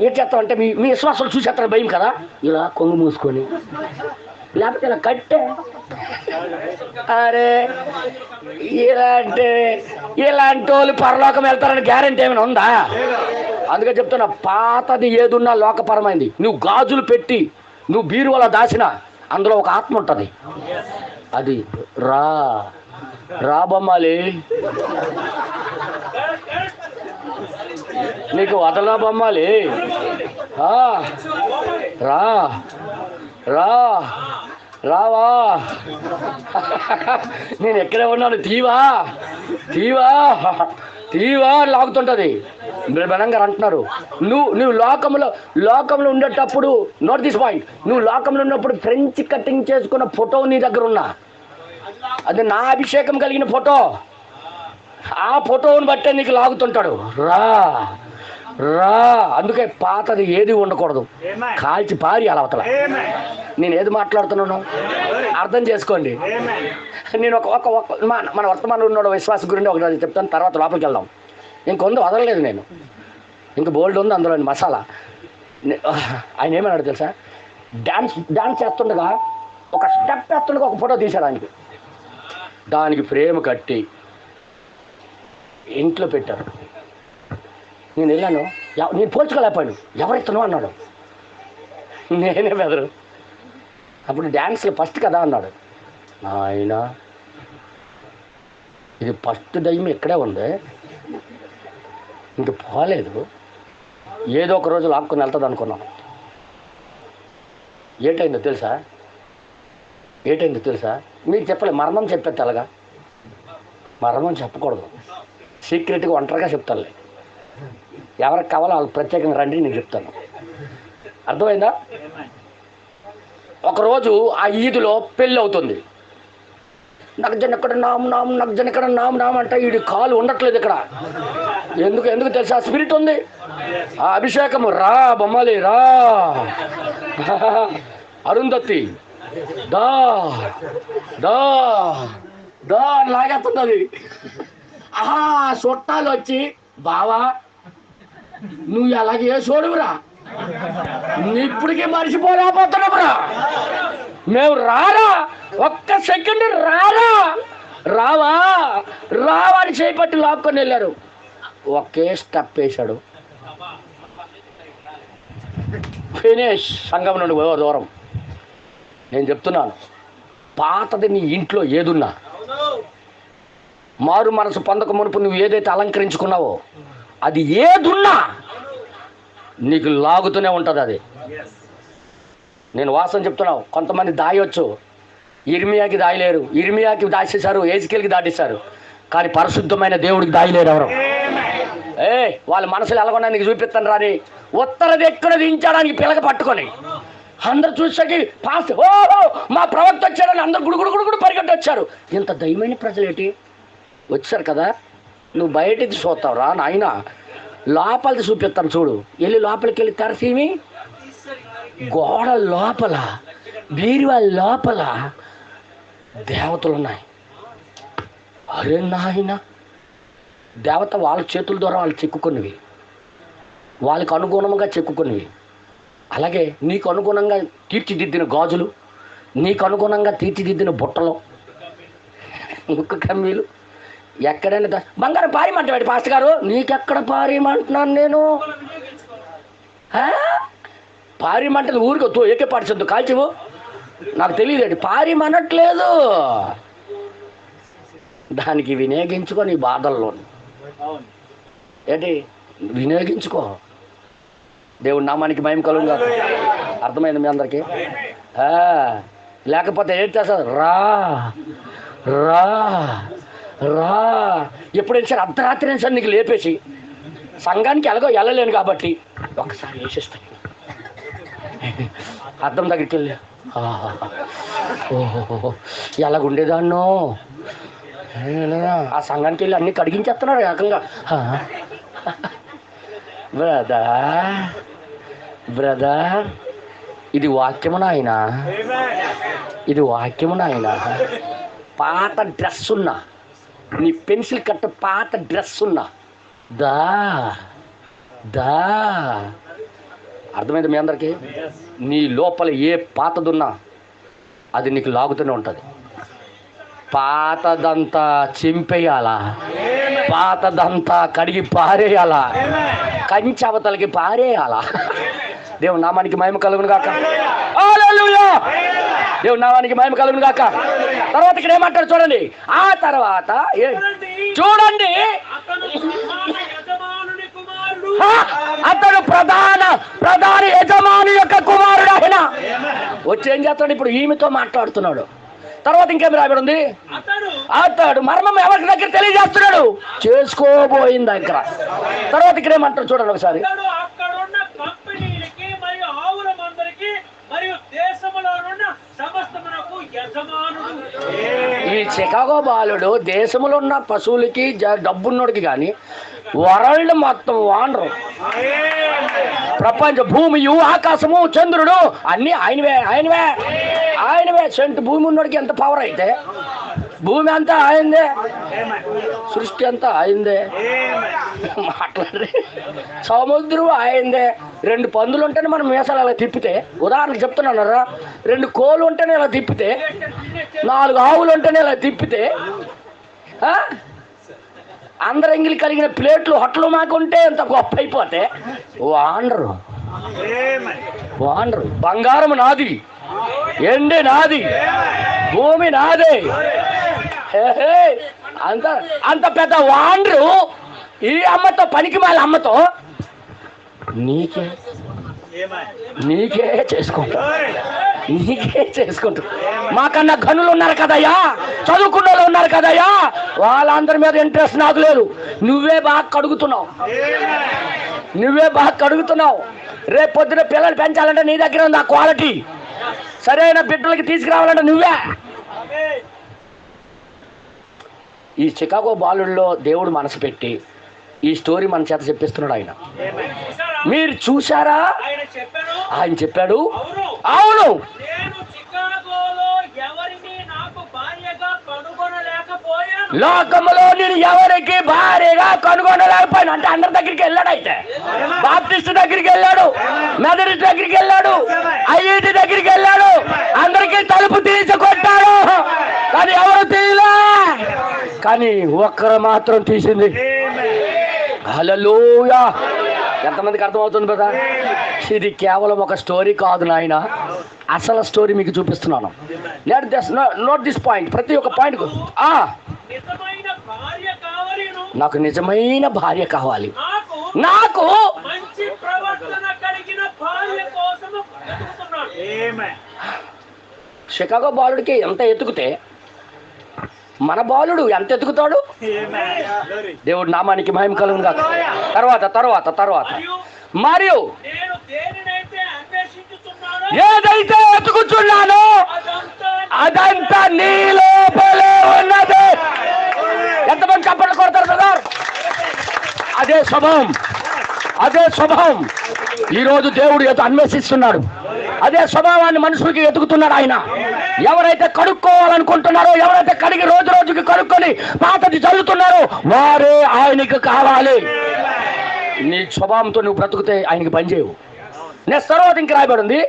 ఏం చేస్తామంటే మీ విశ్వాసాలు చూసేస్తాను భయం కదా, ఇలా కొంగు మూసుకొని లేకపోతే ఇలా కట్టే. అరే ఇలాంటి వాళ్ళు పరలోకం వెళ్తారని గ్యారెంటీ ఏమైనా ఉందా? అందుకే చెప్తున్నా, పాతది ఏదున్నా లోకపరమైంది. నువ్వు గాజులు పెట్టి నువ్వు బీరువాలో దాచిన అందులో ఒక ఆత్మ ఉంటుంది, అది రా బొమ్మాలి, నీకు వదలా బొమ్మాలి, రావా నేను ఎక్కడే ఉన్నాను, తీవా లాగుతుంటది. బ్రహ్మణం గారు అంటున్నారు, నువ్వు లోకంలో ఉండేటప్పుడు, నోట్ దిస్ పాయింట్, నువ్వు లోకంలో ఉన్నప్పుడు ఫ్రెంచ్ కటింగ్ చేసుకున్న ఫోటో నీ దగ్గర ఉన్నా, అది నా అభిషేకం కలిగిన ఫోటో. ఆ ఫోటోని బట్టే నీకు లాగుతుంటాడు. రా. అందుకే పాతది ఏది ఉండకూడదు, కాల్చి పారి అవతల. నేను ఏది మాట్లాడుతున్నాను అర్థం చేసుకోండి. నేను మన వర్తమానంలో ఉన్న విశ్వాస గురించి ఒకటి చెప్తాను, తర్వాత లోపలికి వెళ్దాం. ఇంకొంది వదలలేదు నేను, ఇంక బోల్డ్ ఉంది అందులో మసాలా. ఆయన ఏమన్నాడు తెలుసా, డాన్స్ చేస్తుండగా ఒక స్టెప్ వేస్తుండగా ఒక ఫోటో తీశాడు. దానికి ఫ్రేమ్ కట్టి ఇంట్లో పెట్టారు. నేను వెళ్ళాను, నేను పోల్చుకోలేకపోయాను. ఎవరెత్తను అన్నాడు. నేనే బెదరు. అప్పుడు డ్యాన్స్లో ఫస్ట్ కదా అన్నాడు. ఆయన ఇది ఫస్ట్ దయ్యం ఇక్కడే ఉంది, ఇంక పోలేదు, ఏదో ఒక రోజు లాక్కుని వెళ్తుంది అనుకున్నాను. ఏటైందో తెలుసా మీకు చెప్పలే, మరణం చెప్పేది అలాగా. మరణం చెప్పకూడదు, సీక్రెట్గా ఒంటరిగా చెప్తానులే. ఎవరికి కావాలో వాళ్ళకి ప్రత్యేకంగా రండి, నేను చెప్తాను. అర్థమైందా? ఒకరోజు ఆ ఈదులో పెళ్ళి అవుతుంది. నాకు జన ఇక్కడ నామ్ అంటే వీడి కాలు ఉండట్లేదు ఇక్కడ. ఎందుకు తెలుసా, స్పిరిట్ ఉంది, ఆ అభిషేకము. రా బొమ్మాలి రా, అరుంధతి దా దా దా లాగేస్తుంది అది. చుట్టాలు వచ్చి, బావా నువ్వు అలాగే చూడువురా, ఇప్పటికీ మర్చిపోలేకపోతున్నావురా, మేము రారా, ఒక్క సెకండ్ రావా అని చేపట్టి లాక్కొని వెళ్ళారు. ఒకే స్టెప్ వేశాడు, ఫినిష్. సంఘం నుండి దూరం. నేను చెప్తున్నాను, పాతది నీ ఇంట్లో ఏదున్నా, మారు మనసు పొందక మునుపు నువ్వు ఏదైతే అలంకరించుకున్నావో అది ఏదున్నా నీకు లాగుతూనే ఉంటుంది అది. నేను వాసన చెప్తున్నావు. కొంతమంది దాయొచ్చు, ఇర్మియాకి దాయలేరు. ఇర్మియాకి దాచేశారు, ఎజికేల్కి దాటిస్తారు, కానీ పరిశుద్ధమైన దేవుడికి దాయలేరు ఎవరు. వాళ్ళ మనసులు ఎలాగొన్నా నీకు చూపిస్తాను రాని. ఉత్తర దిక్కున దించడానికి పిలక పట్టుకొని అందరు చూసాకి పాస్, మా ప్రవక్త వచ్చాడని అందరు గుడుగుడు పరిగెట్టి వచ్చారు. ఇంత దయమైన ప్రజలేటి వచ్చారు కదా, నువ్వు బయటికి చూస్తావు రా నాయన, లోపలికి చూపిస్తాను చూడు. వెళ్ళి లోపలికి వెళ్ళి తెరసీమి గోడ లోపల, బీరువాళ్ళ లోపల దేవతలు ఉన్నాయి. అరే నాయన, దేవత వాళ్ళ చేతుల ద్వారా వాళ్ళు చెక్కుకున్నవి, వాళ్ళకి అనుగుణంగా చెక్కుకున్నవి. అలాగే నీకు అనుగుణంగా తీర్చిదిద్దిన గాజులు, నీకు అనుగుణంగా తీర్చిదిద్దిన బుట్టలు, ముక్కు కమ్మీలు. ఎక్కడైనా బంగారం పారేయమంటాడు పాస్టర్ గారు. నీకెక్కడ పారేయమంటున్నాను నేను? పారేయమంటుంది ఊరికొద్దు, ఏకే పాటించొద్దు, కాల్చివు. నాకు తెలియదు, పారేయమనట్లేదు. దానికి వినియోగించుకో నీ బాధల్లో. ఏంటి వినియోగించుకో. దేవుడి నామానికి మహిమ కలుగును గాక. అర్థమైంది మీ అందరికీ? లేకపోతే ఏం చేస్తారు, రా ఎప్పుడైనా సరే అర్ధరాత్రి అయినా సరే నీకు లేపేసి, సంఘానికి ఎలాగో వెళ్ళలేను కాబట్టి ఒకసారి వేసేస్తాను. అర్థం దగ్గరికి వెళ్ళి ఓహో ఎలాగుండేదాన్నో, ఆ సంఘానికి వెళ్ళి అన్నీ కడిగించేస్తున్నారు ఏకంగా. బ్రదర్ ఇది వాక్యము నాయనా, ఇది వాక్యము నాయనా. పాత డ్రెస్ ఉన్నా, నీ పెన్సిల్ కట్ట పాత డ్రెస్ ఉన్నా దా అర్థమైంది మీ అందరికీ? నీ లోపల ఏ పాతదున్నా అది నీకు లాగుతూనే ఉంటుంది. పాతదంతా చింపేయాలా, పాతదంతా కడిగి పారేయాలా, కంచె అవతలకి పారేయాలా. దేవుని నామానికి మహిమ కలుగును గాక. హల్లెలూయా. దేవుని నామానికి మహిమ కలుగును గాక. తర్వాత ఇక్కడ ఏమంటారు చూడండి. ఆ తర్వాత చూడండి, అతడు ప్రధాన యజమాని యొక్క కుమారుడు ఆయన. వచ్చి ఏం చేస్తాడు ఇప్పుడు? ఈమెతో మాట్లాడుతున్నాడు. తర్వాత ఇంకేమి రాబడి ఉంది? అతడు మర్మం ఎవరి దగ్గర తెలియజేస్తున్నాడు, చేసుకోబోయిన దగ్గర. తర్వాత ఇక్కడ ఏమంటారు చూడండి ఒకసారి. ఈ చికాగో బాలుడు దేశంలో ఉన్న పశువులకి డబ్బున్నోడికి కానీ వరల్డ్ మొత్తం వానరు. ప్రపంచ భూమియు ఆకాశము చంద్రుడు అన్నీ ఆయనవే. సెంటు భూమి ఉన్నోడికి ఎంత పవర్ అయితే భూమి అంతా ఆయందే, సృష్టి అంతా ఆయందే. మాట్లాడి సముద్రం ఆయందే. 2 పందులు ఉంటేనే మనం మీసాలు అలా తిప్పితే, ఉదాహరణకు చెప్తున్నారా, 2 కోళ్ళు ఉంటేనే ఇలా తిప్పితే, 4 ఆవులు ఉంటేనే ఇలా తిప్పితే, అందరు ఎంగిలి కలిగిన ప్లేట్లు హొట్టలు మాకుంటే ఎంత గొప్ప అయిపోతే వానరు. బంగారం నాది, ఎండి నాది, భూమి నాదే. అంత పెద్ద వానరు ఈ అమ్మతో, పనికి మాల అమ్మతో నీకే చేసుకుంటా. మాకన్నా గనులు ఉన్నారు కదయ్యా, చదువుకున్న వాళ్ళు ఉన్నారు కదయ్యా, వాళ్ళందరి మీద ఇంట్రెస్ట్ నాకు లేదు. నువ్వే బాగా కడుగుతున్నావు. రేపు పొద్దున పిల్లలు పెంచాలంటే నీ దగ్గర ఉంది ఆ క్వాలిటీ. సరైన బిడ్డలకి తీసుకురావాలంటే నువ్వే. ఈ చికాగో బాలుల్లో దేవుడు మనసు పెట్టి ఈ స్టోరీ మన చేత చెప్పిస్తున్నాడు ఆయన. మీరు చూశారా? ఆయన చెప్పాడు, అవును, లోకములో నేను ఎవరికి భార్యగా కనుగొనలేకపోయాను. అంటే అందరి దగ్గరికి వెళ్ళాడు. అయితే బాప్టిస్ట్ దగ్గరికి వెళ్ళాడు, మెథడిస్ట్ దగ్గరికి వెళ్ళాడు, ఐఐటి దగ్గరికి వెళ్ళాడు, అందరికీ తలుపు తీసి కొట్టాడు, కానీ ఎవరు తీయలే. కానీ ఒక్కరు మాత్రం తీసింది. హల్లెలూయా. ఎంతమందికి అర్థమవుతుంది కదా? ఇది కేవలం ఒక స్టోరీ కాదు నాయన, అసలు స్టోరీ మీకు చూపిస్తున్నాను. Note this point. ప్రతి ఒక్క పాయింట్. నాకు నిజమైన భార్య కావాలి, నాకు షికాగో బాలుడికి ఎంత ఎత్తుకుతే మన బాలుడు ఎంత ఎత్తుకుతాడు? దేవుడు నామానికి మహిమ కలుగును గాక. తర్వాత మరియు ఏదైతే ఎత్తుకుతున్నానో అదంతా నీ లోపలే ఉన్నది. ఎంతమంది చప్పట్లు కొడతారు బ్రదర్? అదే స్వభావం ఈరోజు దేవుడు అన్వేషిస్తున్నాడు. అదే స్వభావాన్ని మనుషులకి ఎదుగుతున్నాడు ఆయన. ఎవరైతే కడుక్కోవాలనుకుంటున్నారో, ఎవరైతే కడిగి రోజుకి కడుక్కొని పాతది చల్లుతున్నారో వారే ఆయనకి కావాలి. నీ స్వభావంతో నువ్వు బ్రతుకుతే ఆయనకి పని చేయవు. నెక్స్ట్ తర్వాత ఇంక రాయబడి ఉంది,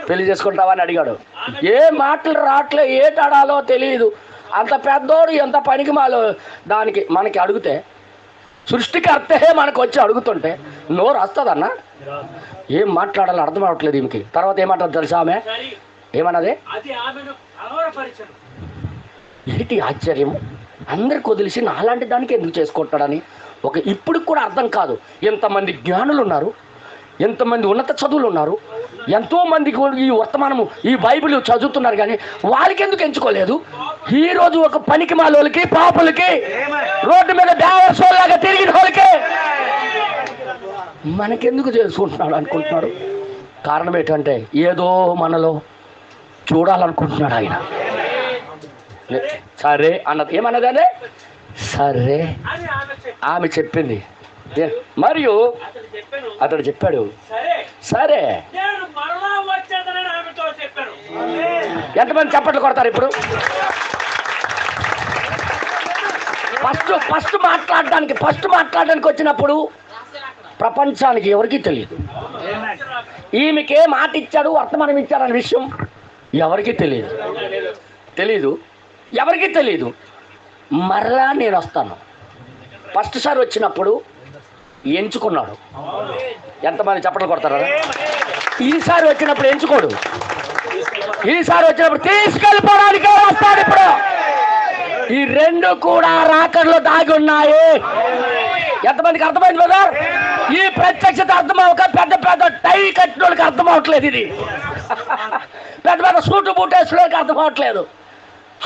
పెళ్లి చేసుకుంటావా అని అడిగాడు. ఏ మాటలు రావట్లే, ఏటాడాలో తెలియదు. అంత పెద్దోడు ఎంత పనికి మాలో దానికి మనకి అడిగితే, సృష్టికి అర్థే మనకు వచ్చి అడుగుతుంటే నోరు వస్తుందన్నా? ఏం మాట్లాడాలో అర్థం అవట్లేదు ఈమెకి. తర్వాత ఏమంటారు తెలుసా? ఆమె ఏమన్నది? ఏంటి ఆశ్చర్యం, అందరికి వదిలేసి నాలాంటి దానికి ఎందుకు చేసుకుంటాడని ఇప్పుడు కూడా అర్థం కాదు. ఎంతమంది జ్ఞానులు ఉన్నారు, ఎంతమంది ఉన్నత చదువులు ఉన్నారు, ఎంతో మందికి ఈ వర్తమానము ఈ బైబిల్ చదువుతున్నారు, కానీ వాళ్ళకి ఎందుకు ఎంచుకోలేదు? ఈ రోజు ఒక పనికి మాలోళ్ళకి, పాపులకి, రోడ్డు మీద దేవసోలాగా తిరిగిన వాళ్ళకి మనకెందుకు చేసుకుంటున్నాడు అనుకుంటున్నాడు. కారణం ఏంటంటే ఏదో మనలో చూడాలనుకుంటున్నాడు ఆయన. సరే అన్నది. ఏమన్నది? అదే సరే ఆమె చెప్పింది. మరియు అతడు చెప్పాడు, సరే. ఎంతమంది చప్పట్లు కొడతారు ఇప్పుడు? ఫస్ట్ మాట్లాడడానికి వచ్చినప్పుడు ప్రపంచానికి ఎవరికీ తెలియదు. ఈమెకే మాట ఇచ్చాడు, వర్తమానం ఇచ్చాడనే విషయం ఎవరికీ తెలీదు, ఎవరికీ తెలియదు. మరలా నేను వస్తాను. ఫస్ట్ సారి వచ్చినప్పుడు ఎంచుకున్నాడు. ఎంతమంది చప్పట్లు కొడతారా? ఈసారి వచ్చినప్పుడు ఎంచుకోడు, ఈసారి వచ్చినప్పుడు తీసుకెళ్ళిపోవడానికే వస్తాడు. ఇప్పుడు ఈ రెండు కూడా రాకడలో దాగి ఉన్నాయి. ఎంతమందికి అర్థమైంది బ్రదర్? ఈ ప్రత్యక్షత అర్థం అవ్వక పెద్ద టై కట్టినోళ్ళకి అర్థం అవట్లేదు. ఇది పెద్ద సూటు బూటేసుకోవడానికి అర్థం అవట్లేదు.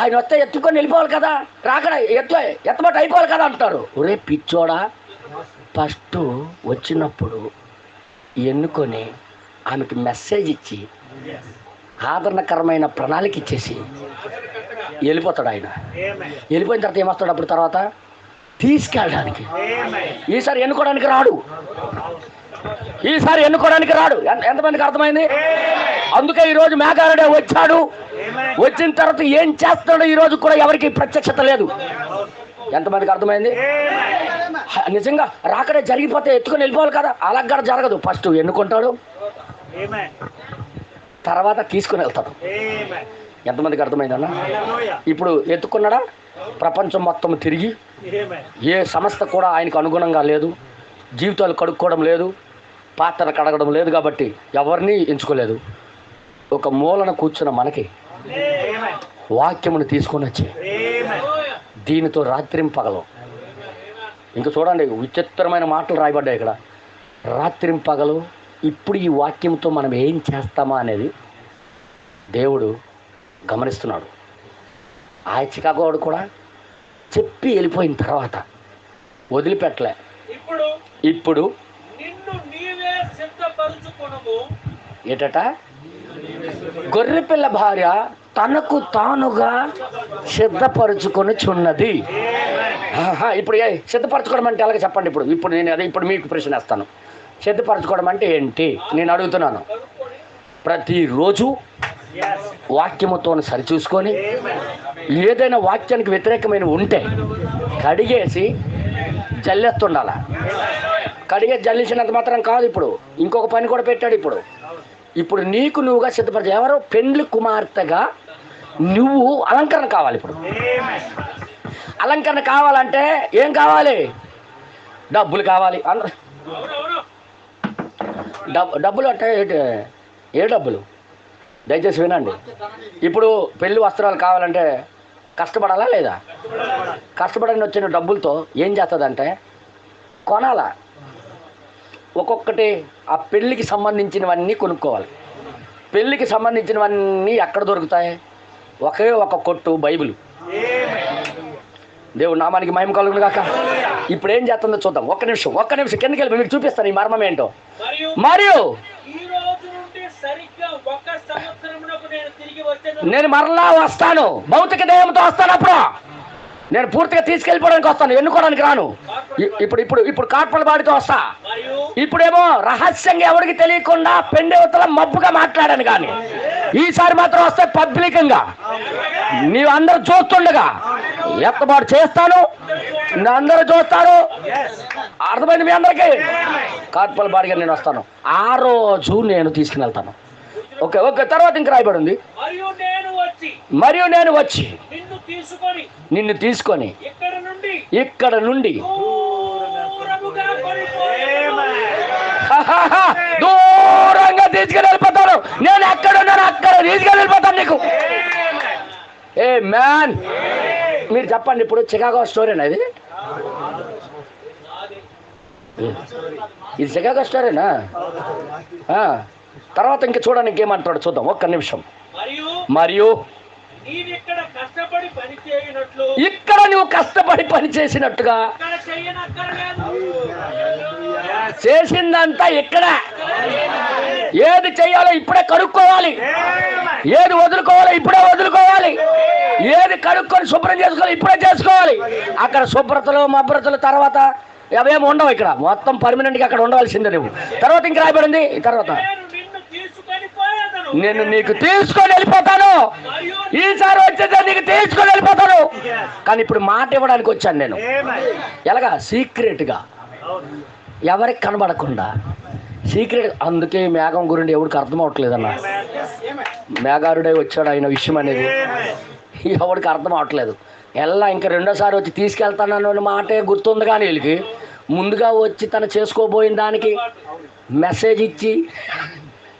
ఆయన వస్తే ఎత్తుకొని వెళ్ళిపోవాలి కదా, రాకడ ఎత్తబట్టు అయిపోవాలి కదా అంటారు. ఒరే పిచ్చోడా, ఫస్ట్ వచ్చినప్పుడు ఎన్నుకొని ఆమెకి మెసేజ్ ఇచ్చి ఆదరణకరమైన ప్రణాళిక ఇచ్చేసి వెళ్ళిపోతాడు ఆయన. వెళ్ళిపోయిన తర్వాత ఏమొస్తాడు అప్పుడు తర్వాత తీసుకెళ్ళడానికి. ఈసారి ఎన్నుకోవడానికి రాడు. ఈసారి ఎన్నుకోవడానికి రాడు. ఎంతమందికి అర్థమైంది? అందుకే ఈరోజు మేఘారుడే వచ్చాడు. వచ్చిన తర్వాత ఏం చేస్తాడో ఈరోజు కూడా ఎవరికి ప్రత్యక్షత లేదు. ఎంతమందికి అర్థమైంది? నిజంగా రాకడే జరిగిపోతే ఎత్తుకొని వెళ్ళిపోవాలి కదా, అలా కూడా జరగదు. ఫస్ట్ ఎన్నుకుంటాడు, తర్వాత తీసుకుని వెళ్తాడు. ఎంతమందికి అర్థమైందన్న? ఇప్పుడు ఎత్తుకున్నాడా? ప్రపంచం మొత్తం తిరిగి ఏ సంస్థ కూడా ఆయనకు అనుగుణంగా లేదు, జీవితాలు కడుక్కోవడం లేదు, పాత్రలు కడగడం లేదు, కాబట్టి ఎవరిని ఎంచుకోలేదు. ఒక మూలన కూర్చున్న మనకి వాక్యమును తీసుకొని వచ్చి దీనితో రాత్రింపగలం. ఇంకా చూడండి, విచిత్రమైన మాటలు రాయబడ్డాయి ఇక్కడ. రాత్రింపగలు. ఇప్పుడు ఈ వాక్యంతో మనం ఏం చేస్తామా అనేది దేవుడు గమనిస్తున్నాడు. ఆ చికాగో వాడు కూడా చెప్పి వెళ్ళిపోయిన తర్వాత వదిలిపెట్టలే. ఇప్పుడు ఏటట గొర్రెపిల్ల భార్య తనకు తానుగా సిద్ధపరుచుకొని చున్నది. ఇప్పుడు సిద్ధపరచుకోవడం అంటే ఎలాగ చెప్పండి? ఇప్పుడు నేను అదే ఇప్పుడు మీకు ప్రశ్న వేస్తాను. సిద్ధపరచుకోవడం అంటే ఏంటి నేను అడుగుతున్నాను. ప్రతిరోజు వాక్యముతో సరిచూసుకొని ఏదైనా వాక్యానికి వ్యతిరేకమైన ఉంటే కడిగేసి జల్లెత్తుండాల. కడిగేసి జల్లించినంత మాత్రం కాదు. ఇప్పుడు ఇంకొక పని కూడా పెట్టాడు. ఇప్పుడు నీకు నువ్వుగా సిద్ధపరచు. ఎవరో పెండ్లి కుమార్తెగా నువ్వు అలంకరణ కావాలి. ఇప్పుడు అలంకరణ కావాలంటే ఏం కావాలి? డబ్బులు కావాలి. డబ్బులు అంటే ఏ డబ్బులు? దయచేసి వినండి. ఇప్పుడు పెళ్లి వస్త్రాలు కావాలంటే కష్టపడాలా లేదా? కష్టపడని వచ్చిన డబ్బులతో ఏం చేస్తుందంటే కొనాలా. ఒక్కొక్కటి ఆ పెళ్ళికి సంబంధించినవన్నీ కొనుక్కోవాలి. పెళ్ళికి సంబంధించినవన్నీ ఎక్కడ దొరుకుతాయి? ఒకే ఒక కొట్టు, బైబిల్. దేవుడు నామానికి మహిమ కలుగును గాక. ఇప్పుడు ఏం చేస్తుందో చూద్దాం. ఒక్క నిమిషం కిందకి వెళ్ళి మీకు చూపిస్తాను ఈ మర్మం ఏంటో. మరియు నేను మరలా వస్తాను, భౌతిక దేహంతో వస్తాను. అప్పుడు నేను పూర్తిగా తీసుకెళ్ళిపోవడానికి వస్తాను, ఎన్నుకోవడానికి రాను. ఇప్పుడు కాట్పల బాడితో వస్తా. ఇప్పుడేమో రహస్యంగా ఎవరికి తెలియకుండా పెండేవతల మబ్బుగా మాట్లాడాను, కానీ ఈసారి మాత్రం వస్తే పబ్లికంగా నీవు అందరూ చూస్తుండగా ఎత్తబాటు చేస్తాను. అందరూ చూస్తారు. అర్థమైంది మీ అందరికీ? కాట్పల బాడిగా నేను వస్తాను. ఆ రోజు నేను తీసుకుని వెళ్తాను. ఓకే. తర్వాత ఇంక రాయబడి ఉంది, మరియు నేను వచ్చి నిన్ను తీసుకొని ఇక్కడ నుండి దూరంగా తీసుకెళ్ళి వెళ్ళిపోతాను. నేను ఎక్కడున్నాను అక్కడ తీసుకెళ్ళి వెళ్ళిపోతాను నీకు. ఏ మ్యాన్, మీరు చెప్పండి. ఇప్పుడు చికాగో స్టోరీనా ఇది? చికాగో స్టోరీనా? తర్వాత ఇంక చూడండి ఇంకేమంటాడు చూద్దాం. ఒక్క నిమిషం. మరియు ఇక్కడ నువ్వు కష్టపడి పని చేసినట్టుగా చేసిందంతా ఇక్కడ. ఏది చెయ్యాలో ఇప్పుడే కనుక్కోవాలి, ఏది వదులుకోవాలో ఇప్పుడే వదులుకోవాలి, ఏది కనుక్కొని శుభ్రం చేసుకోవాలి ఇప్పుడే చేసుకోవాలి. అక్కడ శుభ్రతలు మభ్రతలు తర్వాత అవేమి ఉండవు. ఇక్కడ మొత్తం పర్మనెంట్గా అక్కడ ఉండవలసిందే నువ్వు. తర్వాత ఇంక రాయబడింది, తర్వాత నేను నీకు తీసుకొని వెళ్ళిపోతాను. ఈసారి వచ్చేదే నీకు తీసుకొని వెళ్ళిపోతాను. కానీ ఇప్పుడు మాట ఇవ్వడానికి వచ్చాను నేను. ఎలాగా? సీక్రెట్గా, ఎవరికి కనబడకుండా సీక్రెట్. అందుకే మేఘం గురించి ఎవరికి అర్థం అవట్లేదన్న. మేఘారుడే వచ్చాడు ఆయన విషయం అనేది ఎవరికి అర్థం అవట్లేదు. ఎలా ఇంకా రెండోసారి వచ్చి తీసుకెళ్తానన్న మాటే గుర్తుంది, కానీ వీళ్ళకి ముందుగా వచ్చి తను చేసుకోబోయిన దానికి మెసేజ్ ఇచ్చి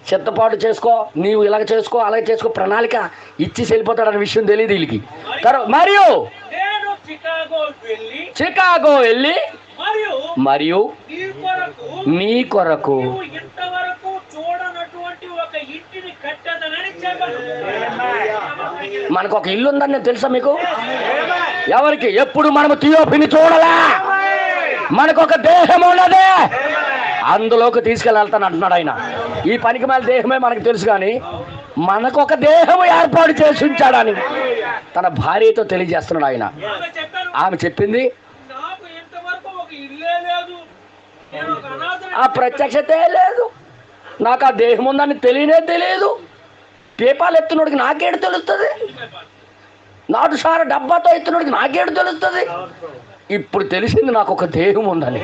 సిద్ధపాటు చేసుకో, నీవు ఇలాగ చేసుకో అలాగే చేసుకో ప్రణాళిక ఇచ్చి వెళ్ళిపోతాడన్న విషయం తెలియదు వీళ్ళకి. మరియు చికాగో వెళ్ళి మరియు నీ కొరకు మనకు ఒక ఇల్లు ఉందని తెలుసా మీకు? ఎవరికి? ఎప్పుడు మనము థియోపిని చూడలే. మనకు ఒక దేహం ఉన్నదే, అందులోకి తీసుకెళ్తాను అంటున్నాడు ఆయన. ఈ పనికి మేల దేహమే మనకు తెలుసు, కానీ మనకొక దేహము ఏర్పాటు చేసి ఉంచాడని తన భార్యతో తెలియజేస్తున్నాడు ఆయన. ఆమె చెప్పారు, ఆమె చెప్పింది నాకు ఇంతవరకు ఒక ఇల్లే లేదు, నేను ఒక అనాథని. ఆ ప్రత్యక్షతే లేదు, నాకు ఆ దేహం ఉందని తెలియదు. పేపాలు ఎత్తునోడికి నాకేడు తెలుస్తుంది, నాటు సార డబ్బాతో ఎత్తునోడికి నాకేడు తెలుస్తుంది. ఇప్పుడు తెలిసింది నాకు ఒక దేహం ఉందని.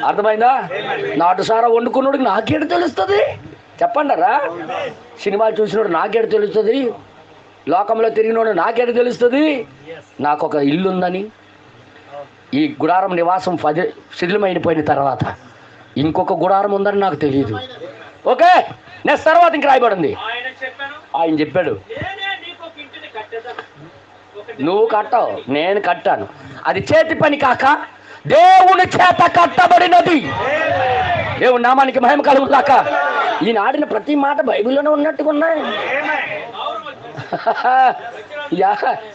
అర్థమైందా? నాటు సార వండుకున్నోడికి నాకేడు తెలుస్తుంది. చెప్పండరా, సినిమాలు చూసినోడు నాకేడు తెలుస్తుంది, లోకంలో తిరిగినోడు నాకేడు తెలుస్తుంది నాకు ఒక ఇల్లు ఉందని. ఈ గుడారం నివాసం శిథిలమైపోయిన తర్వాత ఇంకొక గుడారం ఉందని నాకు తెలియదు. ఓకే, నెక్స్ట్ తర్వాత ఇంక రాయబడింది. ఆయన చెప్పాను, ఆయన చెప్పాడు, నేనే నీకు ఒక ఇంటిని కట్టేదాను. నువ్వు కట్టావు, నేను కట్టాను. అది చేతి పని కాక దేవుని చేత కట్టబడినది. దేవుని నామానికి మహిమ కలుగుగాక. ఈయన ఆడిన ప్రతి మాట బైబిల్లోనే ఉన్నట్టుగా ఉన్నాయి.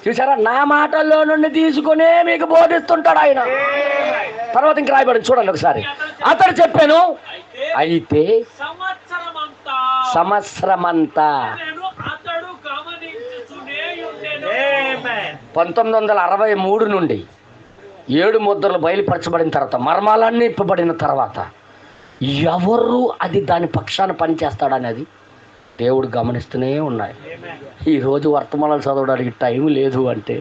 చూసారా, నా మాటల్లో నుండి తీసుకునే మీకు బోధిస్తుంటాడు ఆయన. తర్వాత ఇంక రాయబడింది చూడండి ఒకసారి. అతడు చెప్పాను, అయితే సంవత్సరమంతా నేను అతడు గమనించుతూనే ఉండెను. 1963 నుండి 7 ముద్రలు బయలుపరచబడిన తర్వాత, మర్మాలన్నీ ఇప్పబడిన తర్వాత ఎవరు అది దాని పక్షాన పనిచేస్తాడనేది దేవుడు గమనిస్తూనే ఉన్నాయి. ఈరోజు వర్తమానాలు చదవడానికి టైం లేదు అంటే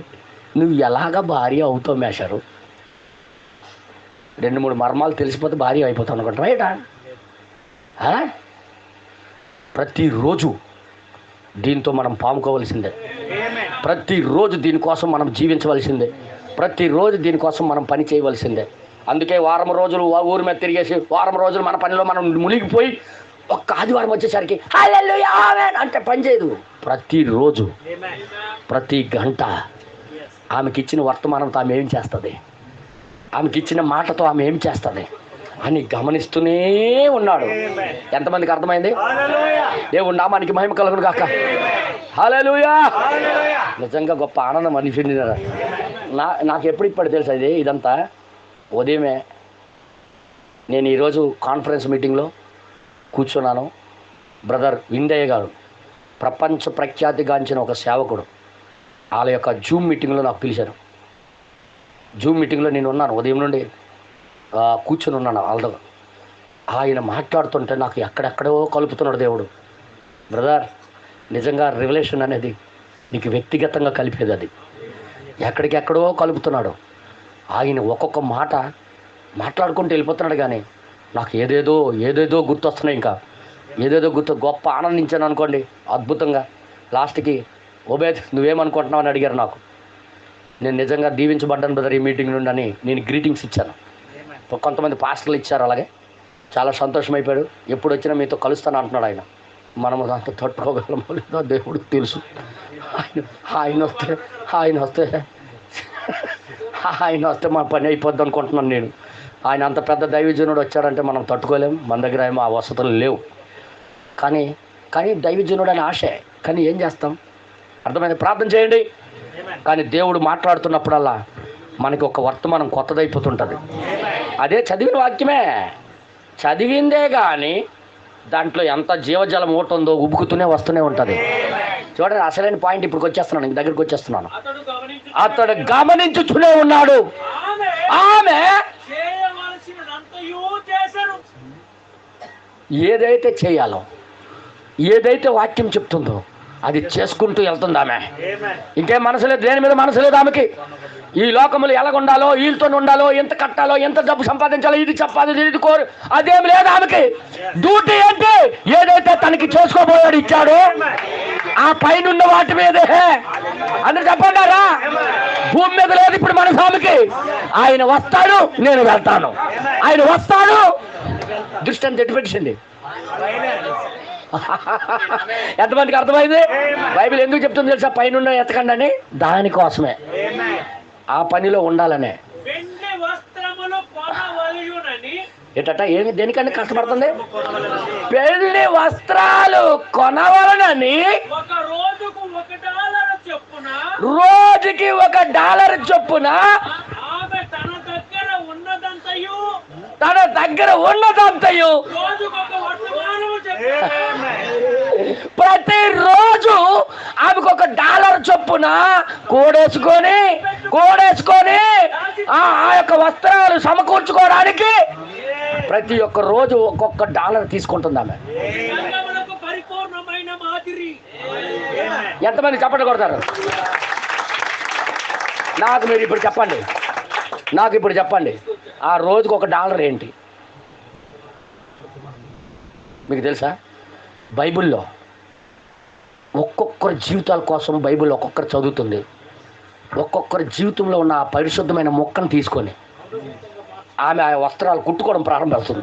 నువ్వు ఎలాగ భార్య అవుతావు మేషరు? 2-3 మర్మాలు తెలిసిపోతే భార్య అయిపోతావు అనుకుంటా, రైటా? ప్రతిరోజు దీంతో మనం పాముకోవలసిందే, ప్రతిరోజు దీనికోసం మనం జీవించవలసిందే, ప్రతిరోజు దీనికోసం మనం పని చేయవలసిందే. అందుకే వారం రోజులు ఊరి మీద తిరిగేసి వారం రోజులు మన పనిలో మనం మునిగిపోయి ఒక్క ఆదివారం వచ్చేసరికి హల్లెలూయా ఆమేన్ అంటే పని చేయదు. ప్రతిరోజు ప్రతి గంట ఆమెకిచ్చిన వర్తమానంతో ఆమె ఏం చేస్తుంది, ఆమెకిచ్చిన మాటతో ఆమె ఏం చేస్తుంది అని గమనిస్తూనే ఉన్నాడు. ఎంతమందికి అర్థమైంది? దేవుడి నామానికి మహిమ కలుగును గాక. హల్లెలూయా. నిజంగా గొప్ప ఆనందం అనిపించింది. నాకు ఎప్పుడు ఇప్పటి తెలుసు అది ఇదంతా. ఉదయమే నేను ఈరోజు కాన్ఫరెన్స్ మీటింగ్లో కూర్చున్నాను. బ్రదర్ విండయ్య గారు, ప్రపంచ ప్రఖ్యాతిగాంచిన ఒక సేవకుడు, వాళ్ళ యొక్క జూమ్ మీటింగ్లో నాకు పిలిచారు. జూమ్ మీటింగ్లో నేను ఉన్నాను, ఉదయం నుండి కూర్చొని ఉన్నాను వాళ్ళతో. ఆయన మాట్లాడుతుంటే నాకు ఎక్కడెక్కడో కలుపుతున్నాడు దేవుడు. బ్రదర్, నిజంగా రివల్యూషన్ అనేది నీకు వ్యక్తిగతంగా కలిపేది, అది ఎక్కడికెక్కడో కలుపుతున్నాడు. ఆయన ఒక్కొక్క మాట మాట్లాడుకుంటూ వెళ్ళిపోతున్నాడు. కానీ నాకు ఏదేదో గుర్తొస్తున్నాయి. ఇంకా ఏదేదో గొప్ప ఆనందించాను అనుకోండి అద్భుతంగా. లాస్ట్కి ఓబేద్ నువ్వేమనుకుంటున్నావు అని అడిగారు నాకు. నేను నిజంగా దీవించబడ్డాను బ్రదర్ ఈ మీటింగ్ నుండి అని నేను గ్రీటింగ్స్ ఇచ్చాను. కొంతమంది పాస్టర్లు ఇచ్చారు, అలాగే చాలా సంతోషం అయిపోయాడు. ఎప్పుడు వచ్చినా మీతో కలుస్తాను అంటున్నాడు ఆయన. మనము దాంతో తట్టుకోగలమో లేదో దేవుడికి తెలుసు. ఆయన వస్తే మా పని అయిపోద్ది అనుకుంటున్నాను నేను. ఆయన అంత పెద్ద దైవజనుడు వచ్చాడంటే మనం తట్టుకోలేము, మన దగ్గర ఏమో ఆ వసతులు లేవు. కానీ దైవజనుడు అని ఆశే, కానీ ఏం చేస్తాం? అర్థమైంది? ప్రార్థన చేయండి. కానీ దేవుడు మాట్లాడుతున్నప్పుడల్లా మనకి ఒక వర్తమానం కొత్తదైపోతుంటుంది. అదే చదివిన వాక్యమే, చదివిందే కానీ దాంట్లో ఎంత జీవజలం ఉంటుందో ఉబుకుతూనే వస్తూనే ఉంటుంది. చూడండి, అసలైన పాయింట్ ఇప్పుడు వచ్చేస్తున్నాను, ఇంక దగ్గరికి వచ్చేస్తున్నాను. అతడు గమనించుతూనే ఉన్నాడు. ఆమె ఏదైతే చేయాలో, ఏదైతే వాక్యం చెప్తుందో అది చేసుకుంటూ వెళ్తుంది ఆమె. ఇంకేం మనసు లేదు, దేని మీద మనసు లేదు ఆమెకి. ఈ లోకములు ఎలాగుండాలో, వీళ్ళతో ఉండాలో, ఎంత కట్టాలో, ఎంత డబ్బు సంపాదించాలో, ఇది చెప్పాలి, ఇది కోరు, అదేమి లేదు ఆమెకి. డ్యూటీ ఏంటి? ఏదైతే తనకి చేసుకోబోయాడు ఇచ్చాడు ఆ పైన వాటి మీదే. అందరు చెప్పండారా? భూమి మీద లేదు ఇప్పుడు మన స్వామికి. ఆయన వస్తాడు, నేను వెళ్తాను. ఆయన వస్తాడు. దృష్టి అంత ఎట్టుపెట్టింది. ఎంతమందికి అర్థమైంది? బైబిల్ ఎందుకు చెప్తుంది తెలుసా? పైన ఎత్తకండి అని. దానికోసమే, ఆ పనిలో ఉండాలనే. ఏటట ఏమి దేనికన్నా కష్టపడుతుంది? పెళ్లి వస్త్రాలు కొనవలనని రోజుకి $1 చొప్పున తన దగ్గర ఉన్నదంతయు ప్రతిరోజు ఆమెకు $1 చొప్పున కూడేసుకొని ఆ యొక్క వస్త్రాలు సమకూర్చుకోవడానికి ప్రతి ఒక్క రోజు $1 తీసుకుంటుంది ఆమె. సంఘమునకు పరిపూర్ణమైన మాదిరి. ఎంతమంది చప్పట్లు కొడతారు? నాకు మీరు ఇప్పుడు చెప్పండి, ఆ రోజుకు $1 ఏంటి మీకు తెలుసా? బైబిల్లో ఒక్కొక్కరి జీవితాల కోసం బైబిల్ ఒక్కొక్కరు చదువుతుంది. ఒక్కొక్కరి జీవితంలో ఉన్న ఆ పరిశుద్ధమైన మొక్కను తీసుకొని ఆమె ఆ వస్త్రాలు కుట్టుకోవడం ప్రారంభిస్తుంది.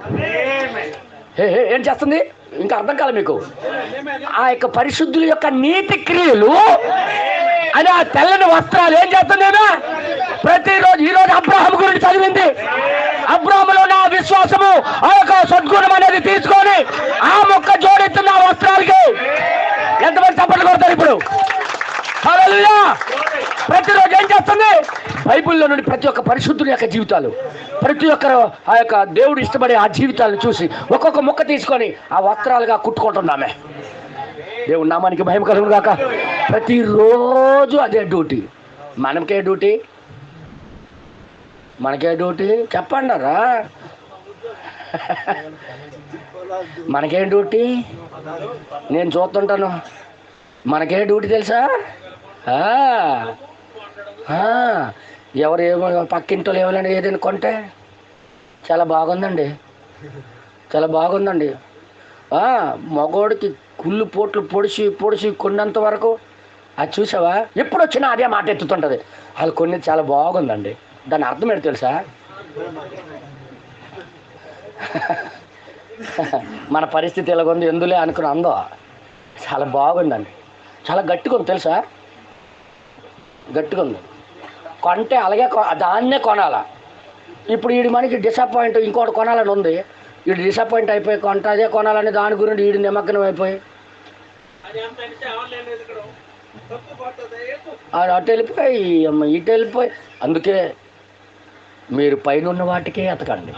ఏం చేస్తుంది ఇంకా అర్థం కాలే మీకు? ఆ యొక్క పరిశుద్ధుల యొక్క నీతి క్రియలు అని ఆ తెల్లని వస్త్రాలు ఏం చేస్తుంది? ప్రతిరోజు ఈరోజు అబ్రహాం గురించి చదివింది. అబ్రహాములో నా విశ్వాసము ఆ యొక్క సద్గుణం అనేది తీసుకొని ఆ మొక్క జోడిస్తున్న ఆ వస్త్రాలకి ఎంతమంది చప్పట్లు కొడతారు ఇప్పుడు? హల్లెలూయా! ప్రతిరోజు ఏం చేస్తుంది? బైబిల్లో నుండి ప్రతి ఒక్క పరిశుద్ధుల యొక్క జీవితాలు, ప్రతి ఒక్కరు ఆ యొక్క దేవుడు ఇష్టపడే ఆ జీవితాలను చూసి ఒక్కొక్క మొక్క తీసుకొని ఆ వస్త్రాలుగా కుట్టుకుంటున్నామే. దేవుడు నామానికి భయం కలుగును గాక. ప్రతిరోజు అదే డ్యూటీ. మనకే డ్యూటీ చెప్పండారా? మనకేం డ్యూటీ? నేను చూస్తుంటాను. మనకే డ్యూటీ తెలుసా? ఎవరు పక్కింటో ఏమైనా ఏదైనా కొంటే చాలా బాగుందండి మగోడికి కుళ్ళు పోట్లు పొడిచి కొన్నంత వరకు అది చూసావా? ఎప్పుడు వచ్చినా అదే మాట ఎత్తుతుంటుంది. వాళ్ళు కొన్ని చాలా బాగుందండి. దాని అర్థం ఏంటి తెలుసా? మన పరిస్థితి ఎలాగుంది ఎందులే అనుకుని అందో చాలా బాగుందండి, చాలా గట్టిగా ఉంది తెలుసా? గట్టిగా ఉంది. కొంటే అలాగే దాన్నే కొనాలా. ఇప్పుడు వీడి మనకి డిసప్పాయింట్ ఇంకోటి కొనాలని ఉంది. వీడు డిసప్పాయింట్ అయిపోయి కొంట అదే కొనాలని దాని గురించి వీడి నిమగ్నం అయిపోయి అటు వెళ్ళిపోయి ఇటు వెళ్ళిపోయి. అందుకే మీరు పైన ఉన్న వాటికే ఎతకండి,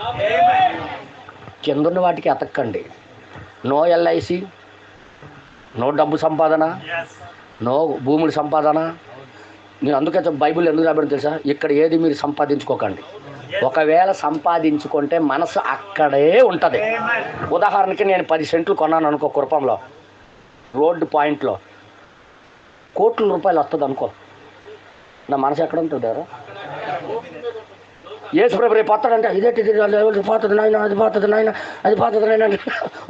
కింద ఉన్న వాటికి ఎతకండి. నో ఎల్ఐసి, నో డబ్బు సంపాదన, నో భూముల సంపాదన. నేను అందుకే బైబిల్ ఎందుకు రాబడి తెలుసా? ఇక్కడ ఏది మీరు సంపాదించుకోకండి. ఒకవేళ సంపాదించుకుంటే మనసు అక్కడే ఉంటుంది. ఉదాహరణకి నేను 10 సెంట్లు కొన్నాను అనుకో, కురపంలో రోడ్డు పాయింట్లో కోట్ల రూపాయలు వస్తుంది అనుకో, నా మనసు ఎక్కడ ఉంటుంది? యేసుప్రభు రేపు వస్తాడంటే ఇదేంటి పోతుంది నాయన, అది పోతుంది నాయన, అది పోతుంది నాయన.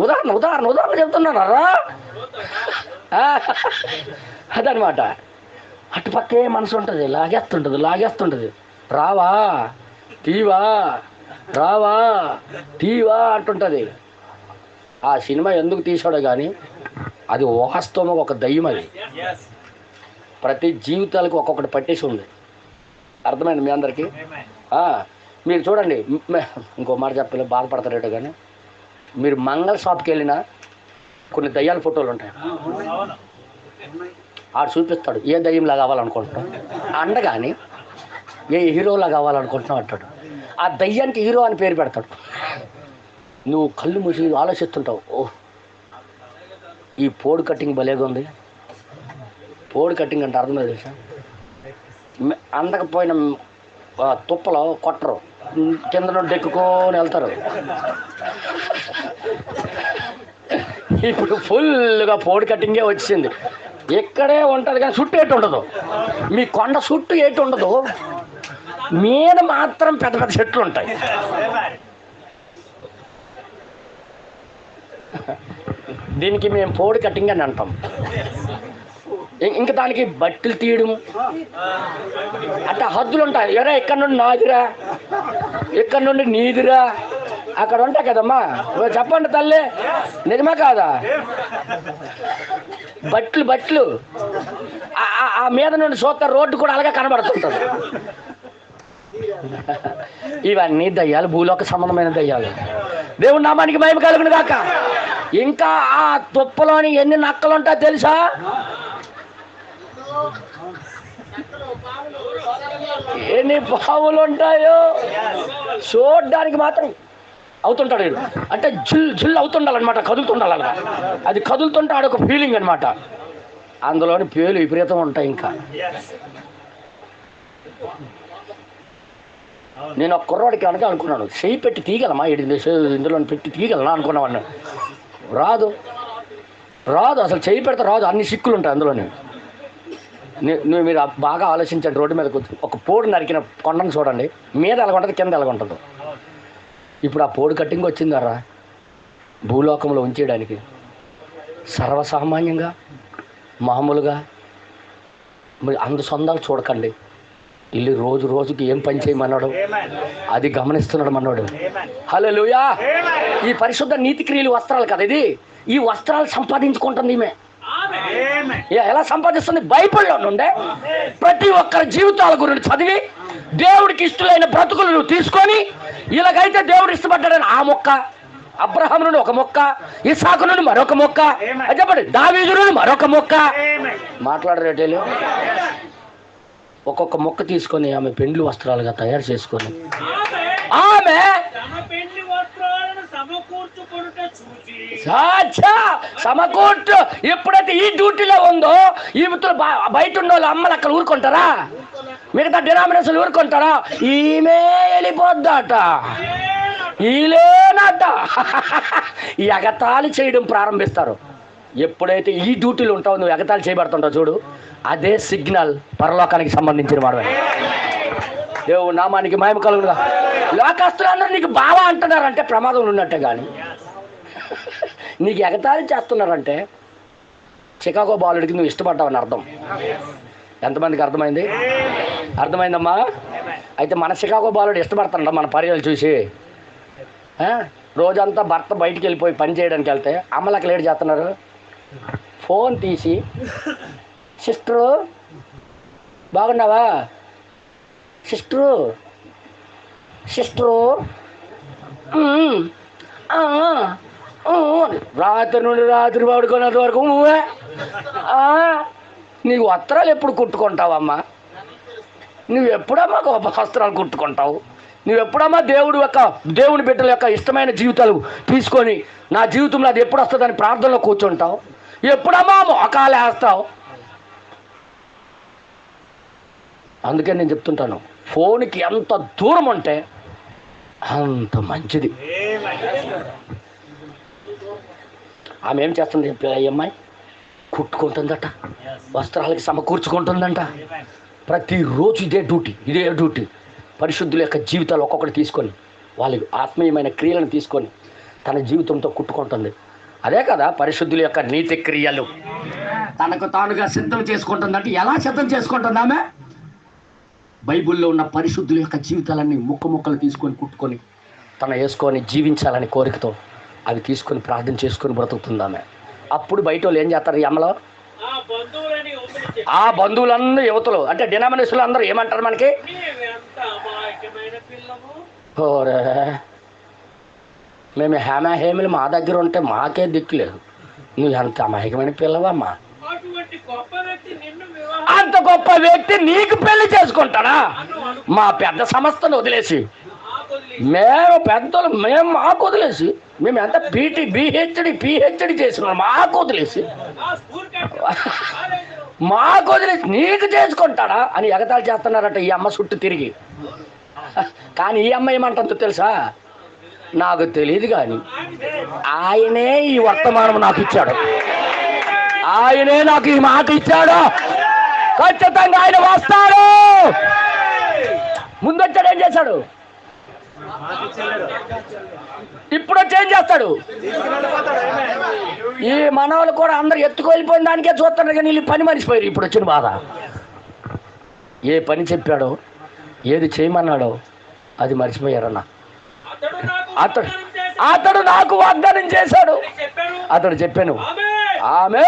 ఉదాహరణ చెప్తున్నారా? అదనమాట. అటుపక్కే మనసు ఉంటుంది, లాగేస్తుంటుంది. రావా తీవా అంటుంటుంది. ఆ సినిమా ఎందుకు తీసాడో కానీ అది వాస్తవం, ఒక దయ్యం. అది ప్రతి జీవితాలకు ఒక్కొక్కటి పట్టేసి ఉంది. అర్థమైంది మీ అందరికీ? మీరు చూడండి, ఇంకో మాట చెప్పలే బాధపడతారేటో కానీ, మీరు మంగళ షాప్కి వెళ్ళినా కొన్ని దయ్యాల ఫోటోలు ఉంటాయి. ఆడు చూపిస్తాడు ఏ దయ్యంలా కావాలనుకుంటున్నావు అండగాని, ఏ హీరోలా కావాలనుకుంటున్నావు అంటాడు. ఆ దయ్యానికి హీరో అని పేరు పెడతాడు. నువ్వు కళ్ళు మూసి ఆలోచిస్తుంటావు, ఓహ్ ఈ పోడు కటింగ్ భలేగా ఉంది. పోడు కటింగ్ అంటే అర్థం తెలుసా? అందకపోయిన తుప్పలో కొట్టరు, కింద నుండి ఎక్కుకొని వెళ్తారు. ఇప్పుడు ఫుల్గా పోడు కటింగే వచ్చింది. ఇక్కడే ఉంటుంది కానీ చుట్టూ ఏటు ఉండదు. మీ కొండ చుట్టూ ఏటు ఉండదు, మీద మాత్రం పెద్ద పెద్ద చెట్లు ఉంటాయి. దీనికి మేము పోడు కటింగ్ అని అంటాం. ఇంకా దానికి బట్టలు తీయడం అంటే హద్దులు ఉంటాయి. ఎరా ఇక్కడ నుండి నాదిరా, ఇక్కడ నుండి నీదిరా, అక్కడ ఉంటాయి కదమ్మా. చెప్పండి తల్లి, నిజమా కాదా? బట్టలు ఆ మీద నుండి చూస్తారు, రోడ్డు కూడా అలాగే కనబడుతుంటుంది. ఇవన్నీ దయ్యాలు, భూలోక సంబంధమైన దయ్యాలు. దేవుడి నామానికి మహిమ కలుగును గాక. ఇంకా ఆ తుప్పలోని ఎన్ని నక్కలు ఉంటాయో తెలుసా? ఎన్ని పావులు ఉంటాయో చూడడానికి మాత్రం అవుతుంటాడు వీడు. అంటే జిల్ అవుతుండాలన్నమాట, కదులుతుండాలన్నమాట. అది కదులుతుంటే ఆడొక ఫీలింగ్ అనమాట. అందులోని పేలు విపరీతం ఉంటాయి. ఇంకా నేను ఒక కుర్రాడికి కనుక అనుకున్నాను, చేయి పెట్టి తీగలమా ఇందులో పెట్టి తీగలనా అనుకున్నామన్నా. రాదు అసలు చేయి పెడితే రాదు, అన్ని సిక్కులు ఉంటాయి అందులోనే. మీరు బాగా ఆలోచించండి. రోడ్డు మీద ఒక పోడు నరికిన కొండను చూడండి, మీద ఎలాగుంటుంది, కింద ఎలాగుంటుందో. ఇప్పుడు ఆ పోడు కట్టింగ్ వచ్చిందరా భూలోకంలో ఉంచేయడానికి. సర్వసామాన్యంగా మామూలుగా మరి సొందాలు చూడకండి. ఇల్లు రోజు రోజుకి ఏం పని చేయమన్నాడు అది గమనిస్తున్నాడు మనోడు. హల్లెలూయా. ఈ పరిశుద్ధ నీతి క్రియలు వస్త్రాలు కదా, ఇది ఈ వస్త్రాలు సంపాదించుకుంటుంది ఈమె. ఎలా సంపాదిస్తుంది? బైబిల్లో నుండే ప్రతి ఒక్కరి జీవితాల గురించి చదివి దేవుడికి ఇష్టమైన బ్రతుకులు నువ్వు తీసుకొని, ఇలాగైతే దేవుడు ఇష్టపడ్డాడని ఆ మొక్క, అబ్రహాము నుండి ఒక మొక్క, ఇస్సాకు నుండి మరొక మొక్క, చెప్పండి దావీదు నుండి మరొక మొక్క. మాట్లాడరేటేలు ఒక్కొక్క మొక్క తీసుకొని ఆమె పెండ్లి వస్త్రాలుగా తయారు చేసుకొని ఆమె సమకూర్చు. ఎప్పుడైతే ఈ డ్యూటీలో ఉందో, ఈమెతో బయట ఉన్న వాళ్ళు అమ్మలు అక్కడ ఊరుకుంటారా? మిగతా డినామినేషన్ ఊరుకుంటారా? ఈమె వెళ్ళిపోద్దట, ఈలేనట. ఈ ఎగతాళి చేయడం ప్రారంభిస్తారు. ఎప్పుడైతే ఈ డ్యూటీలు ఉంటావు, నువ్వు ఎగతాళి చేయబడుతుంటావు చూడు, అదే సిగ్నల్ పరలోకానికి సంబంధించిన వాడు. దేవుడు నామానికి మహిమ కలుగునుగా. లోకస్తులందరూ నీకు బావా అంటున్నారంటే ప్రమాదం ఉన్నట్టే. కానీ నీకు ఎగతాళి చేస్తున్నారంటే చికాగో బాలుడికి నువ్వు ఇష్టపడ్డావని అర్థం. ఎంతమందికి అర్థమైంది? అర్థమైందమ్మా? అయితే మన చికాగో బాలుడు ఇష్టపడుతుండ మన పర్యాలు చూసి. రోజంతా భర్త బయటికి వెళ్ళిపోయి పని చేయడానికి వెళ్తే అమ్మలకి లేట్ చేస్తున్నారు. ఫోన్ తీసి, సిస్టరు బాగున్నావా, సిస్టరు రాత్రి నుండి రాత్రి పడుకున్నంత వరకు నువ్వే. నీకు వస్త్రాలు ఎప్పుడు కుట్టుకుంటావమ్మా? నువ్వు ఎప్పుడమ్మా వస్త్రాలు కుట్టుకుంటావు? నువ్వు ఎప్పుడమ్మా దేవుని బిడ్డల యొక్క ఇష్టమైన జీవితాలు తీసుకొని నా జీవితంలో అది ఎప్పుడు వస్తుందని ప్రార్థనలో కూర్చుంటావు? ఎప్పుడమ్మా మోకాలు వేస్తావు? అందుకే నేను చెప్తుంటాను, ఫోన్కి ఎంత దూరం ఉంటే అంత మంచిది. ఆమె ఏం చేస్తుంది? ఈ అమ్మాయి కుట్టుకుంటుందట, వస్త్రాలకి సమకూర్చుకుంటుందంట. ప్రతిరోజు ఇదే డ్యూటీ. పరిశుద్ధుల యొక్క జీవితాలు ఒక్కొక్కటి తీసుకొని, వాళ్ళ ఆత్మీయమైన క్రియలను తీసుకొని తన జీవితంతో కుట్టుకుంటుంది. అదే కదా పరిశుద్ధుల యొక్క నీతి క్రియలు. తనకు తానుగా సిద్ధం చేసుకుంటుందంటే ఎలా సిద్ధం చేసుకుంటుంది ఆమె? బైబిల్లో ఉన్న పరిశుద్ధుల యొక్క జీవితాలన్నీ ముక్కలు తీసుకొని కుట్టుకొని తన వేసుకొని జీవించాలని కోరికతో అవి తీసుకొని ప్రార్థన చేసుకొని బ్రతుకుతుంది ఆమె. అప్పుడు బయట వాళ్ళు ఏం చేస్తారు? ఈ అమ్మలో ఆ బంధువులందరూ యువతలు అంటే డినామినేషన్లు అందరూ ఏమంటారు మనకి? ఓరే మేము హేమలు మా దగ్గర ఉంటే మాకే దిక్కులేదు, నువ్వు ఎంత అమాయకమైన పిల్లవమ్మా. అంత గొప్ప వ్యక్తి నీకు పెళ్లి చేసుకుంటాడా? మా పెద్ద సంస్థను వదిలేసి, మేము పెద్దలు మాకు వదిలేసి, మేము ఎంత పిహెచ్డి చేసినాం మాకు వదిలేసి నీకు చేసుకుంటాడా అని ఎగతాళి చేస్తున్నారట ఈ అమ్మ చుట్టూ తిరిగి. కానీ ఈ అమ్మ ఏమంటుందో తెలుసా? నాకు తెలియదు, కానీ ఆయనే ఈ వర్తమానం నాకు ఇచ్చాడు, ఆయనే నాకు ఈ మాట ఇచ్చాడు, ఖచ్చితంగా ఆయన వస్తాడు. ముందొచ్చాడు, ఏం చేశాడు? ఇప్పుడు వచ్చి ఏం చేస్తాడు? ఈ మనవాళ్ళు కూడా అందరు ఎత్తుకెళ్ళిపోయిన దానికే చూస్తున్నారు, కానీ వీళ్ళు పని మరిచిపోయారు. ఇప్పుడు వచ్చిన బాధ. ఏ పని చెప్పాడో, ఏది చేయమన్నాడో అది మర్చిపోయారన్న. అతడు నాకు వాగ్దానం చేశాడు, అతడు చెప్పాను, ఆమె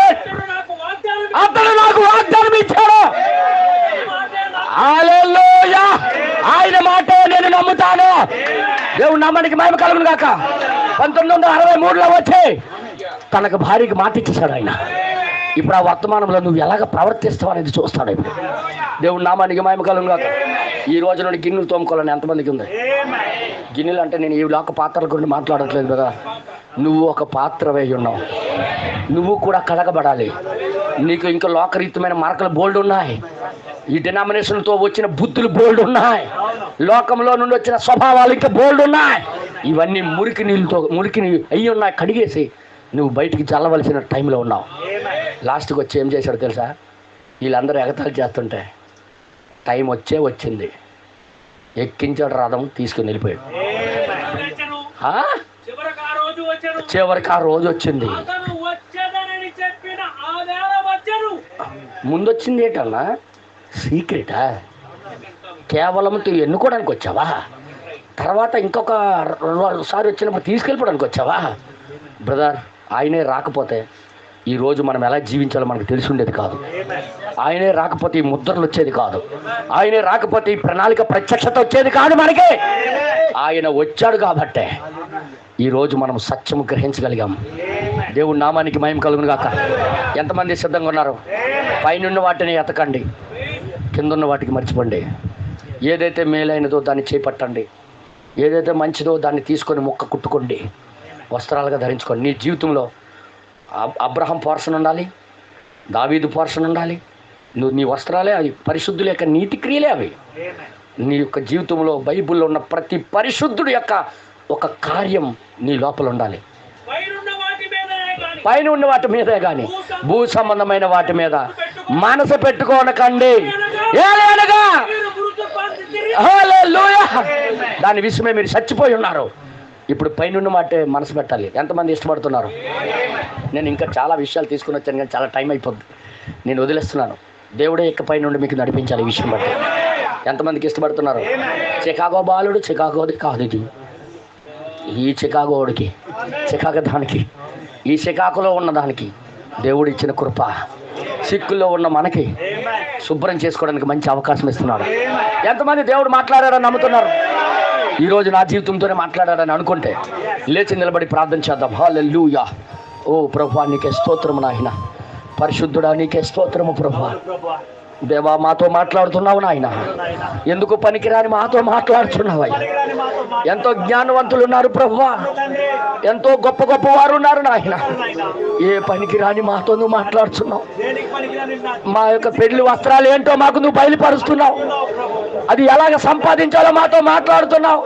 అతడు నాకు వాగ్దానం ఇచ్చాడు. హల్లెలూయా. ఆయన మాటే నేను నమ్ముతాను. దేవుడు నామానికి మహిమ కలుగును గాక. 1963లో వచ్చి తనకు భార్యకి మాట ఇచ్చేశాడు ఆయన. ఇప్పుడు ఆ వర్తమానంలో నువ్వు ఎలాగ ప్రవర్తిస్తావు అనేది చూస్తాడు. ఇప్పుడు దేవుడు నామానికి మహిమ కలుగును గాక. ఈ రోజు నుండి గిన్నెలు తోముకోవాలని ఎంతమందికి ఉంది? గిన్నెలు అంటే నేను ఈ లోక పాత్రల గురించి మాట్లాడట్లేదు కదా. నువ్వు ఒక పాత్రవై ఉన్నావు. నువ్వు కూడా కడగబడాలి. నీకు ఇంకా లోకరీతమైన మార్కులు బోల్డ్ ఉన్నాయి. ఈ డినామినేషన్తో వచ్చిన బుద్ధులు బోల్డ్ ఉన్నాయి. లోకంలో నుండి వచ్చిన స్వభావాలు ఇంకా బోల్డ్ ఉన్నాయి. ఇవన్నీ మురికి నీళ్ళతో అయ్యి ఉన్నాయి. కడిగేసి నువ్వు బయటికి చల్లవలసిన టైంలో ఉన్నావు. లాస్ట్కి వచ్చి ఏం చేశాడు తెలుసా? వీళ్ళందరూ ఎగతాళి చేస్తుంటే టైం వచ్చింది, ఎక్కించాడు రథం, తీసుకుని వెళ్ళిపోయాడు. చివరికి ఆ రోజు వచ్చింది. ముందొచ్చింది ఏంటన్నా? సీక్రెటా? కేవలం ఎన్నుకోవడానికి వచ్చావా? తర్వాత ఇంకొకసారి వచ్చినప్పుడు తీసుకెళ్ళిపోవడానికి వచ్చావా? బ్రదర్, ఆయనే రాకపోతే ఈరోజు మనం ఎలా జీవించాలో మనకు తెలిసి ఉండేది కాదు. ఆయనే రాకపోతే ఈ ముద్రలు వచ్చేది కాదు. ఆయనే రాకపోతే ఈ ప్రణాళిక ప్రత్యక్షత వచ్చేది కాదు మనకి. ఆయన వచ్చాడు కాబట్టే ఈరోజు మనం సత్యం గ్రహించగలిగాం. దేవుడి నామానికి మహిమ కలుగును గాక. ఎంతమంది సిద్ధంగా ఉన్నారు? పైనున్న వాటిని ఎతకండి, కిందున్న వాటికి మర్చిపోండి. ఏదైతే మేలైనదో దాన్ని చేపట్టండి, ఏదైతే మంచిదో దాన్ని తీసుకొని మొక్క కుట్టుకోండి, వస్త్రాలుగా ధరించుకోండి. నీ జీవితంలో అబ్రహం పోర్షన్ ఉండాలి, దావీదు పోర్షన్ ఉండాలి. నీ వస్త్రాలే అవి, పరిశుద్ధుల యొక్క నీతి క్రియలే అవి. నీ యొక్క జీవితంలో బైబిల్లో ఉన్న ప్రతి పరిశుద్ధుడి యొక్క ఒక కార్యం నీ లోపల ఉండాలి. పైన ఉన్న వాటి మీదే కానీ భూ సంబంధమైన వాటి మీద మనసు పెట్టుకోనకండి. దాని విషయమే మీరు చచ్చిపోయి ఉన్నారు. ఇప్పుడు పైన మాట మనసు పెట్టాలి. ఎంతమంది ఇష్టపడుతున్నారు? నేను ఇంకా చాలా విషయాలు తీసుకుని వచ్చాను కానీ చాలా టైం అయిపోద్ది. నేను వదిలేస్తున్నాను. దేవుడే యొక్క పై నుండి మీకు నడిపించాలి ఈ విషయం బట్టి. ఎంతమందికి ఇష్టపడుతున్నారు? చికాగో బాలుడు, చికాగోది కాదు ఇది. ఈ చికాగోడికి, చికాగో దానికి, ఈ చికాకులో ఉన్న దానికి దేవుడు ఇచ్చిన కృప, సిక్కుల్లో ఉన్న మనకి శుభ్రం చేసుకోవడానికి మంచి అవకాశం ఇస్తున్నాడు. ఎంతమంది దేవుడు మాట్లాడారని నమ్ముతున్నారు? ఈరోజు నా జీవితంతోనే మాట్లాడారని అనుకుంటే లేచి నిలబడి ప్రార్థన చేద్దాం. హల్లెలూయా. ఓ ప్రభువా, నీకే స్తోత్రము నాయన. పరిశుద్ధుడా, నీకే స్తోత్రము ప్రభువా. దేవా, మాతో మాట్లాడుతున్నావు నాయన. ఎందుకు పనికిరాని మాతో మాట్లాడుతున్నావు. ఎంతో జ్ఞానవంతులు ఉన్నారు ప్రభువా, ఎంతో గొప్ప గొప్ప వారు ఉన్నారు నాయన. ఏ పనికిరాని మాతో నువ్వు మాట్లాడుతున్నావు. మా యొక్క పెళ్లి వస్త్రాలు ఏంటో మాకు నువ్వు బయలుపరుస్తున్నావు. అది ఎలాగ సంపాదించాలో మాతో మాట్లాడుతున్నావు.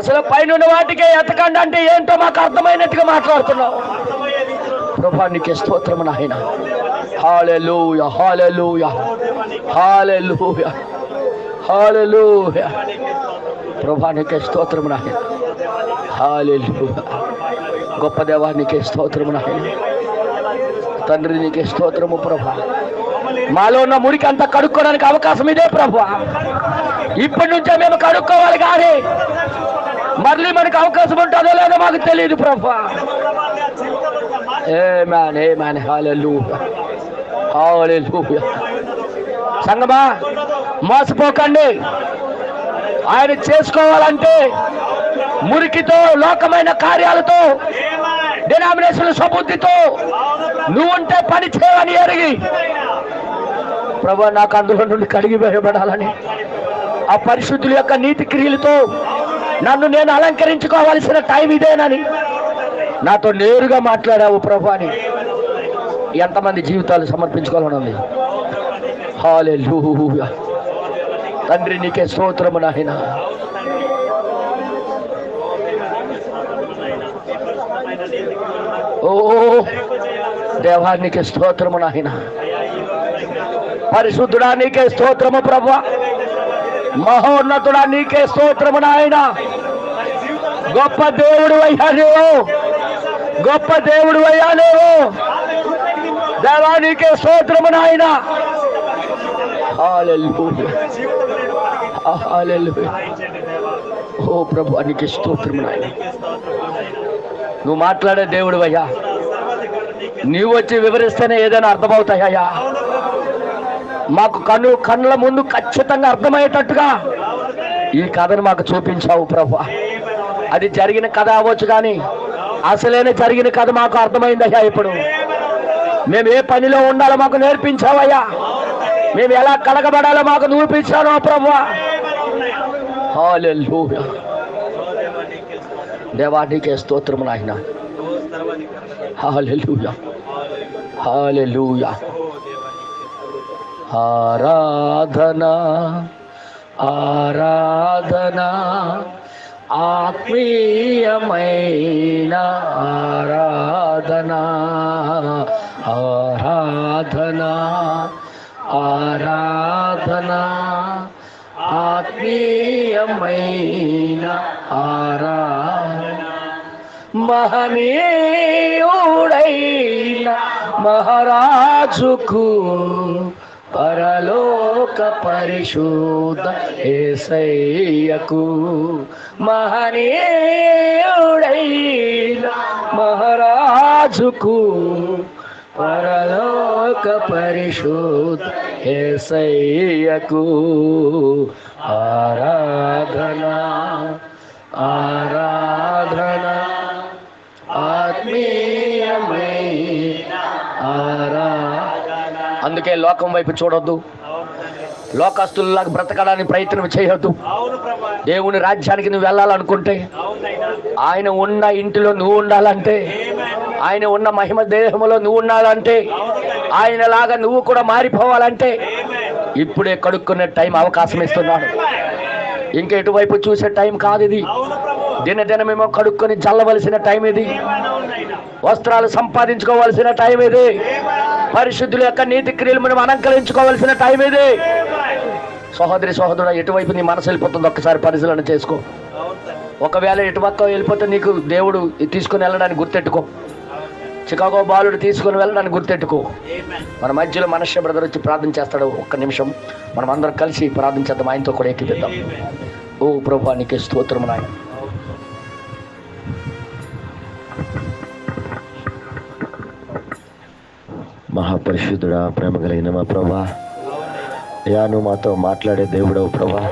అసలు పైన వాటికే ఎతకండి అంటే ఏంటో మాకు అర్థమైనట్టుగా మాట్లాడుతున్నావు ప్రభువా. నీకే స్తోత్రము నాయన. హల్లెలూయా, హల్లెలూయా, హల్లెలూయా, హల్లెలూయా. ప్రభువా, నీకే స్తోత్రము నాయన. హల్లెలూయా. గొప్ప దేవా, నీకే స్తోత్రము నాయన. తండ్రి, నీకే స్తోత్రము ప్రభువా. మాలో ఉన్న మురికి అంతా కడుక్కోవడానికి అవకాశం ఇదే ప్రభువా. ఇప్పటి నుంచే మేము కడుక్కోవాలి, కానీ మళ్ళీ మనకు అవకాశం ఉంటుందో లేదో మాకు తెలియదు ప్రభువా. ఆమేన్, ఆమేన్. హల్లెలూయా, హల్లెలూయా. సంగమా, మోసపోకండి. ఆయన చేసుకోవాలంటే మురికితో, లోకమైన కార్యాలతో, డినామినేషన్ స్వబుద్ధితో నువ్వుంటే పని చేయని ఎరిగి, ప్రభువా నాకు అందులో నుండి కడిగి వేయబడాలని, ఆ పరిశుద్ధుల యొక్క నీతి క్రియలతో నన్ను నేను అలంకరించుకోవాల్సిన టైం ఇదేనని నాతో నేరుగా మాట్లాడావు ప్రభువా అని ఎంతమంది జీవితాలు సమర్పించుకోవాలని ఉంది. హల్లెలూయా. తండ్రి, నీకే స్తోత్రము నాయన. ఓ దేవా, నీకే స్తోత్రము నాయన. పరిశుద్ధుడా, నీకే స్తోత్రము ప్రభువా. మహోన్నతుడా, నీకే స్తోత్రము నాయన. గొప్ప దేవుడు అయ్యా నీవు, గొప్ప దేవుడు అయ్యా నీవు. దేవా, నీకే స్తోత్రము నాయన. హల్లెలూయా, హల్లెలూయా. ఓ ప్రభువా, నీకే స్తోత్రము నాయన. నువ్వు మాట్లాడే దేవుడు అయ్యా. నీవు వచ్చి వివరిస్తేనే ఏదైనా అర్థమవుతాయ్యా. మాకు కన్నుల ముందు ఖచ్చితంగా అర్థమయ్యేటట్టుగా ఈ కథను మాకు చూపించావు ప్రభువా. అది జరిగిన కథ అవ్వచ్చు, కానీ అసలైన జరిగిన కథ మాకు అర్థమైందయ్యా. ఇప్పుడు మేము ఏ పనిలో ఉండాలో మాకు నేర్పించావయ్యా. మేము ఎలా కడగబడాలో మాకు చూపించావు ప్రభువా. హల్లెలూయా. దేవానికే స్తోత్రము నాయన. హల్లెలూయా, హల్లెలూయా. ఆరాధన ఆరాధన ఆత్మీయమైన ఆరాధన ఆరాధన ఆరాధన ఆత్మీయమైన ఆరాధన. మహనీయుడైన మహారాజుకు పరలోక పరిశుద్ధ యేసయ్యకు, మహనీయుడైన మహారాజుకు పరలోక పరిశుద్ధ యేసయ్యకు ఆరాధన ఆరాధన ఆత్మీయమైన ఆరాధన. అందుకే లోకం వైపు చూడొద్దు, లోకస్తుల్లాగా బ్రతకడానికి ప్రయత్నం చేయొద్దు. దేవుని రాజ్యానికి నువ్వు వెళ్ళాలనుకుంటే, ఆయన ఉన్న ఇంటిలో నువ్వు ఉండాలంటే, ఆయన ఉన్న మహిమ దేహంలో నువ్వు ఉండాలంటే, ఆయనలాగా నువ్వు కూడా మారిపోవాలంటే ఇప్పుడే కడుక్కునే టైం అవకాశం ఇస్తున్నాడు. ఇంకా ఎటువైపు చూసే టైం కాదు ఇది. దినదినమేమో కడుక్కొని చల్లవలసిన టైం ఇది. వస్త్రాలు సంపాదించుకోవాల్సిన టైం ఇది. పరిశుద్ధుల యొక్క నీతి క్రియలు మనం అలంకరించుకోవాల్సిన టైం ఇది. సహోదరి సహోదరుడు, ఎటువైపు నీ మనసు వెళ్ళిపోతుంది ఒక్కసారి పరిశీలన చేసుకో. ఒకవేళ ఎటుపక్క వెళ్ళిపోతే నీకు దేవుడు తీసుకుని వెళ్ళడానికి గుర్తెట్టుకో. చికాగో బాలుడు తీసుకుని వెళ్ళడానికి గుర్తెట్టుకో. మన మధ్యలో మనశ్య బ్రదర్ వచ్చి ప్రార్థన చేస్తాడు. ఒక్క నిమిషం మనం అందరం కలిసి ప్రార్థన చేద్దాం, ఆయనతో కూడా ఎక్కిద్దాం. ఓ ప్రభువా, నీకే స్తోత్రం నాయన. మహాపరిశుద్ధుడా, ప్రేమ కలిగిన మా ప్రభా, అయ్యా నువ్వు మాతో మాట్లాడే దేవుడవు ప్రభా.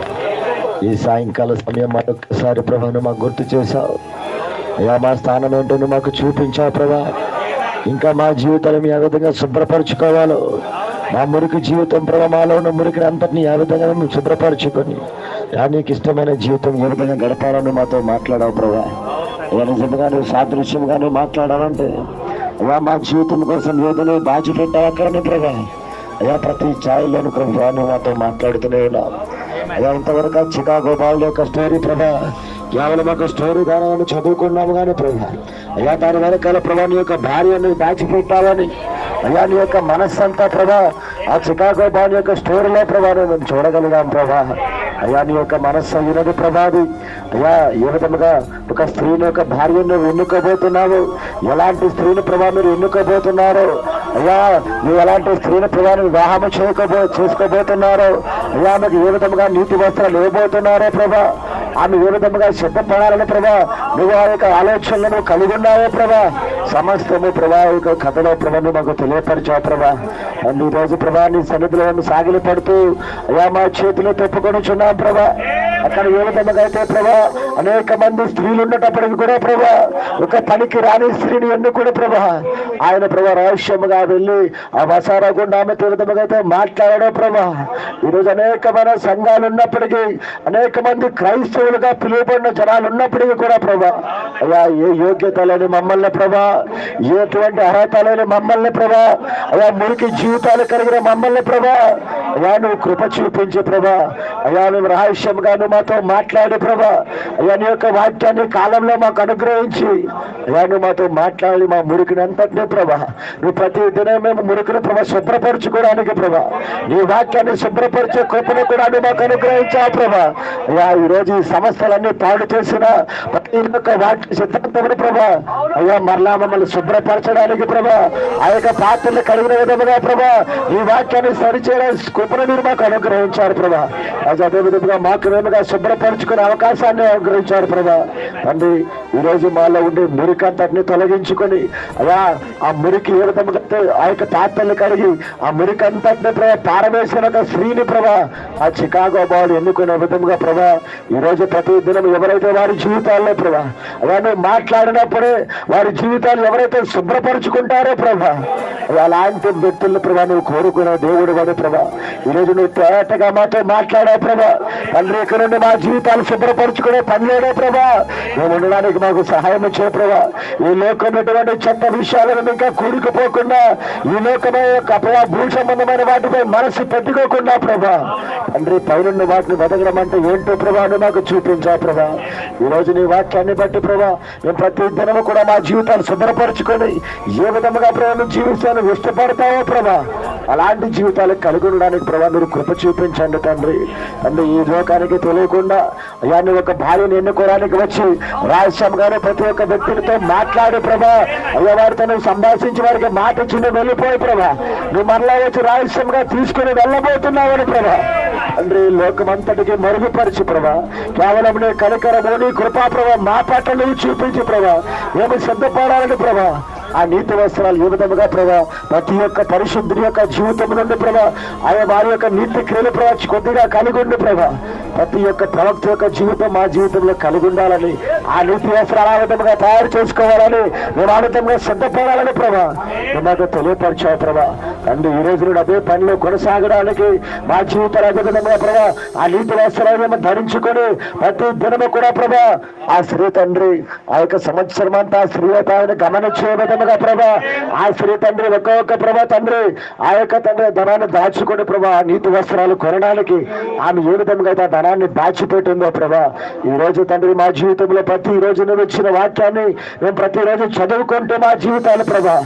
ఈ సాయంకాల సమయం మరొకసారి ప్రభా నువ్వు మాకు గుర్తు చేశావు. అయ్యా మా స్థానం ఏంటో నువ్వు మాకు చూపించావు ప్రభా. ఇంకా మా జీవితాలను ఏ విధంగా శుభ్రపరచుకోవాలో, మా మురికి జీవితం ప్రభా, మాలో ఉన్న మురికిని అంతటిని ఏ విధంగా నువ్వు శుభ్రపరచుకొని నీకు ఇష్టమైన జీవితం ఏ విధంగా గడపాలని మాతో మాట్లాడావు ప్రభా. అయ్యా నిజంగా నువ్వు సాదృశ్యంగా నువ్వు మాట్లాడాలంటే అయ్యా మా జీవితం కోసం ఏదో బాధ్య పెట్టావక్కరని ప్రభా. అయ్యా ప్రతి ఛాయలోను ప్రభా నువ్వు మాతో మాట్లాడుతూనే ఉన్నావు. అయ్యా ఇంతవరకు చికాగో బాల్ యొక్క స్టోరీ ప్రభా కేవలం ఒక స్టోరీ దాని చదువుకున్నాము కానీ ప్రభా, అయ్యా దాని వెనకాల ప్రభా నీ యొక్క భార్యను దాచిపెట్టాలని, అయ్యా నీ యొక్క మనస్సంతా ప్రభా ఆ చికాగో బాల్ యొక్క స్టోరీలో ప్రభా మేము చూడగలిగాం ప్రభా. అయ్యా నీ యొక్క మనస్సు అయినది ప్రభాది. అయ్యా ఏ విధముగా ఒక స్త్రీని యొక్క భార్యను నువ్వు ఎన్నుకోబోతున్నావు, ఎలాంటి స్త్రీని ప్రభా మీరు ఎన్నుకోబోతున్నారు, అయ్యా నువ్వు ఎలాంటి స్త్రీని ప్రభా వివాహం చేసుకోబోతున్నారు, అయ్యా ఆమెకు ఏ విధముగా నీతి వస్త్రాలు ఇవ్వబోతున్నారో ప్రభా, ఆమె ఏ విధముగా సిద్ధపడాలని ప్రభా నువ్వు ఆ యొక్క ఆలోచనలు నువ్వు కలిగి ఉన్నావో ప్రభా. సమస్తము ప్రభా యొక్క కథలో ప్రభా నువ్వు మాకు తెలియపరిచావు ప్రభా. అండ్ ఈ రోజు ప్రభా నీ సన్నిధిలో సాగిలి పడుతూ అయ్యా మా చేతిలో తెప్పుకొని చున్నాం ప్రభా. అక్కడ ఏ విధంగా అయితే ప్రభా అనేక మంది స్త్రీలు ఉండేటప్పటికి కూడా ప్రభా ఒక పనికి రాని స్త్రీని ఎన్నుకుని ప్రభా ఆయన ప్రభా రహస్యముగా వెళ్ళి ఆ వసారా గుండా ఆమె ఏ విధంగా అయితే మాట్లాడడం ప్రభా. ఈరోజు అనేకమైన సంఘాలు ఉన్నప్పటికీ, అనేక మంది క్రైస్తవులుగా పిలువబడిన జనాలు ఉన్నప్పటికీ కూడా ప్రభా అయ్యా ఏ యోగ్యత లేని మమ్మల్ని ప్రభా, ఎటువంటి అర్హత లేని మమ్మల్ని ప్రభా, అయ్యా మురికి జీవితాలు కలిగిన మమ్మల్ని ప్రభా అయ్యా నువ్వు కృప చూపించి ప్రభా, అయ్యా నువ్వు రహస్యంగా నువ్వు మాతో మాట్లాడు ప్రభా. అయ్యా నీ యొక్క వాక్యాన్ని కాలంలో మాకు అనుగ్రహించి అయ్యా నువ్వు మాతో మాట్లాడి మా మురికిని అంతటినీ ప్రభా నువ్వు ప్రతి దినం మేము మురికిని ప్రభా శుభ్రపరచుకోవడానికి ప్రభా నీ వాక్యాన్ని శుభ్రపరిచే కృపను కూడా నువ్వు మాకు అనుగ్రహించావు ప్రభా. అయ్యా ఈరోజు ఈ సమస్యలన్నీ పాడు చేసిన ప్రతి ఒక్క వాక్య సిద్ధాంతమును ప్రభా అయ్యా మరలా మమ్మల్ని శుభ్రపరచడానికి ప్రభా ఆ యొక్క పాత్రలు కలిగిన విధముగా ప్రభా ఈ వాక్యాన్ని సరిచేయడానికి కృపను మీరు మాకు అనుగ్రహించారు ప్రభా. అదే విధంగా మాకు మేముగా శుభ్రపరచుకునే అవకాశాన్ని అనుగ్రహించారు ప్రభా. తండ్రి ఈరోజు మాలో ఉండే మురికి అంతటిని తొలగించుకొని అయ్యా ఆ మురికి ఏ విధంగా ఆ యొక్క పాత్రలు కడిగి ఆ మురికి అంతటిని ప్రభా పారవేసిన ఒక స్త్రీని ప్రభా ఆ చికాగో బాల్ ఎన్నుకునే విధంగా ప్రభా ఈరోజు ప్రతి దినం ఎవరైతే వారి జీవితాల్లో ప్రభా అయ్యా నువ్వు మాట్లాడినప్పుడే వారి జీవితాలు ఎవరైతే శుభ్రపరుచుకుంటారో ప్రభా అలాంటి వ్యక్తులను ప్రభా నువ్వు కోరుకునే దేవుడు వాడు ప్రభా. ఈరోజు నువ్వు తేటగా మాతో మాట్లాడావు ప్రభా. తండ్రి ఇక్కడ నుండి మా జీవితాలు శుభ్రపరచుకునే పనిలేడే ప్రభా. మేము ఉండడానికి మాకు సహాయం ఇచ్చే ప్రభా. ఈ లోకమైనటువంటి చెత్త విషయాలను ఇంకా కూరుకుపోకుండా, ఈ లోకమైన ప్రభా భూ సంబంధమైన వాటిపై మనసు పెట్టుకోకుండా ప్రభా తండ్రి పైనున్న వాటిని వెతకడం అంటే ఏంటో ప్రభా అని మాకు చూపించా ప్రభా. ఈ రోజు నీ వాక్యాన్ని బట్టి ప్రభా మేము ప్రతి దినము కూడా మా జీవితాలు శుభ్రపరచుకొని ఏ విధముగా ప్రభావం జీవితాన్ని ఇష్టపడతావో ప్రభా అలాంటి జీవితాలు కలిగి ఉండడానికి ప్రభా మీరు కృప చూపించండి తండ్రి. తండ్రి ఈ లోకానికి తెలియకుండా అయ్యా నువ్వు ఒక భార్యను ఎన్నుకోవడానికి వచ్చి రహస్యంగానే ప్రతి ఒక్క వ్యక్తులతో మాట్లాడి ప్రభా అయ్యా వారితో నువ్వు సంభాషించి వారికి మాట ఇచ్చి నువ్వు వెళ్ళిపోయి ప్రభా నువ్వు మరలా వచ్చి రహస్యంగా తీసుకుని వెళ్ళబోతున్నావని ప్రభా తండ్రి లోకమంతటికి మరుగుపరిచి ప్రభా కేవలం నీ కనికరము నీ కృపా ప్రభా మా పట్ల నువ్వు చూపించి ప్రభా మేము సిద్ధపడాలని ప్రభా ఆ నీతి వస్త్రాలు ఏ విధముగా ప్రభా ప్రతి ఒక్క పరిశుద్ధుని యొక్క జీవితం నుండి ప్రభా ఆయన వారి యొక్క నీతి క్రియలు ప్రభా కొద్దిగా కలిగి ఉండి ప్రభా ప్రతి ఒక్క ప్రవక్త యొక్క జీవితం మా జీవితంలో కలిగి ఉండాలని ఆ నీతి వస్త్రాలు ఆ విధంగా తయారు చేసుకోవాలని మేము ఆ విధంగా సిద్ధపడాలని ప్రభా నాకు తెలియపరిచావు ప్రభా. తండ్రి ఈ రోజు నుండి అదే పనిలో కొనసాగడానికి మా జీవితాలు అదే విధంగా ప్రభా ఆ నీతి వస్త్రాలు మేము ధరించుకొని ప్రతి దినము కూడా ప్రభా ఆ స్త్రీ తండ్రి ఆ యొక్క సంవత్సరం అంతా స్త్రీ ఆయన గమనించే విధముగా ప్రభా ఆ స్త్రీ తండ్రి ఒక్కొక్క ప్రభా తండ్రి ఆ యొక్క తండ్రి ధనాన్ని దాచుకొని ప్రభా నీతి వస్త్రాలు కొనడానికి ఆమె ఏ విధంగా అయితే ఆ ధనాన్ని దాచిపెట్టిందో ప్రభా ఈ రోజు తండ్రి మా జీవితంలో ప్రతి రోజు నువ్వు ఇచ్చిన వాక్యాన్ని మేము ప్రతిరోజు చదువుకుంటూ మా జీవితాలు ప్రభా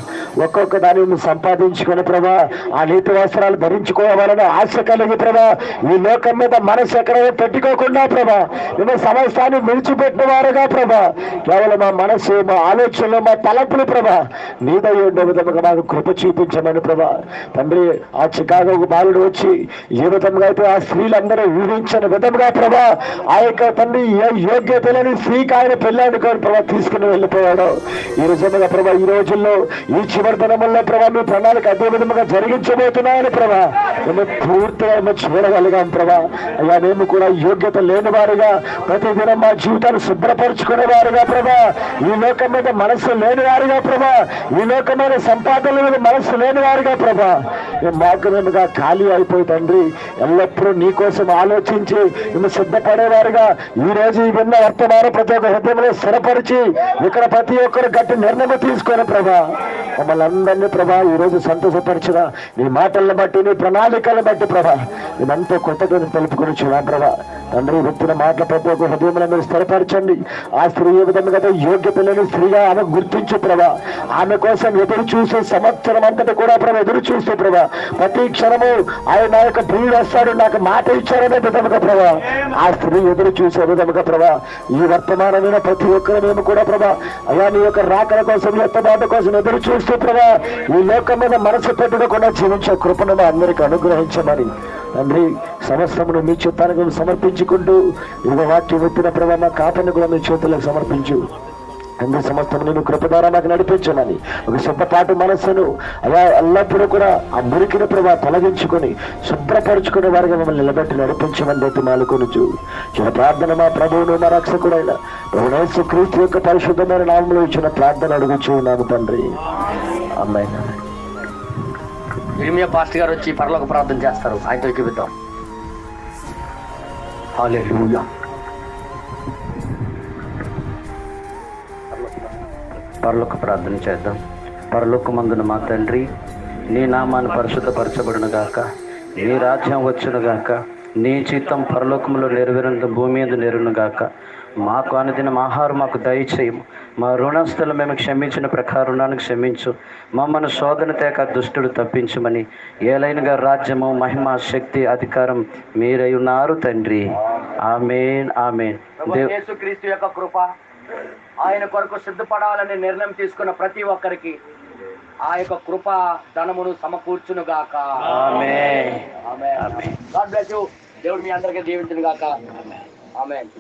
ఒక్కొక్క దానిని సంపాదించుకొని ప్రభా ఆ నీతి వస్త్రాలు ధరించుకోవాలని ఆశ కలిగి ప్రభా ఈ లోకం మీద మనసు ఎక్కడ పెట్టుకోకుండా ప్రభా మేము సమస్తాన్ని విడిచిపెట్టిన వారుగా ప్రభా కేవలం మా మనసు మా ఆలోచనలు మా తలంపులు ప్రభా నీదై ఉండే విధముగా మాకు కృప చూపించమని ప్రభా తండ్రి ఆ చికాగో బాలుడు వచ్చి ఏ విధంగా అయితే ఆ స్త్రీలందరూ ఊహించిన విధముగా ప్రభా ఆ యొక్క తండ్రి ఏ యోగ్యత లేని స్త్రీకి ఆయన పెళ్ళాడుకొని ప్రభా తీసుకుని వెళ్ళిపోయాడు. ఈ విధముగా ప్రభా ఈ రోజుల్లో ఈ చివరి దినముల్లో ప్రభా మీ ప్రణాళిక అదే విధముగా జరిగించబోతున్నాయని ప్రభా మేము పూర్తిగా మేము చూడగలిగాం ప్రభా. అయ్యా మేము కూడా యోగ్యత లేని వారుగా ప్రతిదినం మా జీవితాన్ని శుభ్రపరచుకునే వారుగా ప్రభా ఈ లోకం మీద మనస్సు లేని వారుగా ప్రభా ఈ లోకమైన సంపాదనల మీద మనస్సు లేని వారుగా ప్రభా మాకు మేముగా ఖాళీ అయిపోయి తండ్రి ఎల్లప్పుడూ నీ కోసం ఆలోచించి మేము సిద్ధపడేవారుగా ఈ రోజు ఈ విన్న వర్తమాన ప్రతి ఒక్క హృదయంలో స్థిరపరిచి ఇక్కడ ప్రతి ఒక్కరు గట్టి నిర్ణయం తీసుకొని ప్రభా మమ్మల్ని అందరినీ ప్రభా ఈ రోజు సంతోషపరిచిన నీ మాటలను బట్టి నీ ప్రణాళికలను బట్టి ప్రభా మేమంతా కృతజ్ఞత తెలుపుకొని చూడాలి ప్రభా. తండ్రి వ్యక్తుల మాటల ప్రతి ఒక్క హృదయంలో మీరు స్థిరపరచండి. ఆ స్త్రీ ఏ విధంగా యోగ్యత లేని స్త్రీగా ఆమె గుర్తించు ప్రభా ఆమె కోసం ఎదురు చూసే సంవత్సరం అంతటి కూడా ప్రభా ఎదురు చూస్తూ ప్రభా ప్రతి క్షణము ఆయన నా యొక్క ప్రియుడు వస్తాడు నాకు మాట ఇచ్చారనే విధముగా ప్రభా ఆ స్త్రీ ఎదురు చూసే విధముగా ప్రభా ఈ వర్తమానమైన ప్రతి ఒక్కరు మేము కూడా ప్రభా అలా నీ యొక్క రాకల కోసం ఎత్తబాటు కోసం ఎదురు చూస్తూ ప్రభా ఈ లోకం మీద మనసు పెట్టుకోకుండా జీవించే కృపను మా అందరికీ అనుగ్రహించమని తండ్రి సమస్తమును మీ చిత్తానికి సమర్పించుకుంటూ ఇదిగో వాక్యం ఎత్తిన ప్రభా మా కాపని కూడా మీ చేతులకు సమర్పించు అన్ని సమస్తము నేను కృప ద్వారా నాకు నడిపించమని ఒక శుభ్రపాటు మనస్సును అలా ఎల్లప్పుడూ కూడా ఆ మురికిన ప్రభా తొలగించుకొని శుభ్రపరుచుకునే వారిగా మమ్మల్ని నిలబెట్టి నడిపించమని రేపు మాలుకొనుచు చిన్న ప్రార్థన మా ప్రభువును మా రక్షకుడైన ప్రభువు క్రీస్తు యొక్క పరిశుద్ధమైన నామంలో ఇచ్చిన ప్రార్థన అడుగుచూ ఉన్నాము తండ్రి. ఆమేన్. ఇర్మియా పాస్టర్ గారు వచ్చి పరలోక ప్రార్థన చేస్తారు. ఆయనతో చూపిద్దాం. హల్లెలూయా. పరలోక ప్రార్థన చేద్దాం. పరలోకమందున మా తండ్రి నీ నామాన్ని పరిశుద్ధపరచబడును గాక, నీ రాజ్యం వచ్చును గాక, నీ చిత్తం పరలోకములో నెరవేరును భూమి మీద నెరవేరును గాక. మాకు అనుదినం ఆహారం మాకు దయచేయము. మా రుణస్థులు మేము క్షమించిన ప్రకారం రుణాన్ని క్షమించు. మమ్మల్ని శోధన తేక దుష్టుడు తప్పించమని ఏలైనగా రాజ్యము మహిమ శక్తి అధికారం మీరై ఉన్నారు తండ్రి. ఆమేన్ ఆమేన్. యేసుక్రీస్తు యొక్క కృప ఆయన కొరకు సిద్ధపడాలని నిర్ణయం తీసుకున్న ప్రతి ఒక్కరికి ఆ యొక్క కృప ధనమును సమకూర్చును గాక. Amen amen. God bless you. దేవుడు మీ అందరికీ దీవించును గాక. ఆమేన్.